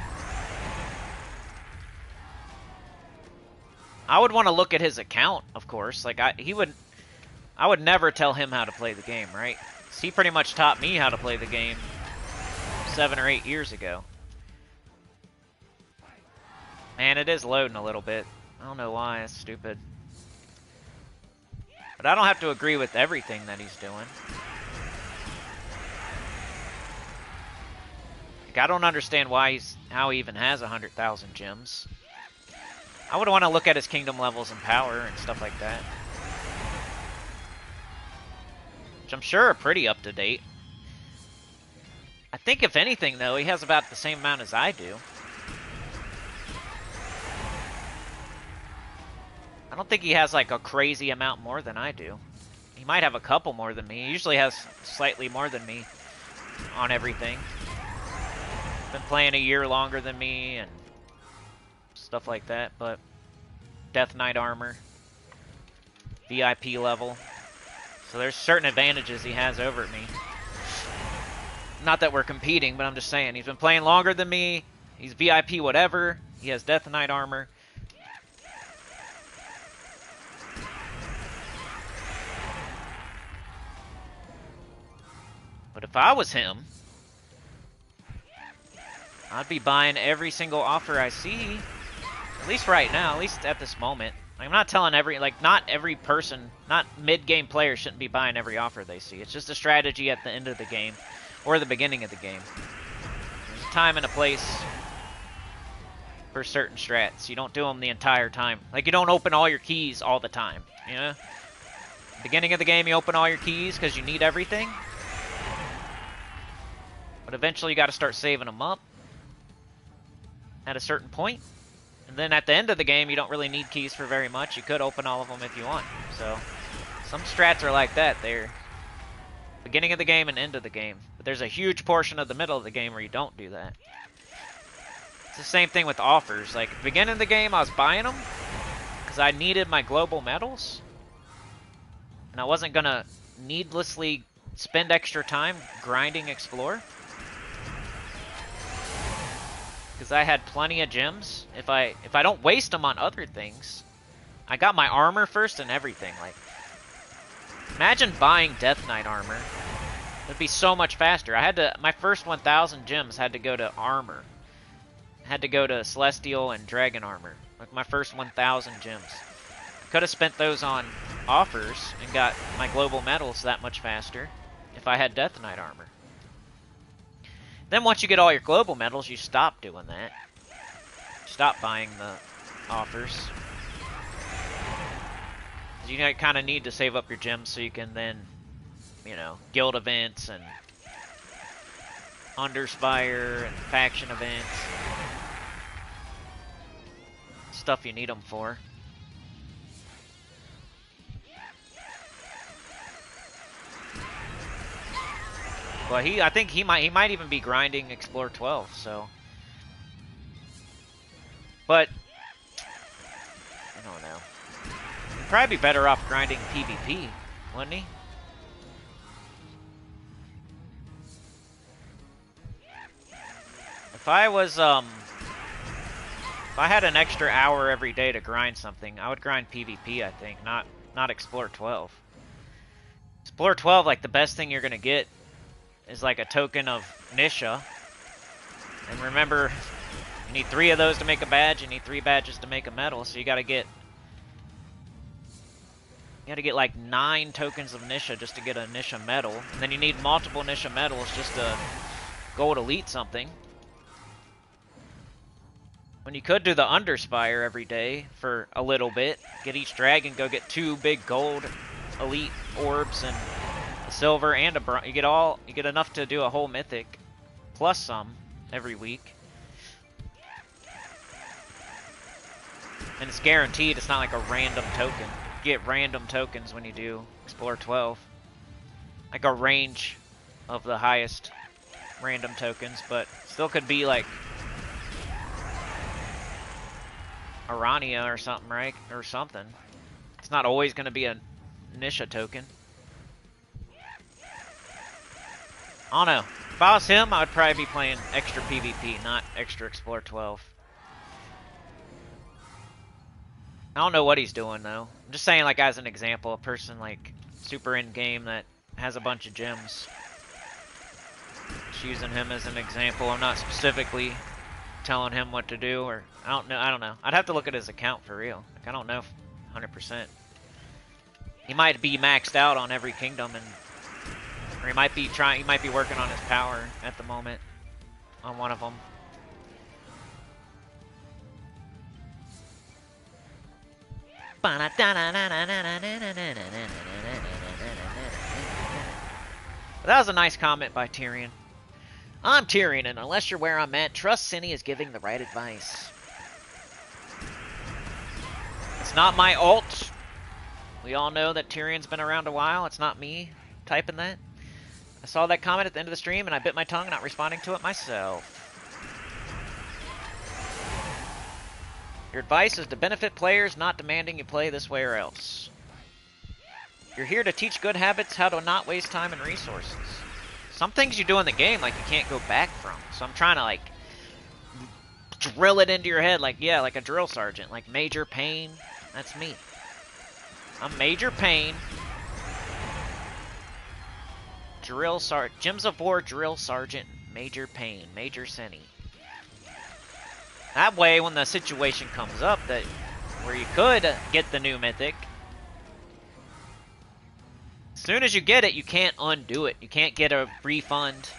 [SPEAKER 1] I would want to look at his account, of course. Like, I would never tell him how to play the game, right? 'Cause he pretty much taught me how to play the game 7 or 8 years ago. Man, it is loading a little bit. I don't know why, it's stupid. But I don't have to agree with everything that he's doing. Like, I don't understand how he even has 100,000 gems. I would want to look at his kingdom levels and power and stuff like that. Which I'm sure are pretty up to date. I think if anything, though, he has about the same amount as I do. I don't think he has like a crazy amount more than I do. He might have a couple more than me. He usually has slightly more than me on everything. Been playing a year longer than me and stuff like that, but Death Knight armor, VIP level. So there's certain advantages he has over me. Not that we're competing, but I'm just saying, he's been playing longer than me. He's VIP whatever. He has Death Knight armor. But if I was him, I'd be buying every single offer I see. At least right now, at least at this moment. I'm not telling not every person, not mid-game players shouldn't be buying every offer they see. It's just a strategy at the end of the game, or the beginning of the game. There's a time and a place for certain strats. You don't do them the entire time. Like, you don't open all your keys all the time, you know? Beginning of the game, you open all your keys because you need everything. But eventually you got to start saving them up at a certain point. And then at the end of the game, you don't really need keys for very much. You could open all of them if you want. So, some strats are like that. They're beginning of the game and end of the game. But there's a huge portion of the middle of the game where you don't do that. It's the same thing with offers. Like, beginning of the game, I was buying them. because I needed my global medals, and I wasn't gonna needlessly spend extra time grinding explore, because I had plenty of gems. If I don't waste them on other things, I got my armor first and everything. Like, imagine buying Death Knight armor. It'd be so much faster. I had to, my first 1,000 gems had to go to armor. Had to go to Celestial and Dragon armor. Like my first 1,000 gems. I could have spent those on offers and got my global medals that much faster if I had Death Knight armor. Then once you get all your global medals, you stop doing that. Stop buying the offers. You kind of need to save up your gems so you can then, you know, guild events and Underspire and faction events. Stuff you need them for. Well, I think he might even be grinding Explore 12, so. But I don't know. He'd probably be better off grinding PvP, wouldn't he? If I was if I had an extra hour every day to grind something, I would grind PvP, I think, not Explore 12. Explore 12, like, the best thing you're gonna get is like a token of Nisha. And remember, you need 3 of those to make a badge, you need 3 badges to make a medal, so you gotta get like 9 tokens of Nisha just to get a Nisha medal. And then you need multiple Nisha medals just to gold elite something. When you could do the Underspire every day for a little bit, get each dragon, go get 2 big gold elite orbs and a silver and a bronze. You get enough to do a whole mythic plus some every week. And it's guaranteed, it's not like a random token. You get random tokens when you do Explore 12. Like a range of the highest random tokens, but still could be like Arania or something, right? Or something. It's not always going to be a Nisha token. I don't know. If I was him, I would probably be playing extra PvP, not extra Explore 12. I don't know what he's doing, though. I'm just saying, like, as an example, a person, like, super in-game that has a bunch of gems. Just using him as an example. I'm not specifically telling him what to do, or I don't know. I'd have to look at his account for real. Like, I don't know 100%. He might be maxed out on every kingdom, or he might be working on his power at the moment on one of them. But that was a nice comment by Tyrion. I'm Tyrion, and unless you're where I'm at, trust Cine is giving the right advice. It's not my alt. We all know that Tyrion's been around a while. It's not me typing that. I saw that comment at the end of the stream, and I bit my tongue not responding to it myself. Your advice is to benefit players, not demanding you play this way or else. You're here to teach good habits, how to not waste time and resources. Some things you do in the game, like, you can't go back from. So I'm trying to, like, drill it into your head, like, yeah, like a drill sergeant. Like, Major Payne, that's me. I'm Major Payne. Drill Sergeant, Gems of War Drill Sergeant, Major Payne, Major Cine. That way, when the situation comes up that where you could get the new mythic, as soon as you get it, you can't undo it. You can't get a refund.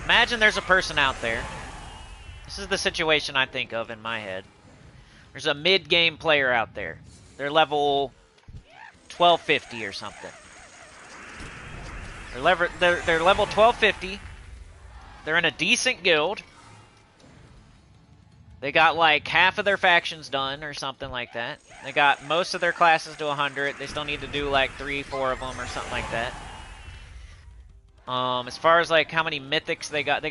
[SPEAKER 1] Imagine there's a person out there. This is the situation I think of in my head. There's a mid-game player out there. They're level 1250 or something. They're level 1250. They're in a decent guild. They got like half of their factions done or something like that. They got most of their classes to 100. They still need to do like 3-4 of them or something like that. As far as like how many mythics they got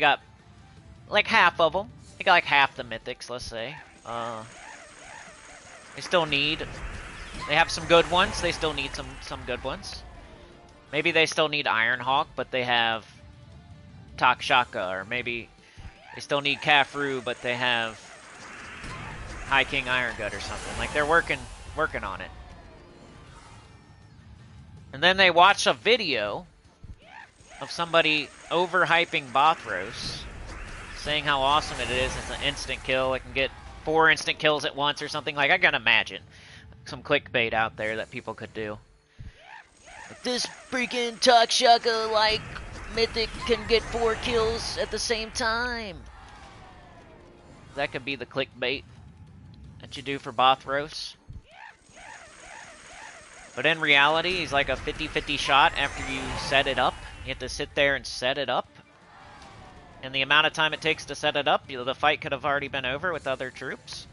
[SPEAKER 1] like half of them. They got like half the mythics, let's say. They still need... They have some good ones. They still need some good ones. Maybe they still need Ironhawk, but they have Takshaka, or maybe they still need Kafru, but they have High King Iron Gut or something. Like, they're working on it. And then they watch a video of somebody overhyping Bothros, saying how awesome it is. It's an instant kill. It can get 4 instant kills at once or something. Like, I can imagine some clickbait out there that people could do. Like, this freaking Takshaka, like, mythic can get 4 kills at the same time. That could be the clickbait that you do for Bothros. But in reality, he's like a 50-50 shot after you set it up. You have to sit there and set it up. And the amount of time it takes to set it up, you know, the fight could have already been over with other troops.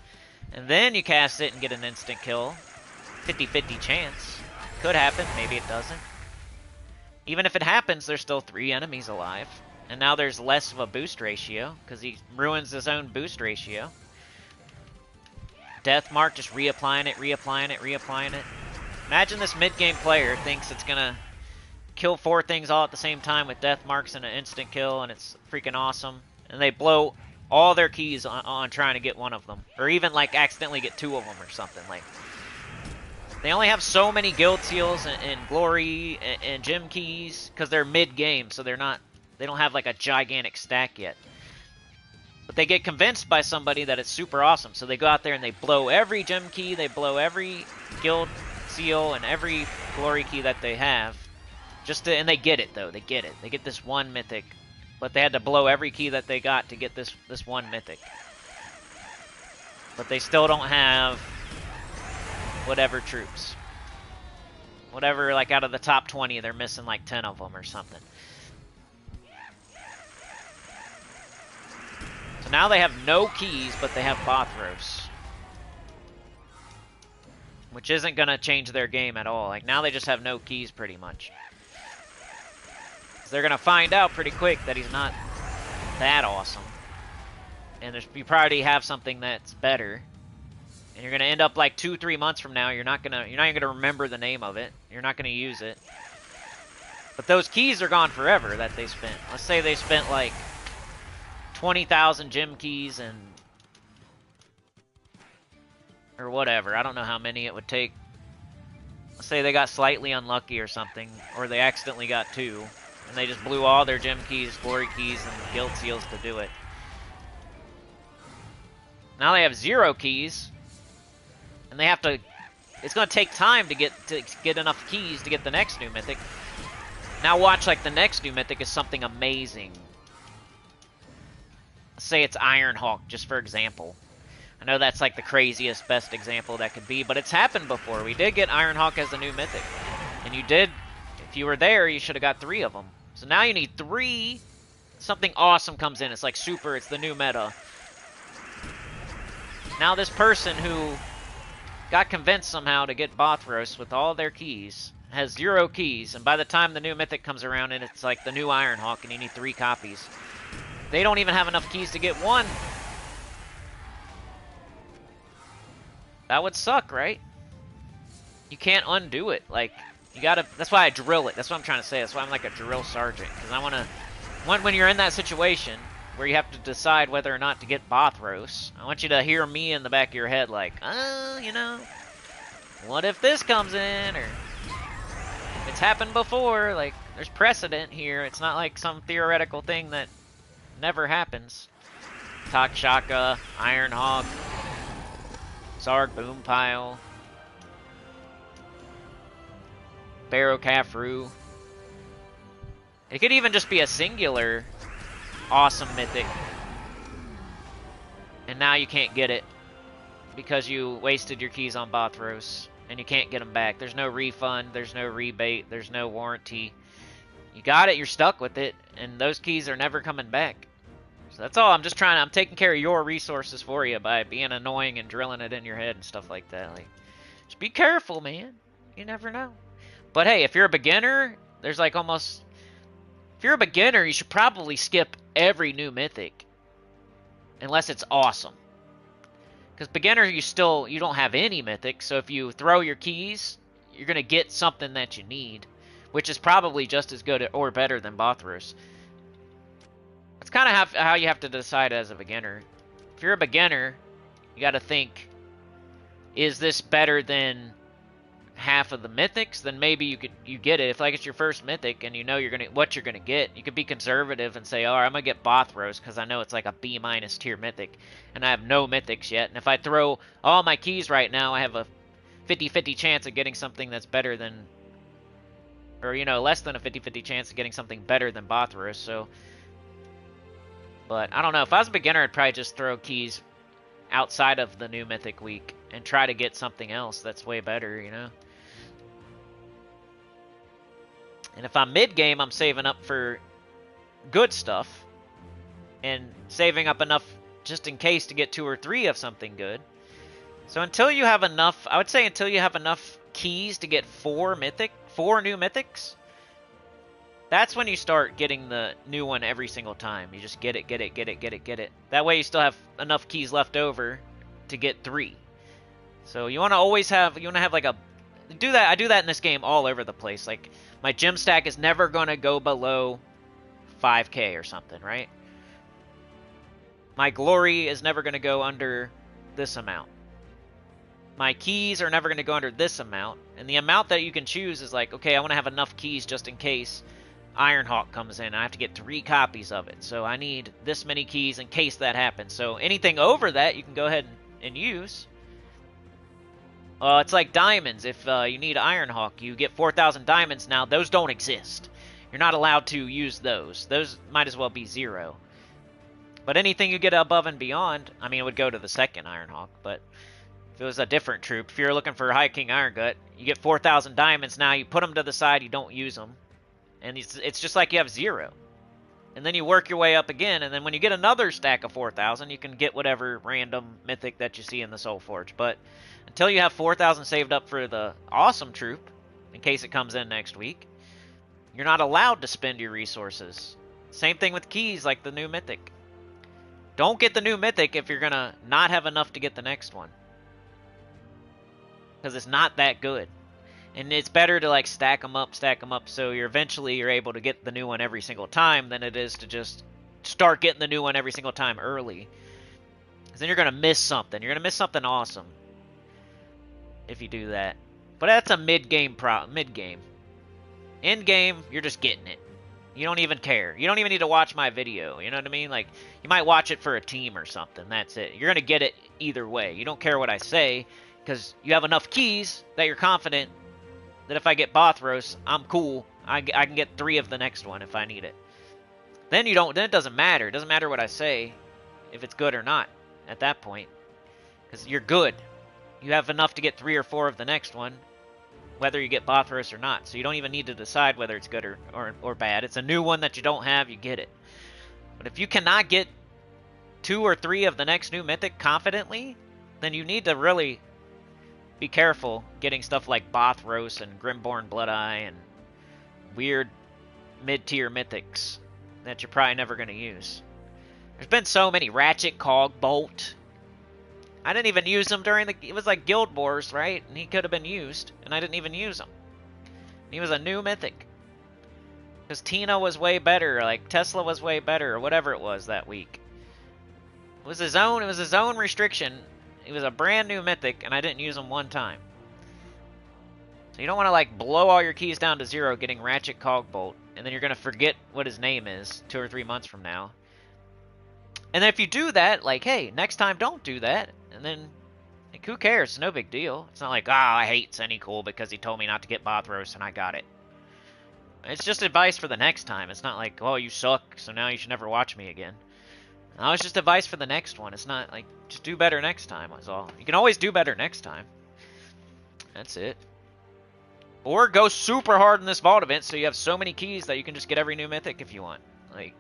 [SPEAKER 1] And then you cast it and get an instant kill. 50-50 chance. Could happen, maybe it doesn't. Even if it happens, there's still 3 enemies alive. And now there's less of a boost ratio, because he ruins his own boost ratio. Deathmark, just reapplying it, reapplying it, reapplying it. Imagine this mid-game player thinks it's gonna kill 4 things all at the same time with Deathmarks and an instant kill, and it's freaking awesome. And they blow all their keys on trying to get one of them. Or even, like, accidentally get 2 of them or something. Like, they only have so many guild seals and glory and gem keys, because they're mid-game, so they don't have, like, a gigantic stack yet. But they get convinced by somebody that it's super awesome, so they go out there and they blow every gem key, they blow every guild seal and every glory key that they have, and they get it though. They get it. They get this 1 mythic, but they had to blow every key that they got to get this 1 mythic. But they still don't have whatever troops. Whatever, like out of the top 20, they're missing like 10 of them or something. So now they have no keys, but they have Bothros. Which isn't going to change their game at all. Like, now they just have no keys, pretty much. So they're going to find out pretty quick that he's not that awesome. And you probably have something that's better. And you're going to end up, like, 2-3 months from now, you're not even going to remember the name of it. You're not going to use it. But those keys are gone forever that they spent. Let's say they spent, like, 20,000 gem keys and... or whatever. I don't know how many it would take. Let's say they got slightly unlucky or something, or they accidentally got 2, and they just blew all their gem keys, glory keys, and guild seals to do it. Now they have 0 keys, and they have to... It's going to take time to get enough keys to get the next new mythic. Now watch, like, the next new mythic is something amazing. Let's say it's Ironhawk, just for example. I know that's like the craziest, best example that could be, but it's happened before. We did get Ironhawk as a new mythic. And you did, if you were there, you should have got 3 of them. So now you need 3. Something awesome comes in. It's like super, it's the new meta. Now this person who got convinced somehow to get Bothros with all their keys has 0 keys, and by the time the new mythic comes around and it's like the new Ironhawk and you need 3 copies, they don't even have enough keys to get 1. That would suck, right? You can't undo it. Like, you gotta... That's why I drill it. That's what I'm trying to say. That's why I'm like a drill sergeant. Because I want to... When you're in that situation where you have to decide whether or not to get Bothros, I want you to hear me in the back of your head like, you know, what if this comes in? Or, it's happened before. Like, there's precedent here. It's not like some theoretical thing that never happens. Takshaka, Ironhawk, Zarg Boompile, Barrow Kafru. It could even just be a singular awesome mythic. And now you can't get it because you wasted your keys on Bothros and you can't get them back. There's no refund, there's no rebate, there's no warranty. You got it, you're stuck with it, and those keys are never coming back. So that's all. I'm taking care of your resources for you by being annoying and drilling it in your head and stuff like that. Like, just be careful, man. You never know. But hey, if you're a beginner, there's like almost... If you're a beginner, you should probably skip every new mythic. Unless it's awesome. Because beginner, you don't have any mythics, so if you throw your keys, you're going to get something that you need, which is probably just as good or better than Bothros. It's kind of how you have to decide as a beginner. If you're a beginner, you got to think, is this better than half of the mythics? Then maybe you get it. If like it's your first mythic and you know what you're gonna get, you could be conservative and say, all right, I'm gonna get Bothros because I know it's like a B- tier mythic, and I have no mythics yet. And if I throw all my keys right now, I have a 50-50 chance of getting something that's better than, or less than a 50-50 chance of getting something better than Bothros. So, but I don't know. If I was a beginner, I'd probably just throw keys outside of the new mythic week and try to get something else that's way better, And if I'm mid-game, I'm saving up for good stuff and saving up enough just in case to get 2 or 3 of something good. So until you have enough, I would say until you have enough keys to get 4 new mythics, that's when you start getting the new one every single time. You just get it. That way you still have enough keys left over to get 3. So you want to always have, like a, I do that in this game all over the place. Like, my gem stack is never going to go below 5k or something, right? My glory is never going to go under this amount. My keys are never going to go under this amount. And the amount that you can choose is like, okay, I want to have enough keys just in case Ironhawk comes in. I have to get 3 copies of it. So I need this many keys in case that happens. So anything over that, you can go ahead and use. It's like diamonds. If you need Ironhawk, you get 4,000 diamonds now. Those don't exist. You're not allowed to use those. Those might as well be 0. But anything you get above and beyond, I mean, it would go to the second Ironhawk. But if it was a different troop, if you're looking for High King Irongut, you get 4,000 diamonds now. You put them to the side. You don't use them. And it's just like you have 0. And then you work your way up again. And then when you get another stack of 4,000, you can get whatever random mythic that you see in the Soul Forge. But until you have 4,000 saved up for the awesome troop, in case it comes in next week, you're not allowed to spend your resources. Same thing with keys, like the new mythic. Don't get the new mythic if you're going to not have enough to get the next one. Because it's not that good. And it's better to like stack them up, so you're able to get the new one every single time than it is to just start getting the new one every single time early. Because then you're going to miss something. You're going to miss something awesome if you do that. But that's a mid-game problem. Mid-game. End-game, you're just getting it. You don't even care. You don't even need to watch my video. You know what I mean? Like, you might watch it for a team or something. That's it. You're going to get it either way. You don't care what I say because you have enough keys that you're confident that if I get Bothros, I'm cool. I can get 3 of the next one if I need it. Then it doesn't matter. It doesn't matter what I say if it's good or not at that point. Because you're good. You have enough to get 3 or 4 of the next one, whether you get Bothros or not. So you don't even need to decide whether it's good or bad. It's a new one that you don't have, you get it. But if you cannot get 2 or 3 of the next new mythic confidently, then you need to really be careful getting stuff like Bothros and Grimborn Bloodeye and weird mid-tier mythics that you're probably never going to use. There's been so many. Ratchet Cogbolt. I didn't even use him during it was like Guild Wars, right? And he could have been used, and I didn't even use him. He was a new mythic. Because Tina was way better, like Tesla was way better, or whatever it was that week. It was his own restriction. He was a brand new mythic, and I didn't use him one time. So you don't want to like blow all your keys down to 0 getting Ratchet Cogbolt, and then you're going to forget what his name is 2 or 3 months from now. And then if you do that, like, hey, next time don't do that. And then, like, who cares? It's no big deal. It's not like, I hate Cool because he told me not to get Bothros and I got it. It's just advice for the next time. It's not like, oh, you suck, so now you should never watch me again. No, it's just advice for the next one. It's not like, just do better next time, that's all. You can always do better next time. That's it. Or go super hard in this vault event so you have so many keys that you can just get every new mythic if you want. Like,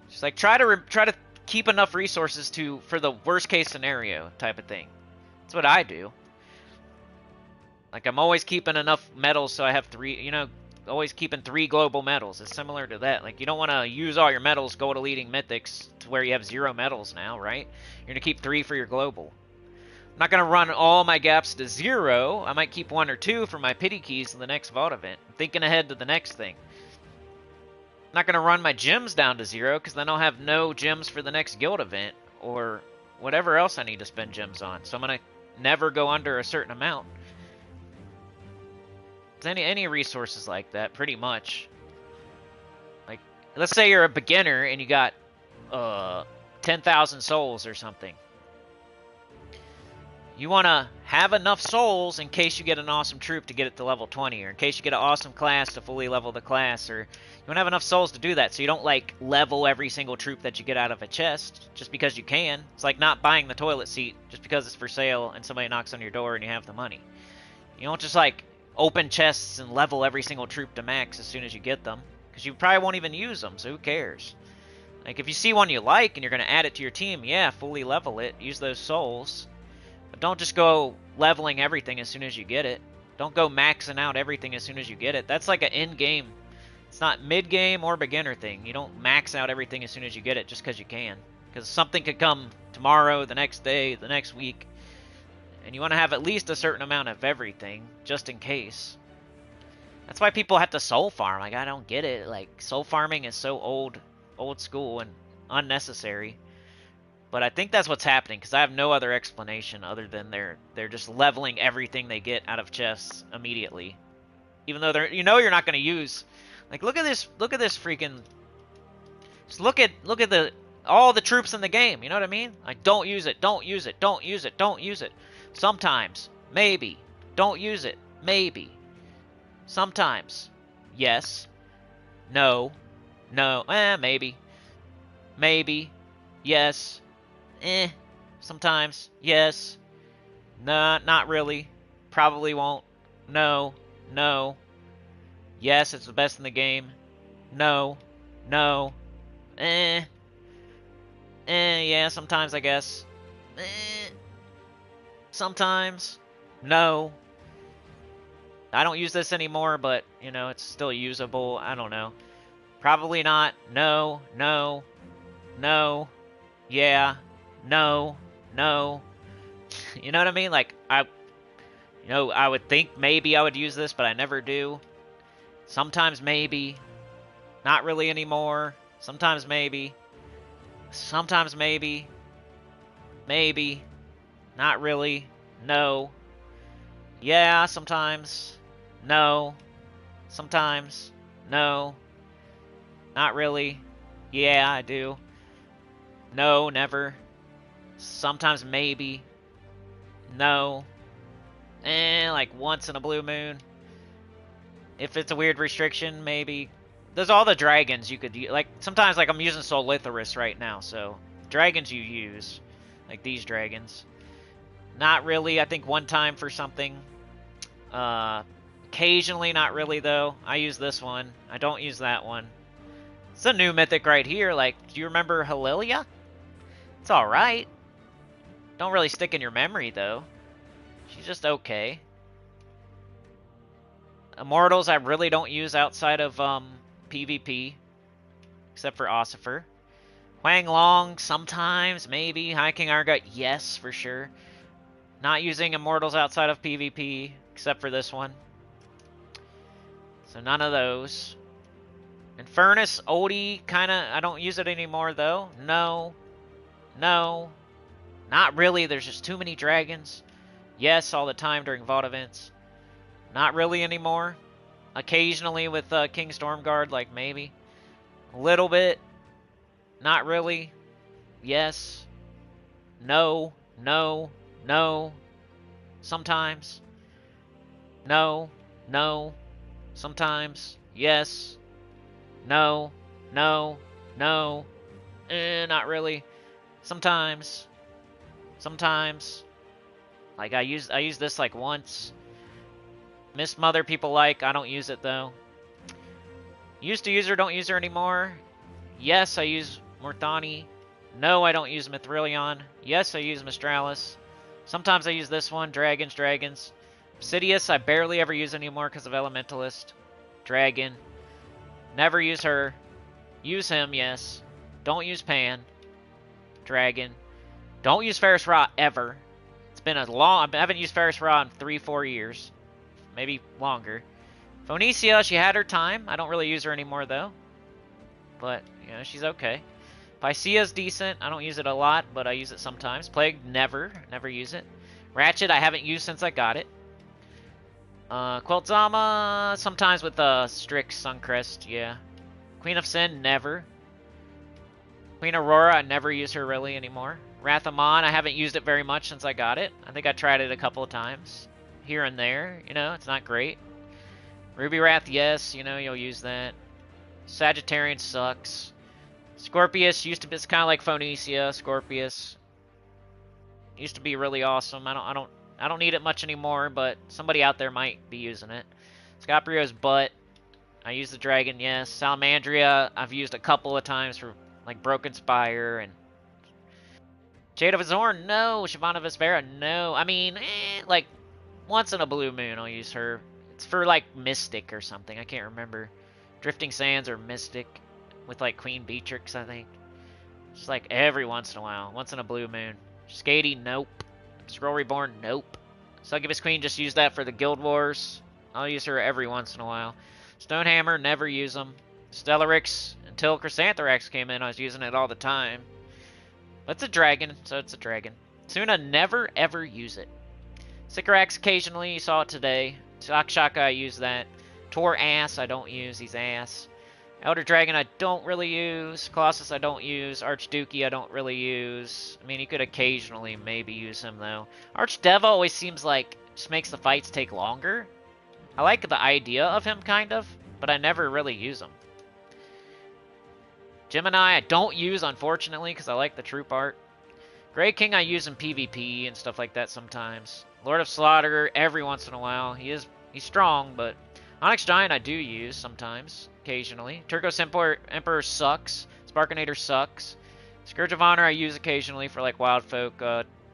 [SPEAKER 1] just like try to keep enough resources for the worst case scenario type of thing. That's what I do. Like, I'm always keeping enough medals so I have 3, always keeping 3 global medals. It's similar to that. Like, you don't want to use all your medals, go to leading mythics to where you have 0 medals now, right? You're going to keep 3 for your global. I'm not going to run all my gaps to 0. I might keep 1 or 2 for my pity keys in the next vault event. I'm thinking ahead to the next thing. I'm not going to run my gems down to 0 because then I'll have no gems for the next guild event or whatever else I need to spend gems on. So I'm going to never go under a certain amount. Any resources like that, pretty much. Like, let's say you're a beginner and you got 10,000 souls or something. You want to have enough souls in case you get an awesome troop to get it to level 20, or in case you get an awesome class to fully level the class, or you want to have enough souls to do that so you don't, like, level every single troop that you get out of a chest just because you can. It's like not buying the toilet seat just because it's for sale and somebody knocks on your door and you have the money. You don't just, like, open chests and level every single troop to max as soon as you get them, because you probably won't even use them, so who cares? Like, if you see one you like and you're going to add it to your team, yeah, fully level it, use those souls. But don't just go leveling everything as soon as you get it. Don't go maxing out everything as soon as you get it. That's like an end-game. It's not mid-game or beginner thing. You don't max out everything as soon as you get it just because you can. Because something could come tomorrow, the next day, the next week. And you want to have at least a certain amount of everything, just in case. That's why people have to soul farm. Like, I don't get it. Like, soul farming is so old school and unnecessary. But I think that's what's happening, because I have no other explanation other than they're just leveling everything they get out of chests immediately. Even though you're not going to use, like, look at this freaking, just look at all the troops in the game, you know what I mean? Like, don't use it, don't use it, don't use it, don't use it. Sometimes, maybe. Don't use it, maybe. Sometimes, yes. No, maybe. Maybe, yes. Sometimes. Yes. Nah, not really. Probably won't. No. Yes, it's the best in the game. No. Yeah, sometimes I guess. Sometimes. No. I don't use this anymore, but, you know, it's still usable. I don't know. Probably not. No. Yeah. No. You know what I mean? Like, I would think maybe I would use this, but I never do. Sometimes maybe. Not really anymore. Sometimes maybe. Sometimes maybe. Maybe. Not really. No. Yeah, sometimes. No. Sometimes. No. Not really. Yeah, I do. No, never. Sometimes maybe. No. Like once in a blue moon. If it's a weird restriction, maybe. There's all the dragons you could use. Like, sometimes, like, I'm using Solitharus right now, so dragons you use. Like these dragons. Not really, I think one time for something. Occasionally, not really, though. I use this one. I don't use that one. It's a new mythic right here. Like, do you remember Halilia? It's alright. Don't really stick in your memory, though. She's just okay. Immortals I really don't use outside of PvP. Except for Ossifer. Huang Long, sometimes, maybe. High King Argot, yes, for sure. Not using Immortals outside of PvP, except for this one. So none of those. Infernus, Odie, kinda, I don't use it anymore, though. No. Not really, there's just too many dragons. Yes, all the time during Vault events. Not really anymore. Occasionally with King Stormguard, like maybe. A little bit. Not really. Yes. No. Sometimes. No. Sometimes. Yes. No. Not really. Sometimes. Like, I use this, like, once. Miss Mother people like. I don't use it, though. Used to use her, don't use her anymore. Yes, I use Morthani. No, I don't use Mithrilion. Yes, I use Mistralis. Sometimes I use this one. Dragons. Obsidius, I barely ever use anymore because of Elementalist. Dragon. Never use her. Use him, yes. Don't use Pan. Dragon. Don't use Ferris Rot ever. It's been a long... I haven't used Ferris Ra in 3-4 years. Maybe longer. Phoenicia, she had her time. I don't really use her anymore, though. But, you know, she's okay. Pycea's decent. I don't use it a lot, but I use it sometimes. Plague, never. Never use it. Ratchet, I haven't used since I got it. Queltzama, sometimes with Strix, Suncrest, yeah. Queen of Sin, never. Queen Aurora, I never use her really anymore. Wrath Amon, I haven't used it very much since I got it. I think I tried it a couple of times. Here and there, you know, it's not great. Ruby Wrath, yes, you know, you'll use that. Sagittarian sucks. Scorpius used to be, it's kind of like Phoenicia. Scorpius used to be really awesome. I don't need it much anymore, but somebody out there might be using it. Scoprio's butt. I use the dragon, yes. Salamandria, I've used a couple of times for like Broken Spire and Jade of Azorn, no. Shyvana Vespera, no. I mean, like once in a blue moon I'll use her. It's for like Mystic or something. I can't remember. Drifting Sands or Mystic with like Queen Beatrix, I think. Just like every once in a while. Once in a blue moon. Skady, nope. Scroll Reborn, nope. Succubus Queen, just use that for the Guild Wars. I'll use her every once in a while. Stonehammer, never use them. Stellarix, until Chrysanthrax came in, I was using it all the time. But it's a dragon, so it's a dragon. Suna, never ever use it. Sycorax, occasionally, you saw it today. Shaka, I use that. Tor Ass, I don't use, he's ass. Elder Dragon, I don't really use. Colossus, I don't use. Archdukey, I don't really use. I mean, you could occasionally maybe use him, though. Archdeva always seems like just makes the fights take longer. I like the idea of him, kind of, but I never really use him. Gemini, I don't use, unfortunately, because I like the troop art. Grey King, I use in PvP and stuff like that sometimes. Lord of Slaughter, every once in a while. He's strong, but Onyx Giant I do use sometimes, occasionally. Turcos Emperor sucks. Sparkinator sucks. Scourge of Honor I use occasionally for like Wild Folk,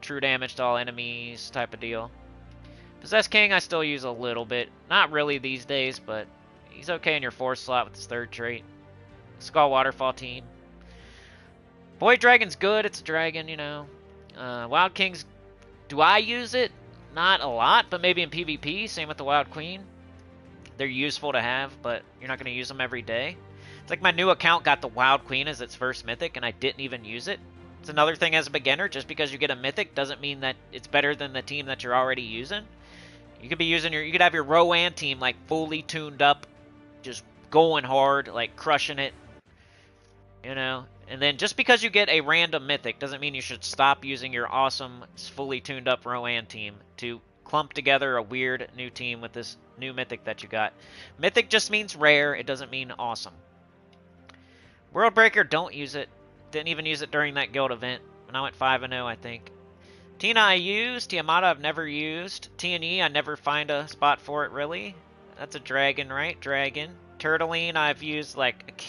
[SPEAKER 1] true damage to all enemies type of deal. Possessed King I still use a little bit. Not really these days, but he's okay in your 4th slot with his 3rd trait. Skull Waterfall team. Void Dragon's good. It's a dragon, you know. Wild Kings, do I use it? Not a lot, but maybe in PvP. Same with the Wild Queen. They're useful to have, but you're not going to use them every day. It's like my new account got the Wild Queen as its first mythic, and I didn't even use it. It's another thing as a beginner. Just because you get a mythic doesn't mean that it's better than the team that you're already using. You could be using you could have your Rowan team like fully tuned up, just going hard, like crushing it. You know, and then just because you get a random mythic doesn't mean you should stop using your awesome, fully tuned up Rowan team to clump together a weird new team with this new mythic that you got. Mythic just means rare, it doesn't mean awesome. Worldbreaker, don't use it. Didn't even use it during that guild event when I went 5-0, I think. Tina I used, Tiamata I've never used. T&E I never find a spot for it really. That's a dragon, right? Dragon. Turtling I've used like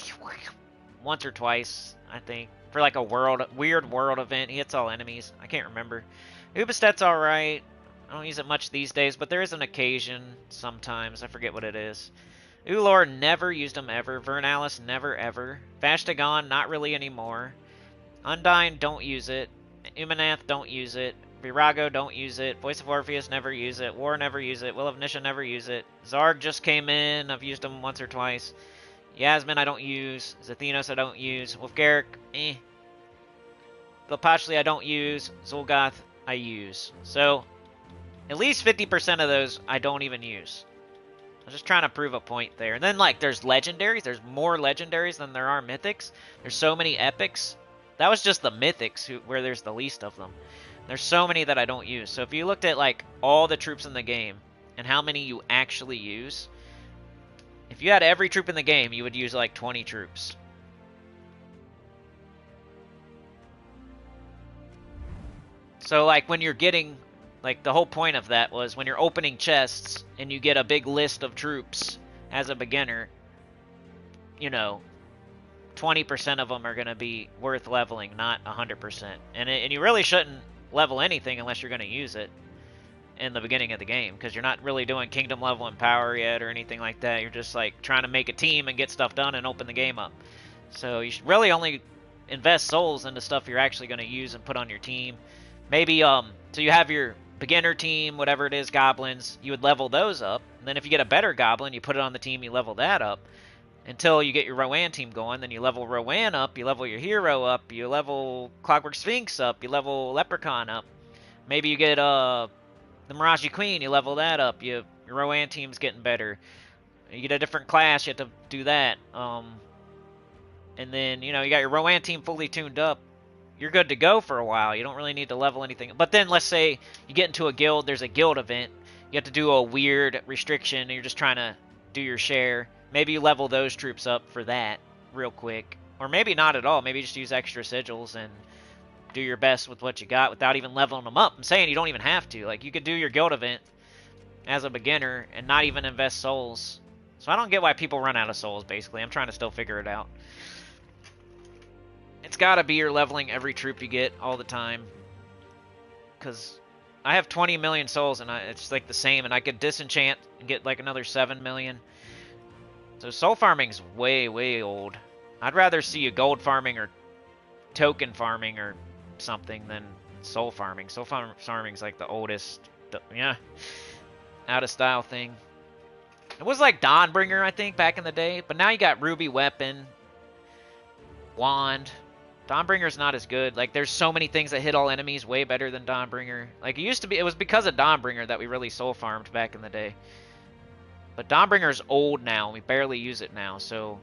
[SPEAKER 1] once or twice, I think. For like a weird world event. He hits all enemies. I can't remember. Ubistet's alright. I don't use it much these days, but there is an occasion sometimes. I forget what it is. Ulor, never used him ever. Vernalis, never ever. Vashtagon, not really anymore. Undyne, don't use it. Umanath, don't use it. Virago, don't use it. Voice of Orpheus, never use it. War, never use it. Will of Nisha, never use it. Zarg just came in. I've used him once or twice. Yasmin, I don't use. Zathenos, I don't use. Wolfgarrick, eh. Glapachli, I don't use. Zul'Goth, I use. So, at least 50% of those I don't even use. I'm just trying to prove a point there. And then, like, there's legendaries. There's more legendaries than there are mythics. There's so many epics. That was just the mythics where there's the least of them. There's so many that I don't use. So if you looked at, like, all the troops in the game and how many you actually use, if you had every troop in the game, you would use, like, 20 troops. So, like, when you're getting... Like, the whole point of that was when you're opening chests and you get a big list of troops as a beginner, you know, 20% of them are going to be worth leveling, not 100%. And you really shouldn't level anything unless you're going to use it in the beginning of the game, because you're not really doing kingdom level and power yet or anything like that. You're just, like, trying to make a team and get stuff done and open the game up. So you should really only invest souls into stuff you're actually going to use and put on your team. Maybe, so you have your beginner team, whatever it is, goblins, you would level those up. And then if you get a better goblin, you put it on the team, you level that up. Until you get your Rowan team going, then you level Rowan up, you level your hero up, you level Clockwork Sphinx up, you level Leprechaun up. Maybe you get the Miraji Queen, you level that up, your Rowan team's getting better. You get a different class, you have to do that. And then, you got your Rowan team fully tuned up. You're good to go for a while. You don't really need to level anything. But then let's say you get into a guild, there's a guild event. You have to do a weird restriction, and you're just trying to do your share. Maybe you level those troops up for that real quick. Or maybe not at all. Maybe just use extra sigils and do your best with what you got without even leveling them up. I'm saying you don't even have to. Like, you could do your guild event as a beginner and not even invest souls. So I don't get why people run out of souls, basically. I'm trying to still figure it out. It's gotta be you're leveling every troop you get all the time. Because I have 20 million souls, and it's like the same, and I could disenchant and get like another 7 million. So soul farming's way, way old. I'd rather see you gold farming or token farming or something than soul farming. Soul farming's like the oldest, out of style thing. It was like Dawnbringer, I think, back in the day, but now you got Ruby Weapon, Wand. Dawnbringer's not as good. Like, there's so many things that hit all enemies way better than Dawnbringer. Like, it was because of Dawnbringer that we really soul farmed back in the day. But Dawnbringer's old now, and we barely use it now, so...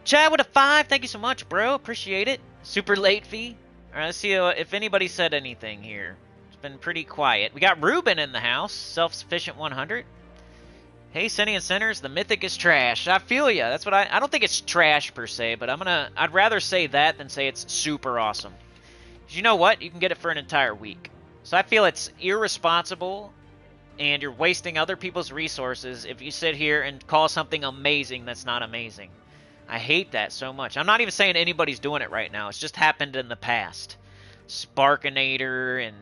[SPEAKER 1] Chad with a 5, thank you so much, bro. Appreciate it. Super late fee. Alright, let's see if anybody said anything here. It's been pretty quiet. We got Ruben in the house. Self-sufficient 100. Hey, Senian Sinners, the Mythic is trash. I feel ya. That's what I don't think it's trash per se, but I'd rather say that than say it's super awesome. 'Cause you know what? You can get it for an entire week. So I feel it's irresponsible, and you're wasting other people's resources if you sit here and call something amazing that's not amazing. I hate that so much. I'm not even saying anybody's doing it right now. It's just happened in the past. Sparkinator and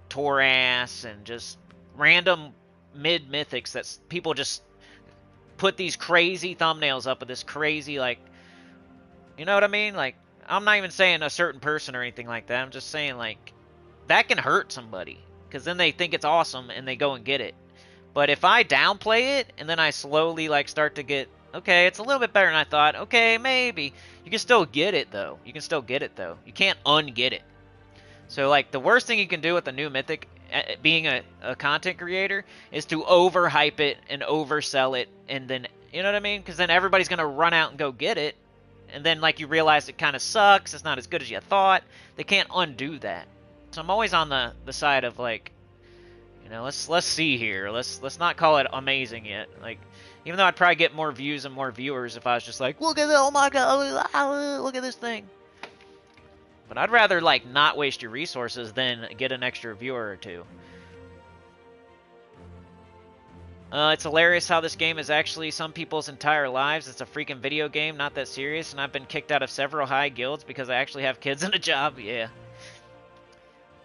[SPEAKER 1] Torass and just random mid-mythics that people just put these crazy thumbnails up of this crazy, like, you know what I mean? Like, I'm not even saying a certain person or anything like that. I'm just saying, like, that can hurt somebody, because then they think it's awesome and they go and get it. But if I downplay it and then I slowly, like, start to get, okay, it's a little bit better than I thought. Okay, maybe. You can still get it, though. You can still get it, though. You can't un-get it. So, like, the worst thing you can do with a new mythic, being a content creator, is to overhype it and oversell it, and then, you know what I mean? Because then everybody's going to run out and go get it, and then, like, you realize it kind of sucks, it's not as good as you thought. They can't undo that. So I'm always on the side of, like, you know, let's see here. Let's not call it amazing yet. Like, even though I'd probably get more views and more viewers if I was just like, look at this, oh my god, look at this thing. But I'd rather, like, not waste your resources than get an extra viewer or two. It's hilarious how this game is actually some people's entire lives. It's a freaking video game, not that serious, and I've been kicked out of several high guilds because I actually have kids and a job. Yeah.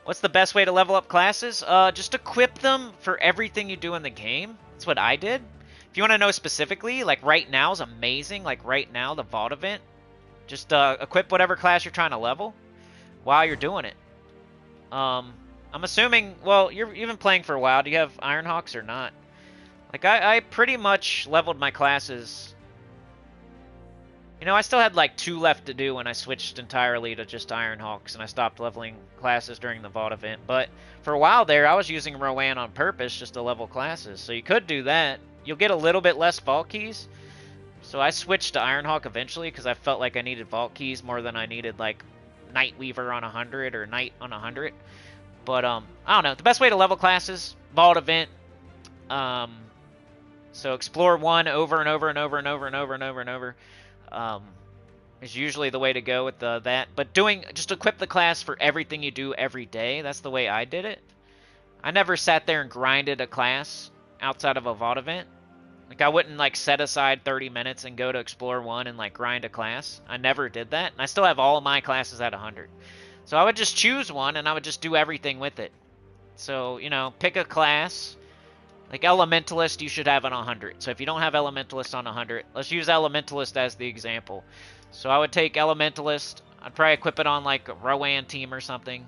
[SPEAKER 1] What's the best way to level up classes? Just equip them for everything you do in the game. That's what I did. If you want to know specifically, like, right now is amazing. Like, right now, the Vault event. Just equip whatever class you're trying to level while you're doing it. I'm assuming, well, you've been playing for a while. Do you have Ironhawks or not? Like, I pretty much leveled my classes. You know, I still had like 2 left to do when I switched entirely to just Ironhawks, and I stopped leveling classes during the Vault event. But for a while there, I was using Rowan on purpose just to level classes. So you could do that. You'll get a little bit less Vault keys. So I switched to Ironhawk eventually because I felt like I needed Vault keys more than I needed, like, Nightweaver on 100 or Knight on 100. But, I don't know. The best way to level classes, Vault event. So explore one over and over and over and over and over and over and over. Is usually the way to go with that. But just equip the class for everything you do every day. That's the way I did it. I never sat there and grinded a class outside of a Vault event. Like, I wouldn't, like, set aside 30 minutes and go to explore one and, like, grind a class. I never did that. And I still have all of my classes at 100. So I would just choose one and I would just do everything with it. So, you know, pick a class. Like, Elementalist, you should have on 100. So if you don't have Elementalist on 100, let's use Elementalist as the example. So I would take Elementalist
[SPEAKER 2] I'd probably equip it on like a Rowan team or something.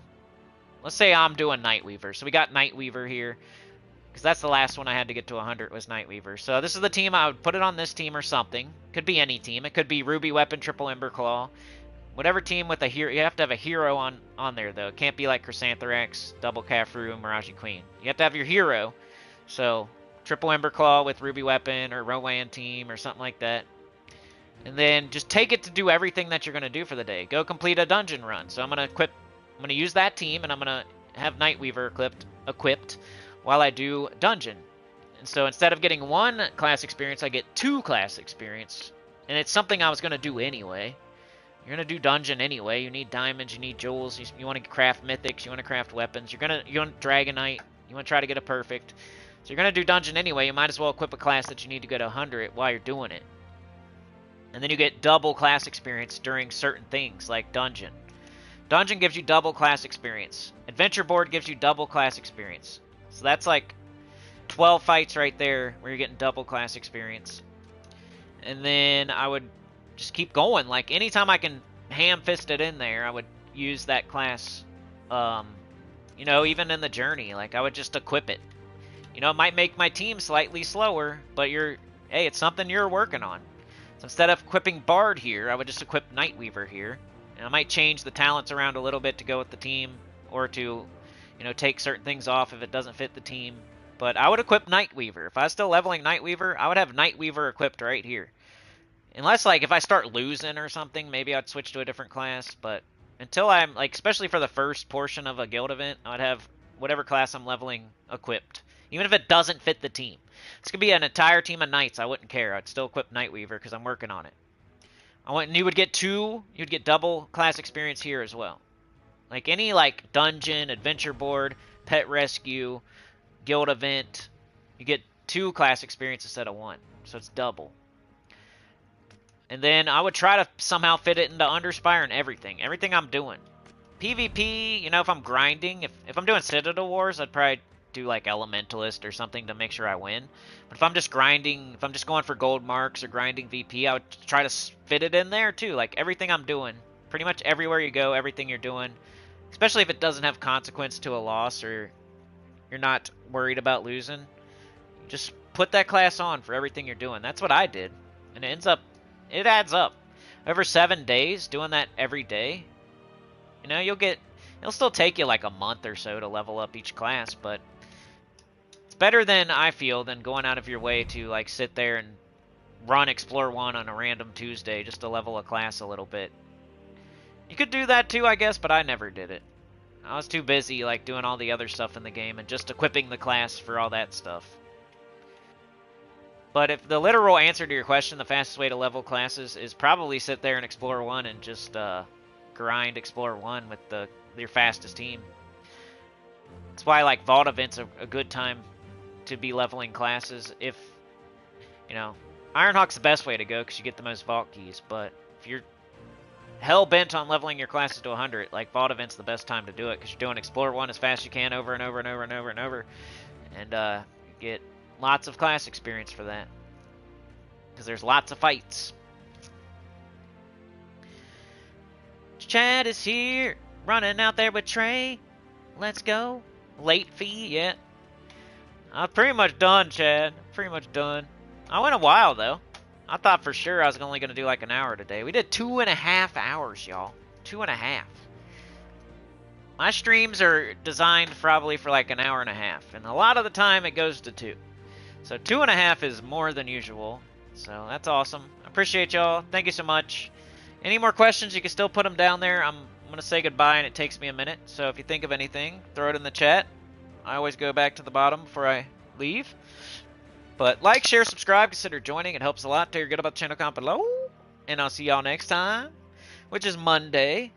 [SPEAKER 2] Let's say I'm doing Nightweaver. So we got Nightweaver here. Because that's the last one I had to get to 100 was Nightweaver. So this is the team. I would put it on this team or something. Could be any team. It could be Ruby Weapon, Triple Ember Claw. Whatever team with a hero. You have to have a hero on there, though. It can't be like Chrysanthrax, Double Caffroo, Miraji Queen. You have to have your hero. So Triple Ember Claw with Ruby Weapon or Rowan team or something like that. And then just take it to do everything that you're going to do for the day. Go complete a dungeon run. So I'm going to use that team, and I'm going to have Nightweaver equipped while I do dungeon. And so instead of getting 1 class experience, I get 2 class experience. And it's something I was going to do anyway. You're going to do dungeon anyway. You need diamonds, you need jewels, you want to craft mythics, you want to craft weapons. You want Dragonite, you want to try to get a perfect. So you're going to do dungeon anyway. You might as well equip a class that you need to get 100 while you're doing it. And then you get double class experience during certain things like dungeon. Dungeon gives you double class experience. Adventure board gives you double class experience. So that's like 12 fights right there where you're getting double class experience. And then I would just keep going. Like anytime I can ham-fist it in there, I would use that class. You know, even in the journey, like I would just equip it. You know, it might make my team slightly slower, but hey, it's something you're working on. So instead of equipping Bard here, I would just equip Nightweaver here. And I might change the talents around a little bit to go with the team, or to, you know, take certain things off if it doesn't fit the team. But I would equip Nightweaver. If I was still leveling Nightweaver, I would have Nightweaver equipped right here. Unless, like, if I start losing or something, maybe I'd switch to a different class. But until I'm, like, especially for the first portion of a guild event, I'd have whatever class I'm leveling equipped. Even if it doesn't fit the team. This could be an entire team of knights. I wouldn't care. I'd still equip Nightweaver because I'm working on it. And you would get double class experience here as well. Like any like dungeon, adventure board, pet rescue, guild event, you get 2 class experience instead of 1. So it's double. And then I would try to somehow fit it into Underspire and everything. Everything I'm doing. PvP, you know, if I'm grinding, if I'm doing Citadel Wars, I'd probably do like Elementalist or something to make sure I win. But if I'm just grinding, if I'm just going for gold marks or grinding VP, I would try to fit it in there too. Like everything I'm doing, pretty much everywhere you go, everything you're doing, especially if it doesn't have consequence to a loss or you're not worried about losing, just put that class on for everything you're doing. That's what I did. And it adds up. Over 7 days, doing that every day, you know, it'll still take you like a month or so to level up each class, but it's better than, I feel, than going out of your way to like sit there and run Explore 1 on a random Tuesday just to level a class a little bit. You could do that too, I guess, but I never did it. I was too busy like doing all the other stuff in the game and just equipping the class for all that stuff. But if the literal answer to your question, the fastest way to level classes is probably sit there and Explore 1 and just grind Explore 1 with your fastest team. That's why like Vault events are a good time to be leveling classes. If, you know, Ironhawk's the best way to go because you get the most Vault keys, but if you're hell-bent on leveling your classes to 100, like Vault event's the best time to do it because you're doing Explore 1 as fast as you can over and over and over and over and over, and you get lots of class experience for that because there's lots of fights. Chad is here, running out there with Trey. Let's go. Late fee, yeah. I'm pretty much done, Chad. Pretty much done. I went a while, though. I thought for sure I was only going to do like an hour today. We did 2.5 hours, y'all. 2.5. My streams are designed probably for like an hour and a half, and a lot of the time it goes to 2. So 2.5 is more than usual. So that's awesome. I appreciate y'all. Thank you so much. Any more questions, you can still put them down there. I'm going to say goodbye, and it takes me a minute. So if you think of anything, throw it in the chat. I always go back to the bottom before I leave. But like, share, subscribe, consider joining. It helps a lot. Tell your good about the channel comment below. And I'll see y'all next time, which is Monday.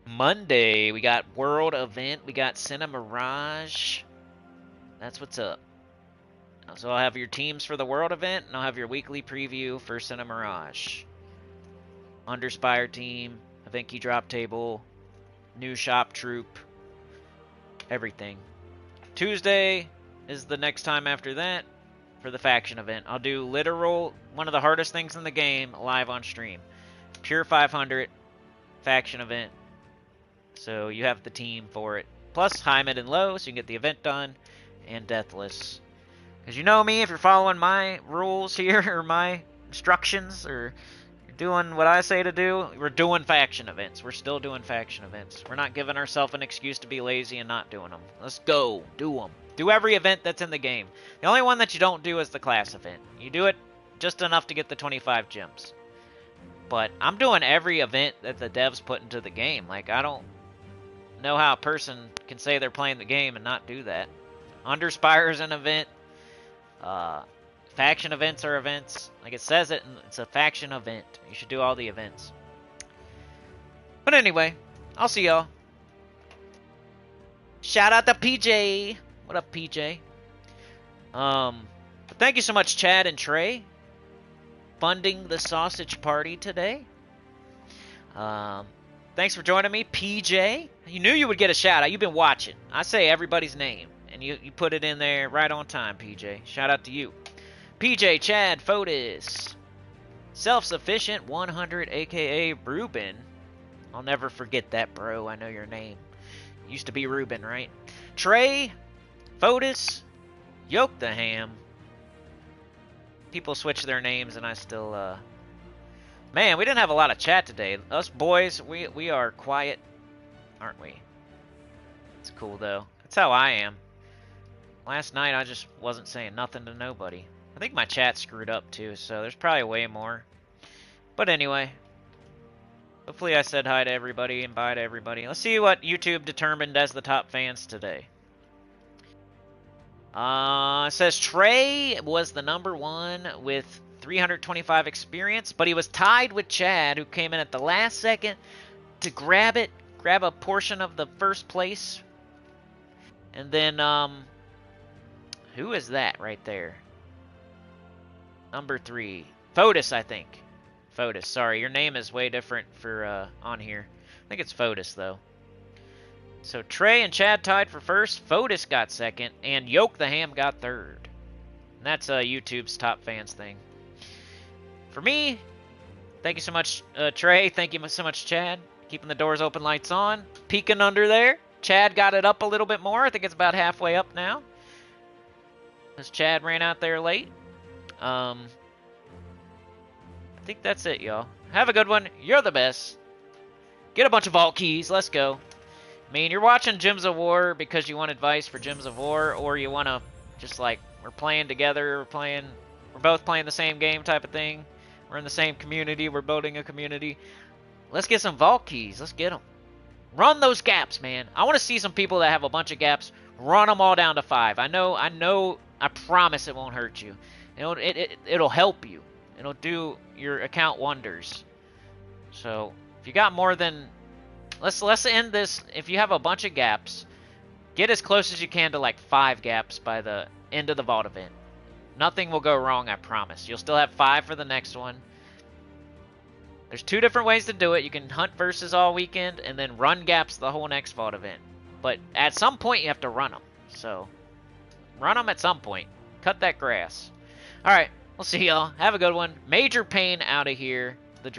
[SPEAKER 2] Monday, we got World Event. We got Cinema Mirage. That's what's up. So I'll have your teams for the World Event, and I'll have your weekly preview for Cinema Mirage. Underspire team, event key drop table, new shop troop, everything. Tuesday is the next time after that for the faction event. I'll do literal, one of the hardest things in the game, live on stream. Pure 500, faction event. So you have the team for it. Plus high, mid, and low, so you can get the event done. And deathless. Because you know me, if you're following my rules here, or my instructions, or you're doing what I say to do, we're doing faction events. We're still doing faction events. We're not giving ourselves an excuse to be lazy and not doing them. Let's go. Do them. Do every event that's in the game. The only one that you don't do is the class event. You do it just enough to get the 25 gems. But I'm doing every event that the devs put into the game. Like, I don't know how a person can say they're playing the game and not do that. Underspire is an event. Faction events are events. Like it says it, it's a faction event. You should do all the events. But anyway, I'll see y'all. Shout out to PJ. What up, PJ? But thank you so much, Chad and Trey, funding the sausage party today. Thanks for joining me, PJ. You knew you would get a shout out. You've been watching. I say everybody's name, and you put it in there right on time, PJ. Shout out to you. PJ, Chad, Fotis, Self-Sufficient 100, a.k.a. Ruben. I'll never forget that, bro. I know your name. Used to be Ruben, right? Trey, Fotis, Yoke the Ham. People switch their names, and I still, Man, we didn't have a lot of chat today. Us boys, we are quiet, aren't we? It's cool, though. That's how I am. Last night, I just wasn't saying nothing to nobody. I think my chat screwed up, too, so there's probably way more. But anyway, hopefully I said hi to everybody and bye to everybody. Let's see what YouTube determined as the top fans today. It says Trey was the #1 with 325 experience, but he was tied with Chad, who came in at the last second to grab a portion of the first place. And then, who is that right there? #3. Fotis, I think. Fotis, sorry, your name is way different for, on here. I think it's Fotis, though. So Trey and Chad tied for first, Fotis got second, and Yoke the Ham got third. And that's YouTube's top fans thing. For me, thank you so much, Trey. Thank you so much, Chad. Keeping the doors open, lights on. Peeking under there. Chad got it up a little bit more. I think it's about halfway up now. As Chad ran out there late. I think that's it, y'all. Have a good one. You're the best. Get a bunch of vault keys. Let's go. I mean, you're watching Gems of War because you want advice for Gems of War, or you want to just like, we're playing together, we're both playing the same game type of thing. We're in the same community, we're building a community. Let's get some vault keys. Let's get them. Run those gaps, man. I want to see some people that have a bunch of gaps. Run them all down to 5. I know, I promise it won't hurt you. It'll help you. It'll do your account wonders. So, if you got more than... Let's end this. If you have a bunch of gaps, get as close as you can to like 5 gaps by the end of the vault event. Nothing will go wrong, I promise. You'll still have 5 for the next one. There's 2 different ways to do it. You can hunt versus all weekend and then run gaps the whole next vault event. But at some point, you have to run them. So, run them at some point. Cut that grass. Alright, we'll see y'all. Have a good one. Major Pain out of here. The